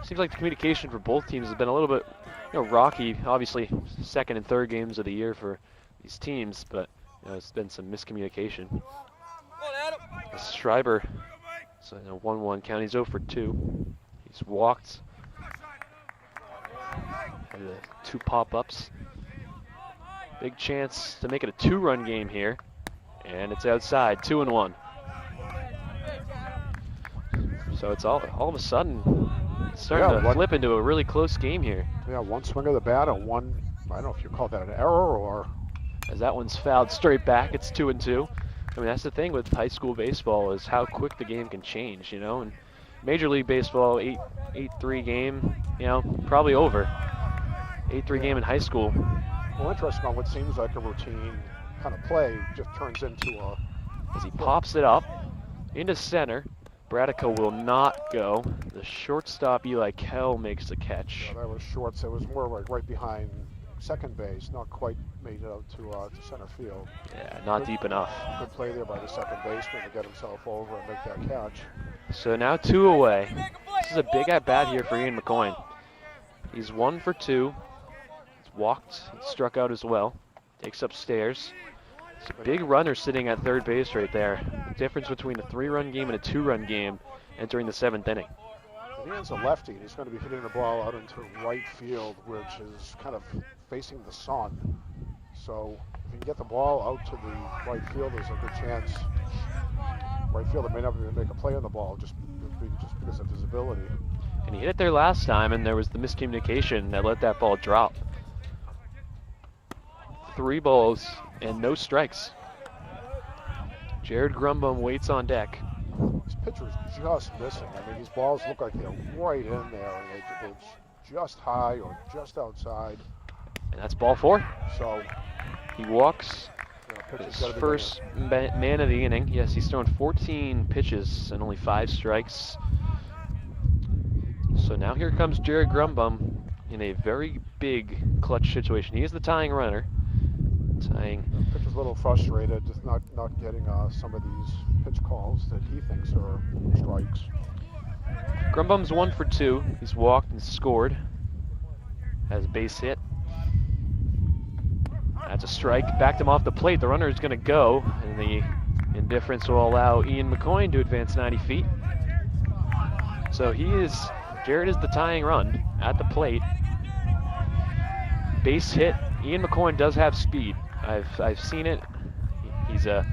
Seems like the communication for both teams has been a little bit, rocky. Obviously, second and third games of the year for these teams, but it's been some miscommunication. Schreiber, so in a 1-1 count. He's 0 for 2. He's walked. Had the 2 pop-ups. Big chance to make it a 2-run game here, and it's outside. 2-1. So it's all of a sudden starting to flip into a really close game here. Yeah, one swing of the bat and one, I don't know if you call that an error or. As that one's fouled straight back, it's 2-2. I mean, that's the thing with high school baseball is how quick the game can change, And Major League Baseball, 8-3 game, probably over. 8-3 game in high school. Well, interesting on what seems like a routine kind of play just turns into a. As he pops it up into center. Bradico will not go. The shortstop, Eli Kell, makes the catch. Yeah, that was short, so it was more like right behind second base, not quite made it out to center field. Yeah, not deep enough. Good play there by the second baseman to get himself over and make that catch. So now 2 away. This is a big at-bat here for Ian McCoy. He's 1 for 2. He's walked, struck out as well. Takes upstairs. It's a big runner sitting at third base right there. The difference between a 3-run game and a 2-run game entering the 7th inning. Ian's a lefty, and he's going to be hitting the ball out into right field, which is kind of facing the sun. So if you can get the ball out to the right field, there's a good chance. Right fielder may not even make a play on the ball just because of visibility. And he hit it there last time, and there was the miscommunication that let that ball drop. 3 balls and no strikes. Jared Grumbum waits on deck. This pitcher is just missing. I mean, these balls look like they're right in there. And it's just high or just outside. And that's ball 4. So he walks his first man of the inning. Yes, he's thrown 14 pitches and only 5 strikes. So now here comes Jared Grumbum in a very big clutch situation. He is the tying runner. The pitcher's a little frustrated, just not getting some of these pitch calls that he thinks are strikes. Grumbum's 1 for 2. He's walked and scored. Has a base hit. That's a strike. Backed him off the plate. The runner is going to go, and the indifference will allow Ian McCoy to advance 90 feet. So Jared is the tying run at the plate. Base hit. Ian McCoy does have speed. I've seen it. He's a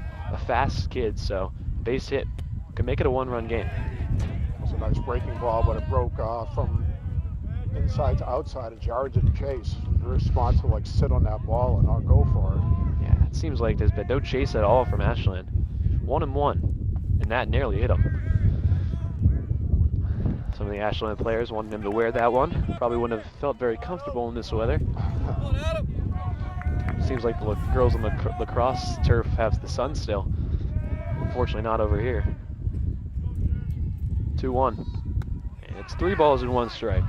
fast kid, so base hit can make it a 1-run game. It was a nice breaking ball, but it broke from inside to outside, and Jared didn't chase. Very smart to sit on that ball and not go for it. Yeah, it seems like there's been no chase at all from Ashland. 1-1, and that nearly hit him. Some of the Ashland players wanted him to wear that one. Probably wouldn't have felt very comfortable in this weather. Seems like the girls on the lacrosse turf have the sun still. Unfortunately, not over here. 2-1. And it's 3 balls and 1 strike.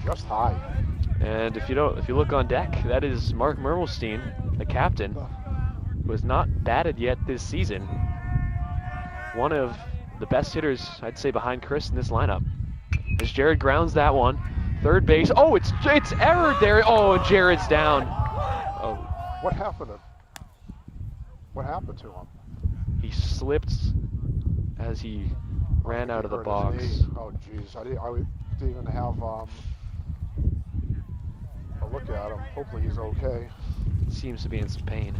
Just high. And if you look on deck, that is Mark Mermelstein, the captain, who has not batted yet this season. One of the best hitters, I'd say, behind Chris in this lineup. As Jared grounds that one, third base. Oh, it's errored there. Oh, and Jared's down. Oh, what happened to him? He slipped as he ran out of the box. Oh, jeez. I didn't even have a look at him. Hopefully he's okay. Seems to be in some pain.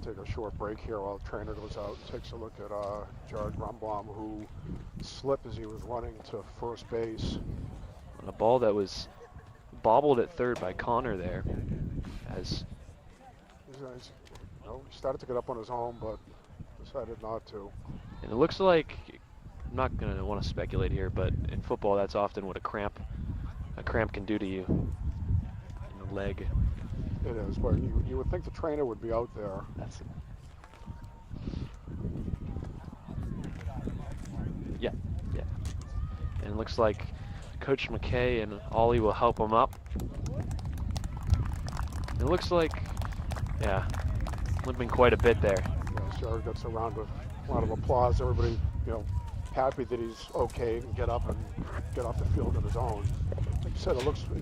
Take a short break here while the trainer goes out and takes a look at Jared Grumbum, who slipped as he was running to first base. On a ball that was bobbled at third by Connor there. as He started to get up on his own, but decided not to. and it looks like, I'm not going to want to speculate here, but in football that's often what a cramp can do to you in the leg. It is, but you would think the trainer would be out there. That's it. Yeah. And it looks like Coach McKay and Ollie will help him up. It looks like, yeah, limping quite a bit there. Yeah, Jared gets a round of applause. Everybody, happy that he's okay and get up and get off the field on his own. Like you said, it looks, we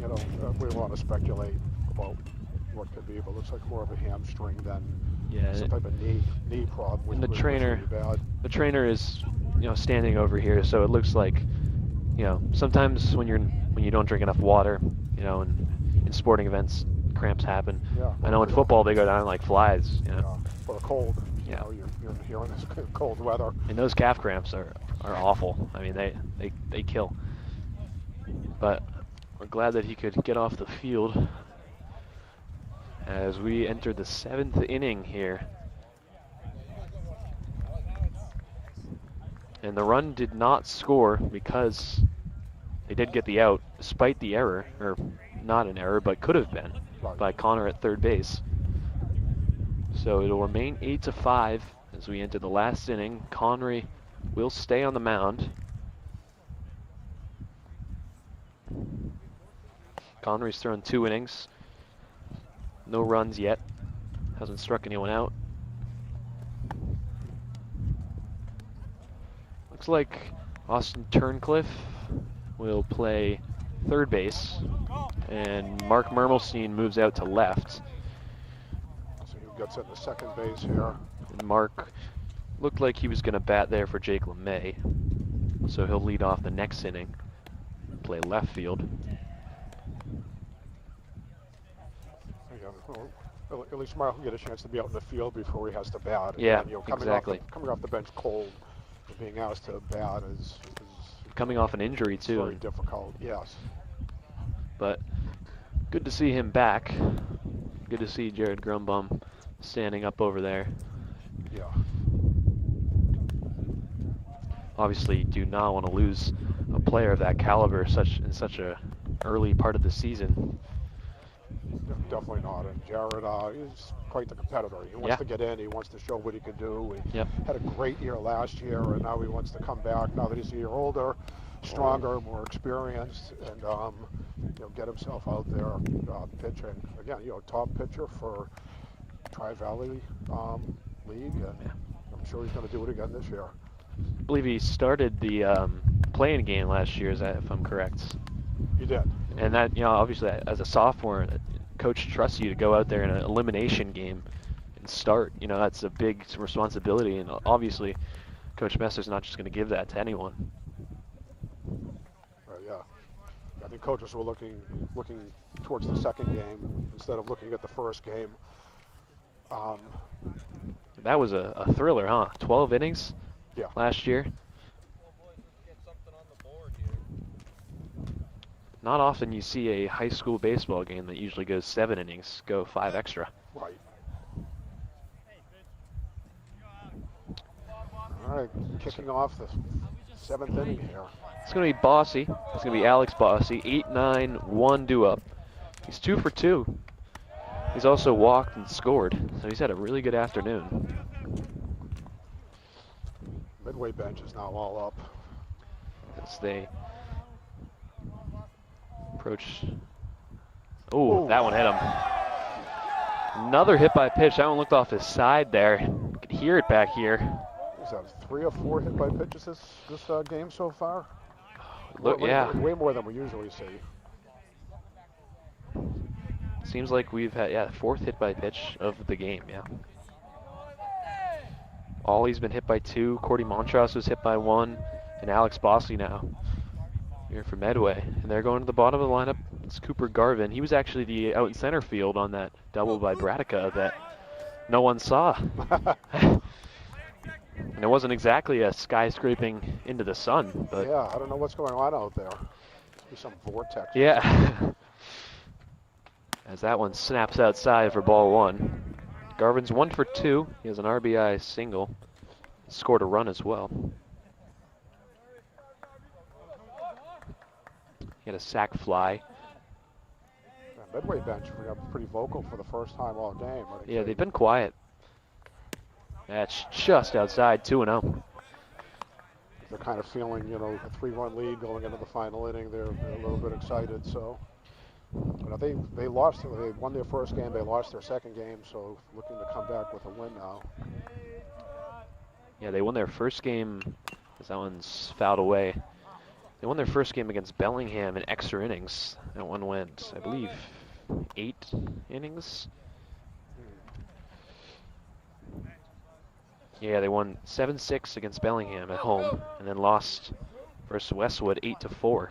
want to speculate about what could be, but it looks like more of a hamstring than some type of knee problem. And the trainer, really bad. The trainer is, standing over here, so it looks like, sometimes when you don't drink enough water, in sporting events, cramps happen. Yeah, I know in football they go down like flies. For a cold. Yeah. You're in this cold weather. And those calf cramps are awful. I mean, they kill. But we're glad that he could get off the field as we enter the 7th inning here. And the run did not score because they did get the out, despite the error, or not an error, but could have been, by Connor at third base. So it'll remain 8-5 as we enter the last inning. Connery will stay on the mound. Connery's thrown 2 innings. No runs yet. Hasn't struck anyone out. Looks like Austin Turncliffe will play third base, and Mark Mermelstein moves out to left. So he gets at the second base here. And Mark looked like he was going to bat there for Jake LeMay, so he'll lead off the next inning, play left field. Well, at least Mark will get a chance to be out in the field before he has to bat. Yeah, and, exactly. Coming off the bench cold, and being asked to bat is coming off an injury too. Very difficult, yes. But good to see him back. Good to see Jared Grumbum standing up over there. Yeah. Obviously, do not want to lose a player of that caliber in such a early part of the season. Definitely not. And Jared is quite the competitor. He wants to get in. He wants to show what he can do. He had a great year last year, and now he wants to come back. Now that he's a year older, stronger, more experienced, and get himself out there pitching. Again, top pitcher for Tri-Valley League, and I'm sure he's going to do it again this year. I believe he started the playing game last year, if I'm correct. He did. And that, obviously, as a sophomore, coach trusts you to go out there in an elimination game and start. That's a big responsibility, and obviously, Coach Messer's not just going to give that to anyone. Yeah. I think coaches were looking towards the second game instead of looking at the first game. That was a thriller, huh? 12 innings last year. Not often you see a high school baseball game that usually goes 7 innings, go 5 extra. Right. All right, kicking off the 7th inning here. It's going to be Bossy. It's going to be Alex Bossy. 8-9, 1 due-up. He's 2 for 2. He's also walked and scored, so he's had a really good afternoon. Medway bench is now all up. As they approach. Oh, that one hit him. Another hit by pitch. That one looked off his side there. You could hear it back here. Is that 3 or 4 hit by pitches this game so far? Look, way more than we usually see. Seems like we've had 4th hit by pitch of the game. Ollie's been hit by 2. Cordy Montross was hit by 1, and Alex Bossy now here for Medway. And they're going to the bottom of the lineup. It's Cooper Garvin. He was actually the out in center field on that double by Bradica that no one saw. And it wasn't exactly a skyscraping into the sun, but yeah, I don't know what's going on out there. Maybe some vortex. Yeah. As that one snaps outside for ball one. Garvin's 1 for 2. He has an RBI single. Scored a run as well. He had a sac fly. Medway bench pretty vocal for the first time all game. Yeah, they've been quiet. That's just outside, 2-0. They're kind of feeling, you know, a 3-run lead going into the final inning. They're a little bit excited. So, you know, they lost. They won their first game. They lost their second game. So, looking to come back with a win now. Yeah, they won their first game. That one's fouled away. They won their first game against Bellingham in extra innings. That one went, I believe, 8 innings. Yeah, they won 7-6 against Bellingham at home, and then lost versus Westwood 8-4.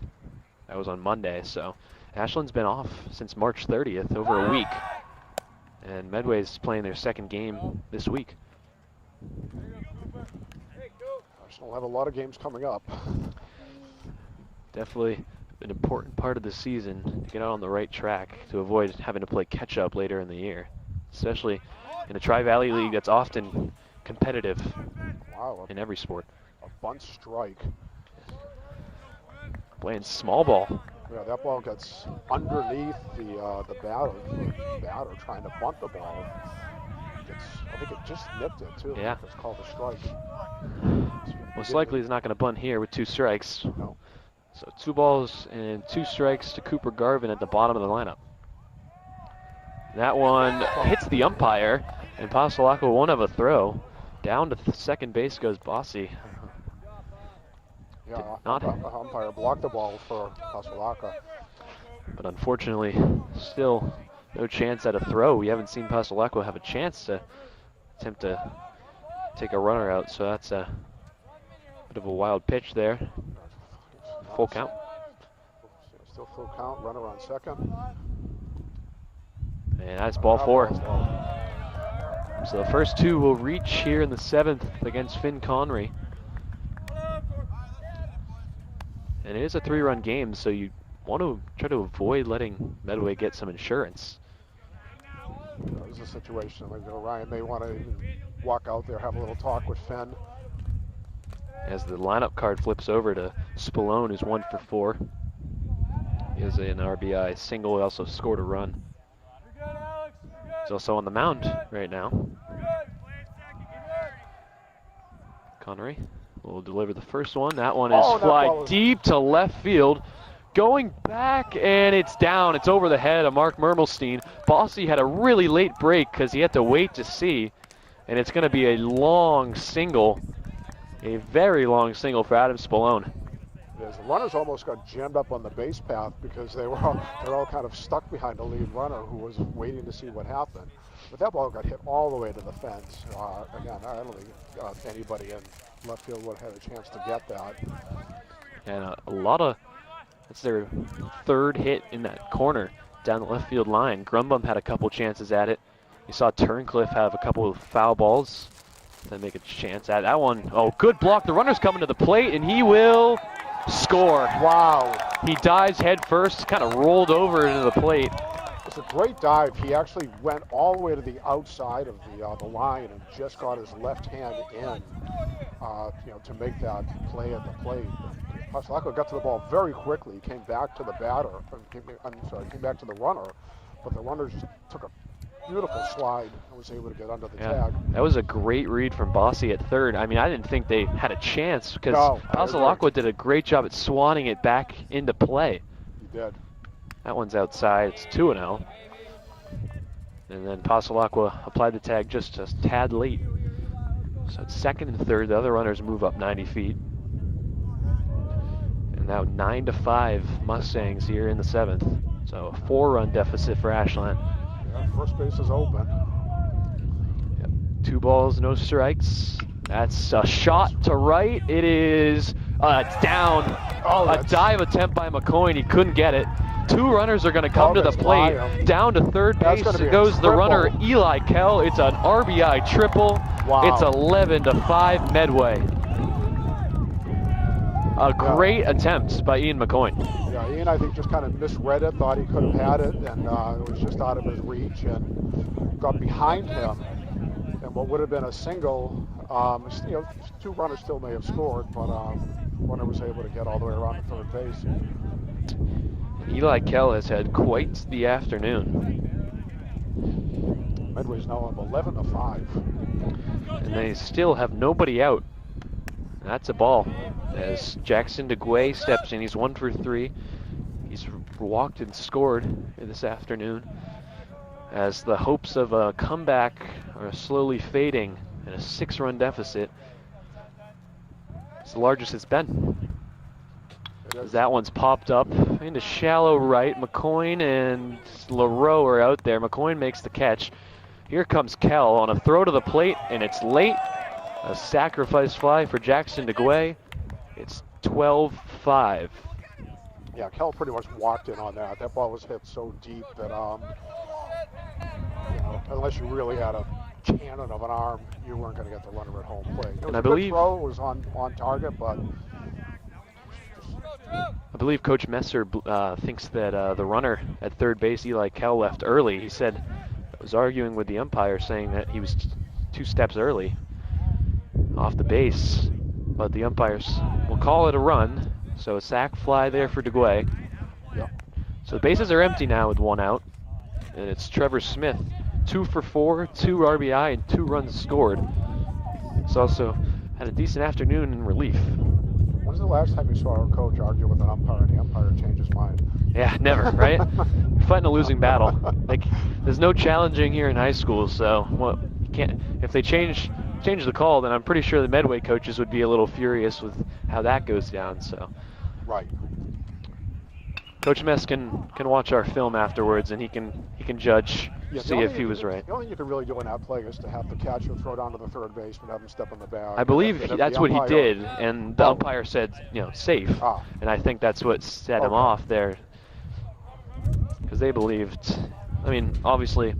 That was on Monday, so Ashland's been off since March 30th, over a week. And Medway's playing their second game this week. Ashland will have a lot of games coming up. Definitely an important part of the season to get out on the right track to avoid having to play catch-up later in the year, especially in a Tri-Valley League that's often competitive in every sport. A bunt strike. Playing small ball. Yeah, that ball gets underneath the batter trying to bunt the ball. I think it just nipped it too. Yeah. It's called a strike. Most likely he's not going to bunt here with 2 strikes. No. So 2 balls and 2 strikes to Cooper Garvin at the bottom of the lineup. That one hits the umpire, and Pasalaco won't have a throw. Down to second base goes Bossy. Yeah, umpire blocked the ball for Pasalaco. But unfortunately, still no chance at a throw. We haven't seen Pasalaco have a chance to attempt to take a runner out, so that's a bit of a wild pitch there. Full count. Still full count, runner on second. And that's ball 4. So the first 2 will reach here in the 7th against Finn Connery. And it is a 3-run game, so you want to try to avoid letting Medway get some insurance. This is a situation like Ryan may want to walk out there, have a little talk with Finn. As the lineup card flips over to Spallone, who's 1 for 4. He has an RBI single. He also scored a run. He's also on the mound right now. Connery will deliver the first one. That one is fly deep to left field. Going back, and it's down. It's over the head of Mark Mermelstein. Bossy had a really late break because he had to wait to see. And it's going to be a long single. A very long single for Adam Spallone. The runners almost got jammed up on the base path because they're all kind of stuck behind the lead runner who was waiting to see what happened. But that ball got hit all the way to the fence. Again, I don't think anybody in left field would have had a chance to get that. And a lot of, that's their 3rd hit in that corner down the left field line. Grumbum had a couple chances at it. You saw Turncliffe have a couple of foul balls to make a chance at that one. Oh, good block. The runner's coming to the plate, and he will score. Wow. He dives head first, kind of rolled over into the plate. It's a great dive. He actually went all the way to the outside of the line and just got his left hand in, to make that play at the plate. Pasalaco got to the ball very quickly. He came back to the came back to the runner, but the runner just took a beautiful slide and was able to get under the tag. That was a great read from Bossy at 3rd. I mean, I didn't think they had a chance because Pasalaco did a great job at swanning it back into play. He did. That one's outside. It's 2-0. And then Pasalaco applied the tag just a tad late. So it's 2nd and 3rd. The other runners move up 90 feet. And now 9-5 Mustangs here in the 7th. So a 4-run deficit for Ashland. Yeah, first base is open. Yep. 2 balls, no strikes. That's a shot to right. It is, it's down. A dive attempt by McCoy. He couldn't get it. 2 runners are going to come to the plate. Down to 3rd base goes the runner, Eli Kell. It's an RBI triple. Wow. It's 11-5 Medway. A great attempt by Ian McCoy. Yeah, Ian, I think, just kind of misread it, thought he could have had it, and it was just out of his reach, and got behind him. And what would have been a single, you know, two runners still may have scored, but runner was able to get all the way around to third base. Eli Kell has had quite the afternoon. Medway's now up 11-5. And they still have nobody out. That's a ball. As Jackson DeGuay steps in, he's 1 for 3. He's walked and scored this afternoon. As the hopes of a comeback are slowly fading in a 6-run deficit. It's the largest it's been. As that one's popped up into shallow right. McCoy and LaRoe are out there. McCoy makes the catch. Here comes Kell on a throw to the plate, and it's late. A sacrifice fly for Jackson DeGuay. It's 12-5. Yeah, Kell pretty much walked in on that. That ball was hit so deep that, you know, unless you really had a cannon of an arm, you weren't going to get the runner at home plate. It was And I a good believe throw. It was on target, but I believe Coach Messer thinks that the runner at third base, Eli Kell, left early. He said, was arguing with the umpire, saying that he was 2 steps early off the base. But the umpires will call it a run. So a sac fly there for DeGuay. yeah. So the bases are empty now with 1 out. And it's Trevor Smith, 2 for 4, 2 RBI, and 2 runs scored. He's also had a decent afternoon in relief. When's the last time you saw a coach argue with an umpire and the umpire changed his mind? Yeah, never, right? You're fighting a losing battle. Like, there's no challenging here in high school, so well, you can't. If they change the call, then I'm pretty sure the Medway coaches would be a little furious with how that goes down. So, Right. Coach Mess can watch our film afterwards, and he can judge, Yeah, see if he was right. The only thing you can really do in that play is to have the catcher throw down to the third baseman, have him step on the bag. I believe And if that's the what he umpire- did, and the umpire said, you know, safe. Ah. And I think that's what set him Okay. off there, because they believed. I mean, obviously,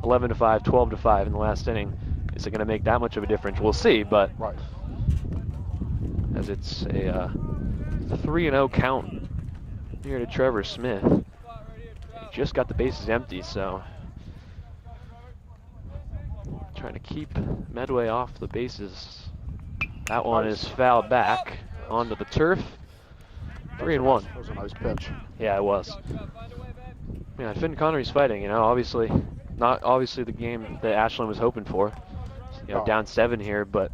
11-5, 12-5 in the last inning. Is it going to make that much of a difference? We'll see, but Right. as it's a 3-0 count here to Trevor Smith. He just got the bases empty, so trying to keep Medway off the bases. That one is fouled back onto the turf. 3-1. That was a nice pitch. Yeah, it was. Yeah, Finn Connery's fighting, you know, obviously, not obviously the game that Ashland was hoping for. You know, No. down 7 here, but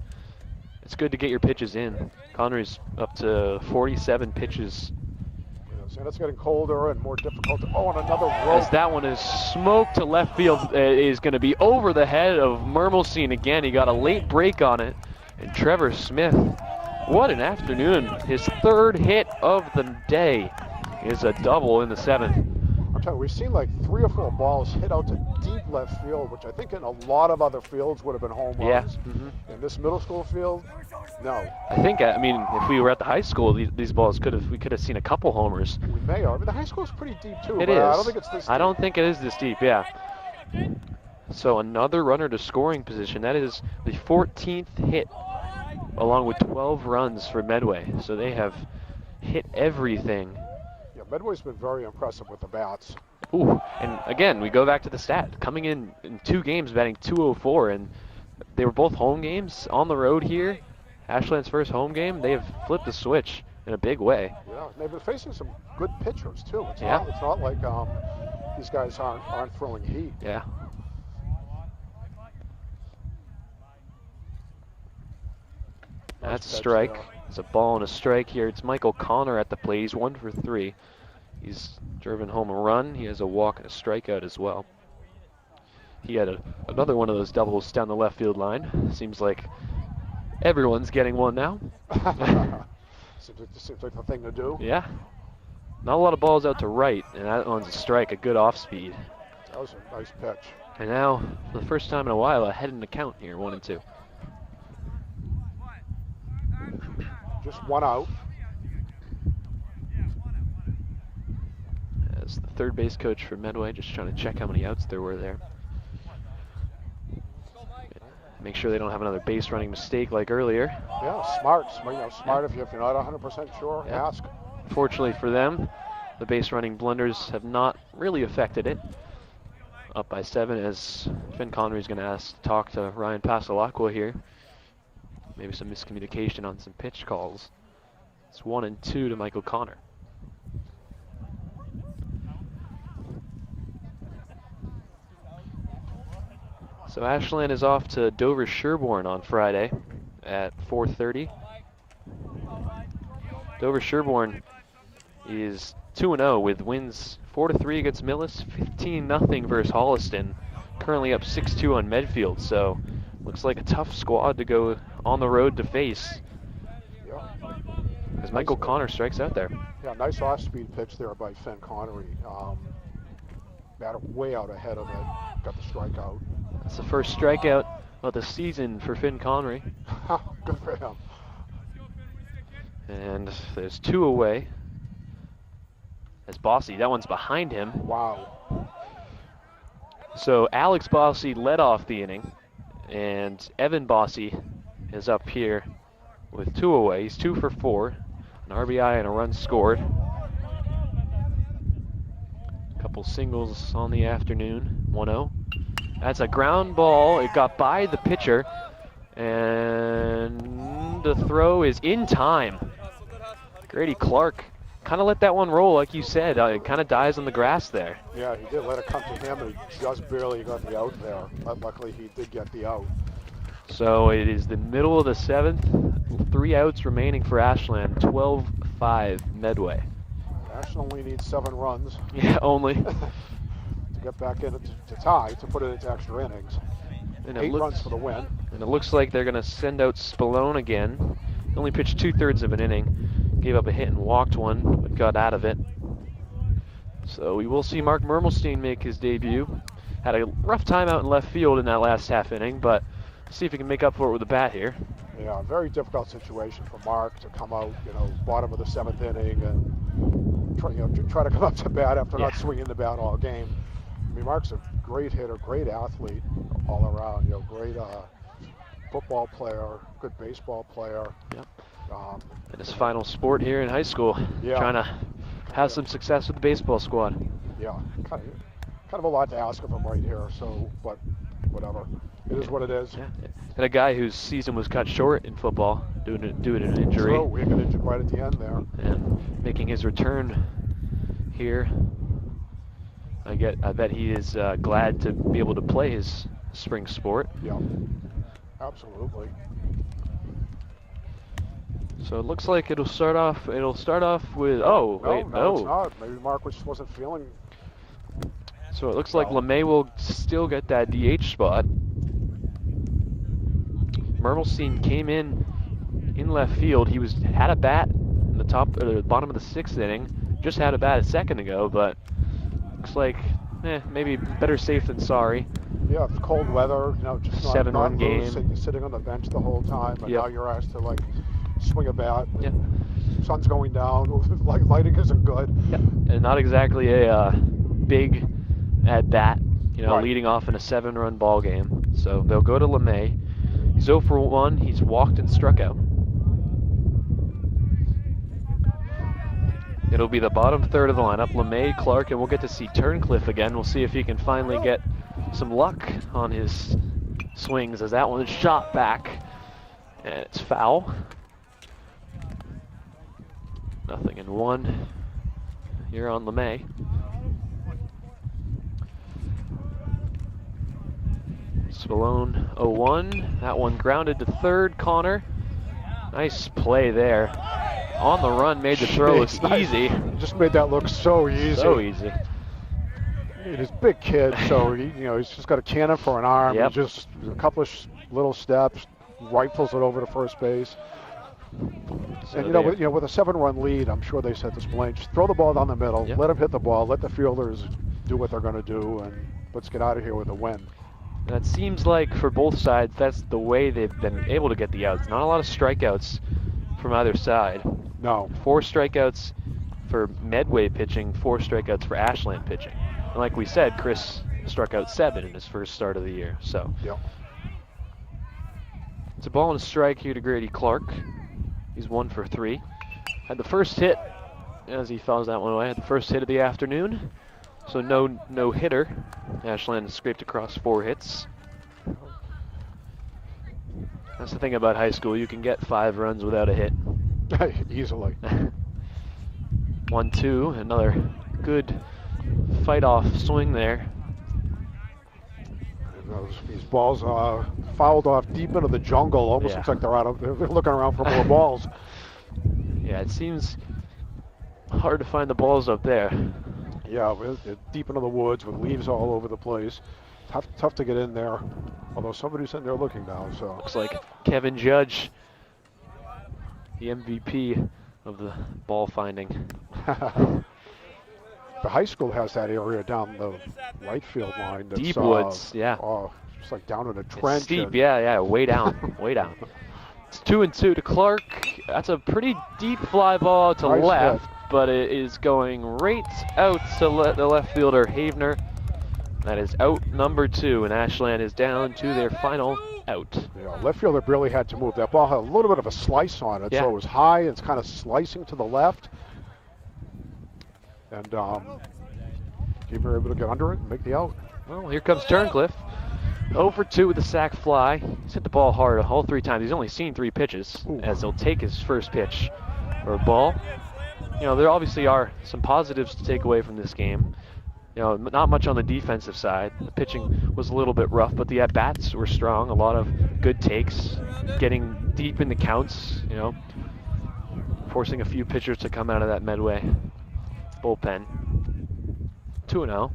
it's good to get your pitches in. Connery's up to 47 pitches. Yes, and it's getting colder and more difficult. Oh, and another rope. As that one is smoked to left field, is going to be over the head of Mermelstein again. He got a late break on it. And Trevor Smith, what an afternoon. His 3rd hit of the day is a double in the 7th. I'm telling you, we've seen like 3 or 4 balls hit out to deep left field, which I think in a lot of other fields would have been home Yeah. runs. In this middle school field, no. I think, I mean, if we were at the high school, these balls we could have seen a couple homers. We may have. I mean, the high school's pretty deep too. It but is. I don't think it's this deep. I don't think it is this deep, yeah. So another runner to scoring position. That is the 14th hit, along with 12 runs for Medway. So they have hit everything. Yeah, Medway's been very impressive with the bats. Ooh, and again, we go back to the stat. Coming in 2 games, batting .204, and they were both home games on the road here. Ashland's first home game, they have flipped the switch in a big way. Yeah, and they've been facing some good pitchers too. It's Yeah. It's not like these guys aren't throwing heat. Yeah. That's a pitch strike. there. It's a ball and a strike here. It's Michael Connor at the plate. He's 1 for 3. He's driven home a run. He has a walk and a strikeout as well. He had another one of those doubles down the left field line. Seems like everyone's getting one now. Seems like the thing to do. Yeah. Not a lot of balls out to right, and that one's a strike, a good off speed. That was a nice pitch. And now, for the first time in a while, ahead in the count here, 1-2. Just 1 out. As the third base coach for Medway, just trying to check how many outs there were there. Make sure they don't have another base running mistake like earlier. Yeah, smart. Smart if you're not 100% sure, Yeah. ask. Fortunately for them, the base running blunders have not really affected it. Up by 7 as Finn Connery's going to talk to Ryan Pasalacqua here. Maybe some miscommunication on some pitch calls. It's 1 and 2 to Michael Connor. So Ashland is off to Dover Sherborne on Friday at 4:30. Dover Sherborne is 2-0 with wins 4-3 against Millis, 15-0 versus Holliston. Currently up 6-2 on Medfield, so looks like a tough squad to go on the road to face. Yeah. As Michael Connor strikes out there. Yeah, nice off-speed pitch there by Finn Connery. Batted way out ahead of it. Got the strikeout. That's the first strikeout of the season for Finn Connery. Good for him. And there's 2 away. As Bossy, that one's behind him. Wow. So Alex Bossy led off the inning, and Evan Bossy is up here with 2 away. He's 2 for 4, an RBI and a run scored. Couple singles on the afternoon, 1-0. That's a ground ball. It got by the pitcher, and the throw is in time. Grady Clark kind of let that one roll, like you said. It kind of dies on the grass there. Yeah, he did let it come to him, and he just barely got the out there. But luckily, he did get the out. So it is the middle of the 7th. 3 outs remaining for Ashland. 12-5 Medway. Ashland only needs 7 runs. Yeah, only. To get back in to tie, to put it into extra innings. And 8 runs for the win. And it looks like they're going to send out Spallone again. He only pitched 2/3 of an inning. Gave up a hit and walked one, but got out of it. So we will see Mark Mermelstein make his debut. Had a rough time out in left field in that last half inning, but see if he can make up for it with a bat here. Yeah, very difficult situation for Mark to come out, bottom of the 7th inning and try to come up to bat after not swinging the bat all game. I mean, Mark's a great hitter, great athlete all around. Great football player, good baseball player. Yep. In his final sport here in high school, trying to have some success with the baseball squad. Yeah, kind of a lot to ask of him right here. So, but whatever, it is what it is. Yeah. And a guy whose season was cut short in football due to an injury. So we got injured right at the end there. And making his return here. I bet he is glad to be able to play his spring sport. Yeah, absolutely. So it looks like it'll start off with No, it's not. Maybe Mark wasn't feeling. So it looks like LeMay will still get that DH spot. Mermelstein came in left field. He had a bat in the bottom of the 6th inning. Just had a bat a second ago, but looks like maybe better safe than sorry. Yeah, it's cold weather. Just not 7-1 game. Sitting on the bench the whole time, and now you're asked to swing a bat. Yeah. Sun's going down. Lighting isn't good. Yeah. And not exactly a big at bat. Right. Leading off in a 7-run ball game. So they'll go to LeMay. He's 0 for 1. He's walked and struck out. It'll be the bottom third of the lineup. LeMay, Clark, and we'll get to see Turncliffe again. We'll see if he can finally get some luck on his swings as that one is shot back. And it's foul. 0-1 here on LeMay. Spallone 0-1. That one grounded to third. Connor. Nice play there. On the run, made the throw look easy. Just made that look so easy. So easy. He's a big kid, so he's just got a cannon for an arm. Yep. He just a couple of little steps, rifles it over to first base. So And with a 7-run lead, I'm sure they said to Spillane, just throw the ball down the middle, Yep. let them hit the ball, let the fielders do what they're going to do, and let's get out of here with a win. And it seems like for both sides, that's the way they've been able to get the outs. Not a lot of strikeouts from either side. No. 4 strikeouts for Medway pitching, 4 strikeouts for Ashland pitching. And like we said, Chris struck out 7 in his first start of the year. So Yep. It's a ball and a strike here to Grady Clark. He's 1 for 3. Had the first hit as he fouls that one away. Had the first hit of the afternoon. So no hitter. Ashland scraped across 4 hits. That's the thing about high school. You can get 5 runs without a hit. Easily. 1-2. Another good fight-off swing there. These balls fouled off deep into the jungle. Almost looks like they're looking around for more balls. Yeah, it seems hard to find the balls up there. Yeah, deep into the woods with leaves all over the place. Tough to get in there. Although somebody's in there looking now, so. Looks like Kevin Judge, the MVP of the ball finding. The high school has that area down the right field line. That's, deep woods, yeah. Oh, just like down in a trench. It's steep, yeah, way down, way down. It's 2-2 to Clark. That's a pretty deep fly ball to Nice left, hit. but it is going right out to the left fielder, Havener. That is out number 2, and Ashland is down to their final out. Yeah, left fielder really had to move. That ball had a little bit of a slice on it, Yeah. so it was high. It's kind of slicing to the left. And you were able to get under it and make the out. Well, here comes Turncliffe. 0 for 2 with the sac fly. He's hit the ball hard all 3 times. He's only seen 3 pitches, as he'll take his first pitch for a ball. You know, there obviously are some positives to take away from this game. You know, not much on the defensive side. The pitching was a little bit rough, but the at-bats were strong. A lot of good takes, getting deep in the counts, you know, forcing a few pitchers to come out of that Medway bullpen. 2-0.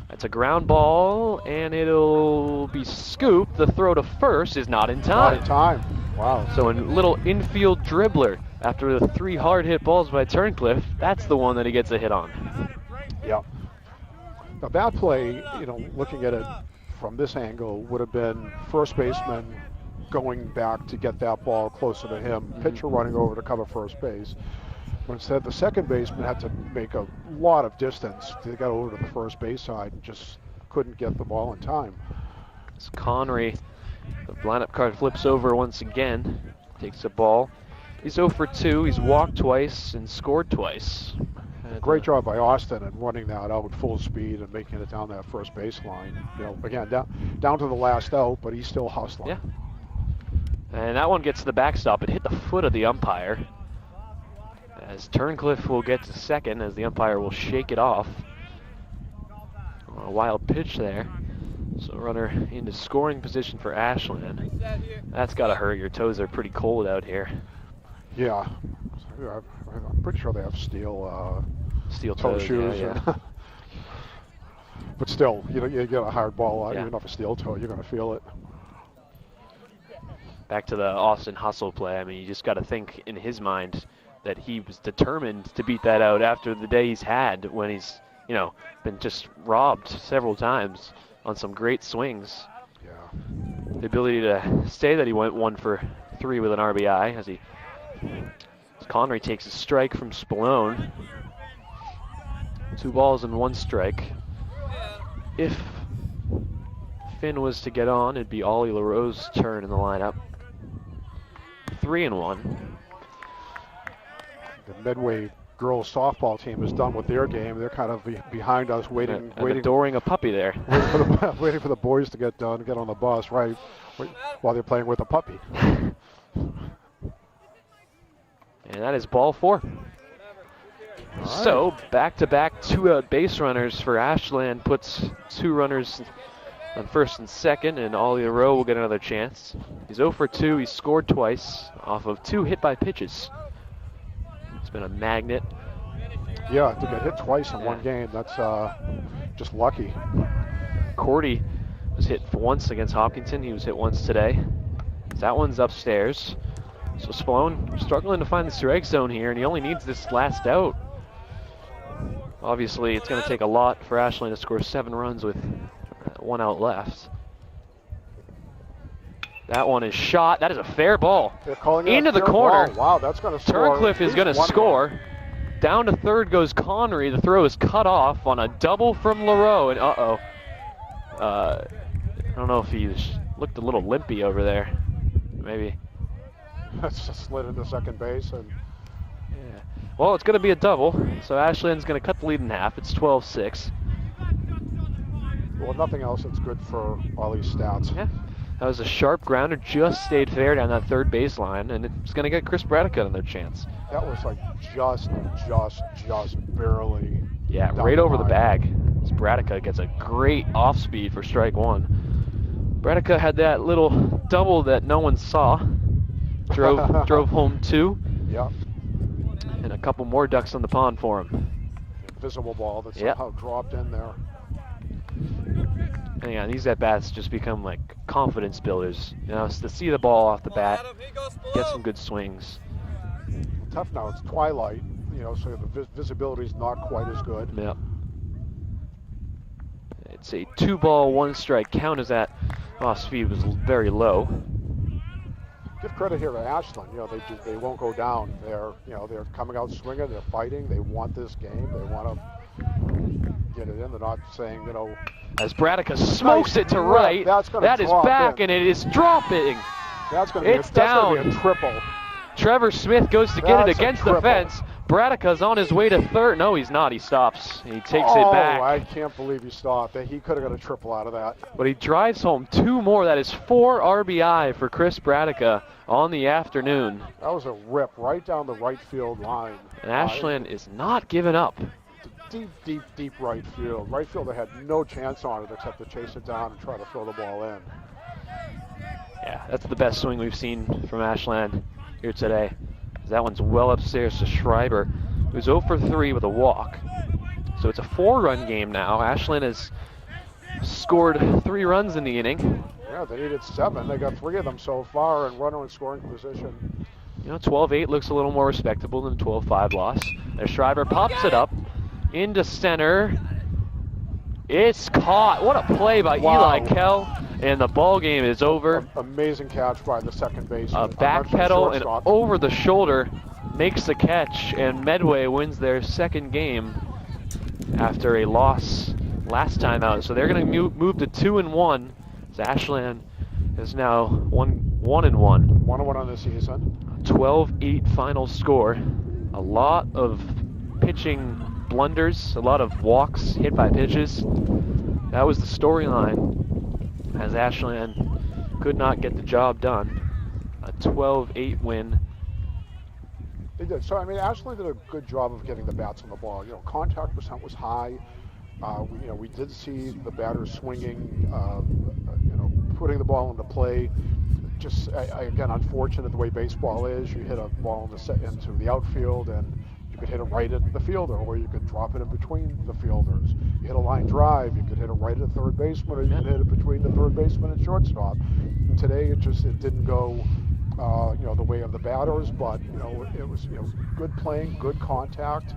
That's a ground ball, and it'll be scooped. The throw to first is not in time. Not in time. Wow. So a little infield dribbler after the 3 hard hit balls by Turncliffe. That's the one that he gets a hit on. Yeah. Now that play, you know, looking at it from this angle, would have been first baseman going back to get that ball closer to him, pitcher running over to cover first base. But instead, the second baseman had to make a lot of distance to get over to the first base side and just couldn't get the ball in time. It's Connery. The lineup card flips over once again. Takes the ball. He's 0 for 2. He's walked twice and scored twice. And, Great job by Austin in running that out with full speed and making it down that first baseline. You know, again, down to the last out, but he's still hustling. Yeah. And that one gets to the backstop. It hit the foot of the umpire. As Turncliffe will get to second, as the umpire will shake it off. A wild pitch there. So runner into scoring position for Ashland. That's got to hurt. Your toes are pretty cold out here. Yeah. I'm pretty sure they have steel toe toes, shoes. yeah. But still, you know, you get a hard ball out, Yeah. even off a steel toe, you're going to feel it. Back to the Austin hustle play. I mean, you just got to think in his mind that he was determined to beat that out after the day he's had when he's, you know, been just robbed several times on some great swings. Yeah. The ability to say that he went 1 for 3 with an RBI as Connery takes a strike from Spallone. 2 balls and 1 strike. If Finn was to get on, it'd be Ollie LaRose's turn in the lineup. 3-1. The Medway girls softball team is done with their game. They're kind of behind us, waiting Adoring a puppy there. waiting for the boys to get done, get on the bus, right, while they're playing with a puppy. And that is ball 4. Right. So back-to-back 2-out base runners for Ashland puts 2 runners on first and second, and Ollie LaRose will get another chance. He's 0 for 2. He's scored twice off of 2 hit-by pitches. It's been a magnet. Yeah, to get hit twice in one game, that's just lucky. Cordy was hit once against Hopkinton. He was hit once today. That one's upstairs. So Spallone struggling to find the strike zone here, and he only needs this last out. Obviously, it's going to take a lot for Ashland to score 7 runs with 1 out left. That one is shot. That is a fair ball. They're calling it into a the fair corner. ball. Wow, that's going to score. Turncliffe is going to score. Down to third goes Connery. The throw is cut off on a double from LaRose, and I don't know if he looked a little limpy over there. Maybe. That's just slid into second base. And Yeah. Well, it's going to be a double, so Ashland's going to cut the lead in half. It's 12-6. well, nothing else, it's good for all these stats. Yeah. That was a sharp grounder, just stayed fair down that third baseline, and it's going to get Chris Bradica another chance. That was like just barely. Yeah, down right over the line. bag. As Bradica gets a great off speed for strike one. Bradica had that little double that no one saw. Drove home 2. Yep. And a couple more ducks on the pond for him. Invisible ball that Yep. somehow dropped in there. And yeah, these at-bats just become like confidence builders. You know, to see the ball off the bat, get some good swings. Tough now, it's twilight, you know, so the visibility is not quite as good. Yep. It's a 2-ball, 1-strike count as that off speed was very low. Give credit here to Ashland. You know, they won't go down. They're coming out swinging. They're fighting. They want this game. They want to get it in. They're not saying, you know. As Bradica smokes it to right, that is back and it is dropping. That's going to be It's down. That's gonna be a triple. Trevor Smith goes to get it That's a against the triple. fence. Bradica's on his way to third. No, he's not. He stops. He takes Oh, it back. I can't believe he stopped. He could have got a triple out of that. But he drives home 2 more. That is 4 RBI for Chris Bradica on the afternoon. That was a rip right down the right field line. And Ashland is not giving up. Deep right field. Right fielder had no chance on it except to chase it down and try to throw the ball in. Yeah, that's the best swing we've seen from Ashland here today. That one's well upstairs to Schreiber, who's 0 for 3 with a walk. So it's a 4-run game now. Ashland has scored 3 runs in the inning. Yeah, they needed 7. They got 3 of them so far and runner in scoring position. You know, 12-8 looks a little more respectable than a 12-5 loss. There's Schreiber, pops it up into center. It's caught. What a play by Eli Kell. And the ball game is over. Amazing catch by the second baseman. A back pedal and over the shoulder makes the catch, and Medway wins their second game after a loss last time out. So they're going to move to 2-1. So Ashland is now 1-1. 1-1 on the season. 12-8 final score. A lot of pitching blunders, a lot of walks, hit by pitches. That was the storyline, as Ashland could not get the job done. A 12-8 win. They did. So, I mean, Ashland did a good job of getting the bats on the ball. You know, contact percent was high. We did see the batters swinging, putting the ball into play. Just, again, unfortunate the way baseball is. You hit a ball into the outfield and you could hit it right at the fielder, or you could drop it in between the fielders. You hit a line drive, you could hit it right at third baseman, or you could hit it between the third baseman and shortstop. And today it didn't go, the way of the batters, but it was good playing, good contact,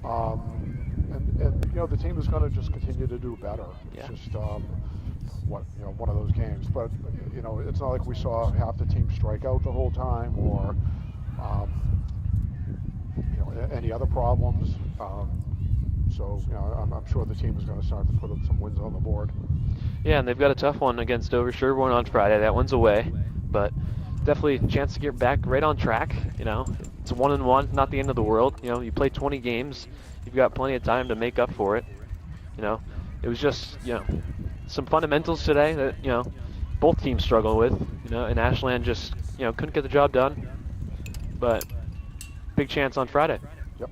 and the team is going to just continue to do better. It's just one of those games. But it's not like we saw half the team strike out the whole time, or any other problems. I'm sure the team is going to start to put up some wins on the board. Yeah, and they've got a tough one against Dover Sherborne on Friday. That one's away, but definitely a chance to get back right on track. It's 1-1, not the end of the world. You play 20 games, you've got plenty of time to make up for it. It was just some fundamentals today that both teams struggle with. And Ashland just couldn't get the job done, but big chance on Friday. Yep.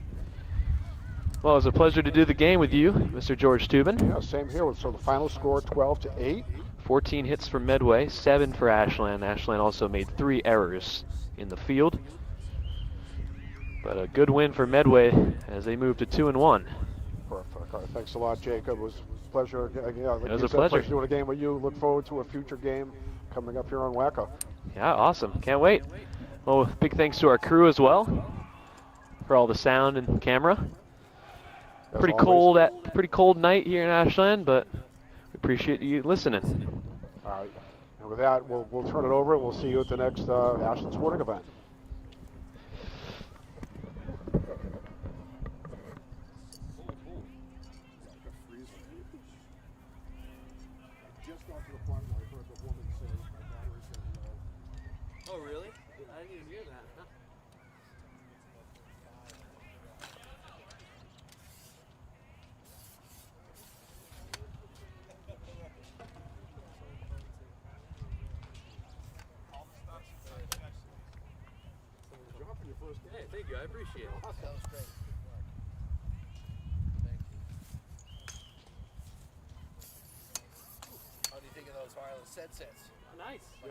Well, it was a pleasure to do the game with you, Mr. George Tubin. Yeah, same here. So the final score 12-8. 14 hits for Medway, 7 for Ashland. Ashland also made 3 errors in the field. But a good win for Medway as they move to 2-1. Perfect. All right, thanks a lot, Jacob. It was a pleasure. It was a pleasure doing a game with you. Look forward to a future game coming up here on WACA. Yeah, awesome. Can't wait. Well, big thanks to our crew as well for all the sound and camera. Pretty cold night here in Ashland, but we appreciate you listening. All right. And with that, we'll turn it over. We'll see you at the next Ashland sporting event. Just got to the point where I heard the woman say, my daughter said, Oh, really? I didn't even hear that. Huh? Hey, thank you. I appreciate it. That was great. Thank you. How do you think of those wireless headsets? Nice.